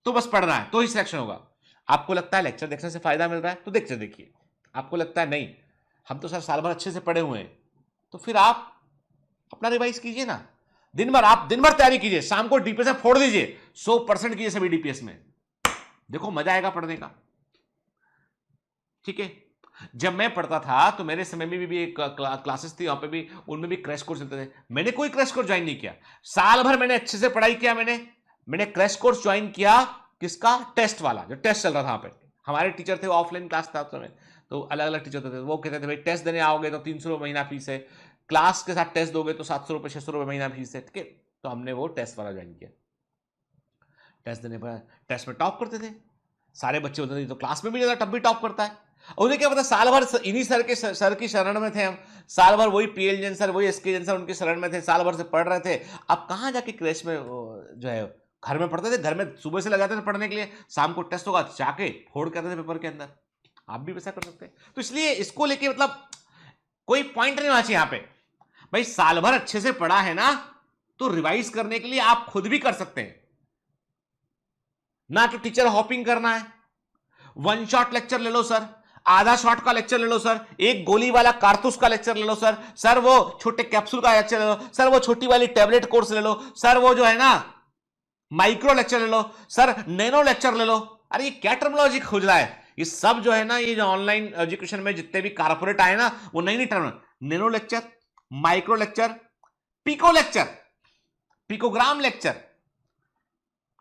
[SPEAKER 1] तो बस पढ़ना है, तो ही सिलेक्शन होगा। आपको लगता है लेक्चर देखने से फायदा मिल रहा है तो लेक्चर देखिए, आपको लगता है नहीं हम तो सर साल भर अच्छे से पढ़े हुए हैं, तो फिर आप अपना रिवाइज कीजिए ना। दिन भर तैयारी कीजिए, शाम को डीपीएस में फोड़ दीजिए, 100% कीजिए सभी डीपीएस में, देखो मजा आएगा पढ़ने का। ठीक है, जब मैं पढ़ता था तो मेरे समय में भी एक क्लासेस थी, वहां पे भी उनमें भी क्रैश कोर्स चलते थे। मैंने कोई क्रैश कोर्स ज्वाइन नहीं किया, साल भर मैंने अच्छे से पढ़ाई किया, मैंने क्रैश कोर्स ज्वाइन किया किसका, टेस्ट वाला, जो टेस्ट चल रहा था वहां पे। हमारे टीचर थे, ऑफलाइन क्लास था उस समय, तो अलग अलग टीचर थे, वो कहते थे भाई टेस्ट देने आओगे तो 300 रुपये महीना फीस है, क्लास के साथ टेस्ट दोगे तो 700 रुपये 600 रुपये महीना फीस है। ठीक है, तो हमने वो टेस्ट वाला ज्वाइन किया। टेस्ट देने पर टेस्ट में टॉप करते थे सारे बच्चे, होते थे तो क्लास में भी जाता, तब भी टॉप करता है। उन्हें क्या पता, साल भर इन्हीं सर की शरण में थे हम, साल भर वही पीएल जैन सर, वही एसके जैन सर उनकी शरण में थे, साल भर से पढ़ रहे थे। अब कहाँ जाके क्रैश में जो है, घर में पढ़ते थे, घर में सुबह से लगाते थे पढ़ने के लिए, शाम को टेस्ट होगा जाके फोड़ करते थे पेपर के अंदर। आप भी वैसा कर सकते हैं। तो इसलिए इसको लेके मतलब कोई पॉइंट नहीं होना चाहिए यहाँ पे, भाई साल भर अच्छे से पढ़ा है ना, तो रिवाइज करने के लिए आप खुद भी कर सकते हैं, ना कि टीचर हॉपिंग करना है। 1 शॉट लेक्चर ले लो सर, आधा शॉट का लेक्चर ले लो सर, एक गोली वाला कारतूस का लेक्चर ले लो सर वो छोटे कैप्सूल का लेक्चर ले लो सर, वो छोटी वाली टैबलेट कोर्स ले लो सर, वो जो है ना माइक्रो लेक्चर ले लो सर, नैनो लेक्चर ले लो। अरे ये क्या टर्मिनोलॉजी खोज रहा है, ये सब जो है ना, ये जो ऑनलाइन एजुकेशन में जितने भी कारपोरेट आए ना, वो नई नई term, nano lecture, micro lecture, pico lecture, picogram lecture,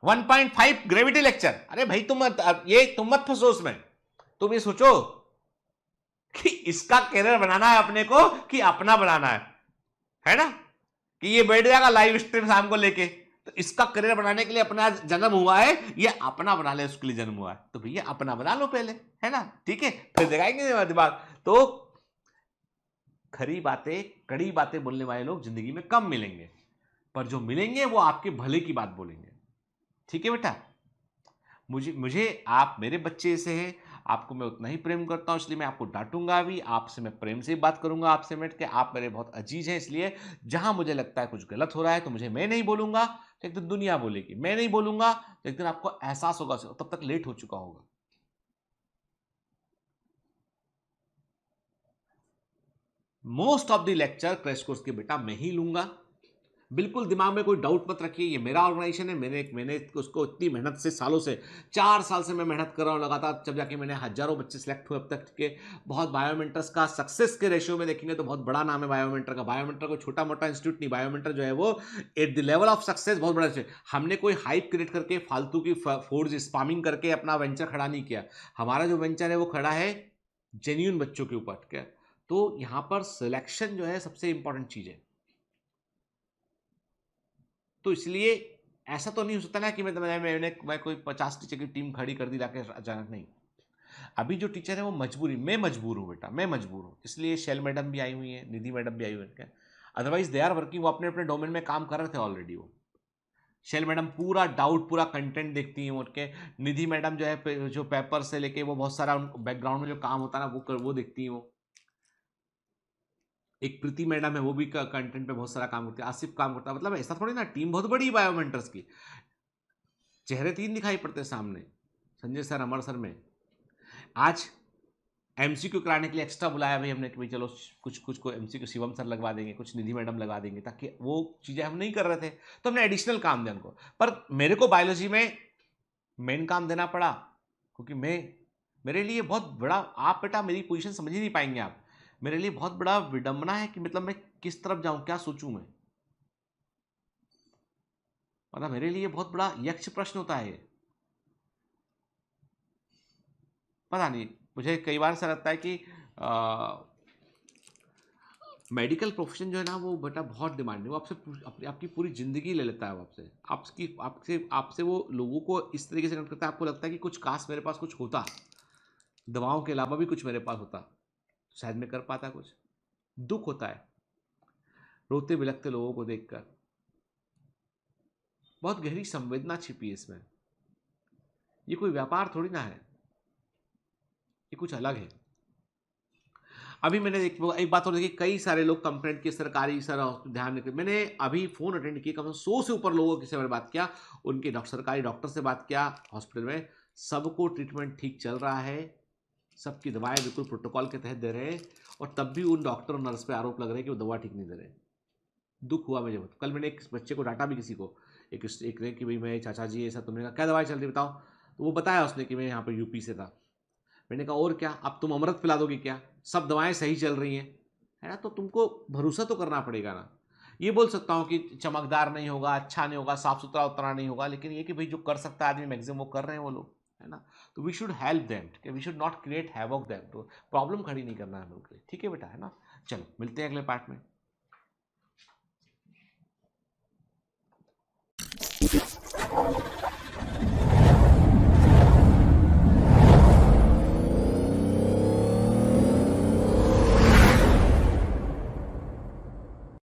[SPEAKER 1] 1.5 gravity lecture. अरे भाई तुम मत फंसो उसमें। तुम ये सोचो कि इसका कैरियर बनाना है अपने को कि अपना बनाना है ना, कि ये बैठ जाएगा लाइव स्ट्रीम शाम को लेके, तो इसका करियर बनाने के लिए अपना जन्म हुआ है, ये अपना बना ले उसके लिए जन्म हुआ है, तो भैया अपना बना लो पहले, है ना, ठीक है, फिर दिखाएंगे दिमाग। तो खरी बातें, कड़ी बातें बोलने वाले लोग जिंदगी में कम मिलेंगे, पर जो मिलेंगे वो आपके भले की बात बोलेंगे। ठीक है बेटा, मुझे आप मेरे बच्चे ऐसे हैं, आपको मैं उतना ही प्रेम करता हूं, इसलिए मैं आपको डांटूंगा भी, आपसे मैं प्रेम से बात करूंगा, आपसे मिट के, आप मेरे बहुत अजीज हैं, इसलिए जहां मुझे लगता है कुछ गलत हो रहा है तो मैं नहीं बोलूंगा तो एक दिन दुनिया बोलेगी, मैं नहीं बोलूंगा तो एक दिन आपको एहसास होगा, तब तक लेट हो चुका होगा। Most of the lecture crash course के बेटा मैं ही लूंगा, बिल्कुल दिमाग में कोई डाउट मत रखिए, ये मेरा ऑर्गेनाइजेशन है, मैंने उसको इतनी मेहनत से, सालों से, 4 साल से मैं मेहनत कर रहा हूँ लगातार, जब जाके मैंने हजारों बच्चे सिलेक्ट हुए अब तक के। बहुत बायोमेंटर्स का सक्सेस के रेशियो में देखेंगे तो बहुत बड़ा नाम है बायोमेंटर का। बायोमेंटर कोई छोटा मोटा इंस्टीट्यूट नहीं, बायोमेंटर जो है वो at the level of success बहुत बड़ा है। हमने कोई हाइप क्रिएट करके फालतू की फोर्स स्पामिंग करके अपना वेंचर खड़ा नहीं किया, हमारा जो वेंचर है वो खड़ा है जेन्युइन बच्चों के ऊपर। क्या तो यहाँ पर सिलेक्शन जो है सबसे इंपॉर्टेंट चीज है। तो इसलिए ऐसा तो नहीं हो सकता ना कि मैं कोई 50 टीचर की टीम खड़ी कर दी लाके अचानक, नहीं। अभी जो टीचर है वो मजबूरी, मैं मजबूर हूँ बेटा, मैं मजबूर हूँ, इसलिए शैल मैडम भी आई हुई है, निधि मैडम भी आई हुई है, अदरवाइज दे आर वर्किंग, वो अपने अपने डोमेन में काम कर रहे थे ऑलरेडी। वो शैल मैडम पूरा डाउट, पूरा कंटेंट देखती हैं उनके, निधि मैडम जो है जो पेपर से लेके वो बहुत सारा बैकग्राउंड में जो काम होता है ना वो देखती हैं वो। एक प्रीति मैडम है, वो भी कंटेंट पे बहुत सारा काम करती है, आसिफ काम करता है, मतलब ऐसा थोड़ी ना, टीम बहुत बड़ी बायोमेंटर्स की, चेहरे 3 दिखाई पड़ते सामने, संजय सर, अमर सर में। आज एमसीक्यू कराने के लिए एक्स्ट्रा बुलाया भाई हमने कि भाई चलो कुछ कुछ को एमसीक्यू शिवम सर लगवा देंगे, कुछ निधि मैडम लगा देंगे, ताकि वो चीज़ें हम नहीं कर रहे थे तो हमने एडिशनल काम दिया उनको। पर मेरे को बायोलॉजी में मेन काम देना पड़ा, क्योंकि मेरे लिए बहुत बड़ा, आप बेटा मेरी पोजीशन समझ ही नहीं पाएंगे आप, मेरे लिए बहुत बड़ा विडंबना है कि मतलब मैं किस तरफ जाऊं, क्या सोचूं मैं, मतलब मेरे लिए बहुत बड़ा यक्ष प्रश्न होता है। पता नहीं, मुझे कई बार ऐसा लगता है कि मेडिकल प्रोफेशन जो है ना वो बेटा बहुत डिमांडिंग, वो आपकी पूरी ज़िंदगी ले लेता है, वो आपसे वो लोगों को इस तरीके से कनेक्ट करता है, आपको लगता है कि कुछ काश मेरे पास कुछ होता, दवाओं के अलावा भी कुछ मेरे पास होता तो शायद मैं कर पाता कुछ। दुख होता है रोते बिलखते लोगों को देखकर, बहुत गहरी संवेदना छिपी है इसमें, ये कोई व्यापार थोड़ी ना है, ये कुछ अलग है। अभी मैंने एक बात और देखी, कई सारे लोग कंप्लेंट किए सरकारी सर ध्यान नहीं, मैंने अभी फोन अटेंड किया, कम से कम 100 से ऊपर लोगों से मैंने बात किया, उनके सरकारी डॉक्टर से बात किया हॉस्पिटल में, सबको ट्रीटमेंट ठीक चल रहा है, सबकी दवाएं बिल्कुल प्रोटोकॉल के तहत दे रहे हैं, और तब भी उन डॉक्टर और नर्स पे आरोप लग रहे हैं कि वो दवा ठीक नहीं दे रहे। दुख हुआ मुझे। कल मैंने एक बच्चे को डांटा भी, किसी को एक ने कि भाई मैं चाचा जी ऐसा, तुमने कहा क्या दवाई चल रही बताओ, तो वो बताया उसने कि मैं यहाँ पर यूपी से था। मैंने कहा और क्या, अब तुम अमृत पिला दोगे क्या, सब दवाएं सही चल रही हैं, है ना, तो तुमको भरोसा तो करना पड़ेगा ना। ये बोल सकता हूँ कि चमकदार नहीं होगा, अच्छा नहीं होगा, साफ सुथरा उतना नहीं होगा, लेकिन ये कि भाई जो कर सकता है आदमी मैक्सिमम वो कर रहे हैं वो लोग, है ना। तो we should help them, we should not create havoc them, तो प्रॉब्लम खड़ी नहीं करना है हम लोग के लिए। ठीक है बेटा, है ना। चलो मिलते हैं अगले पार्ट में।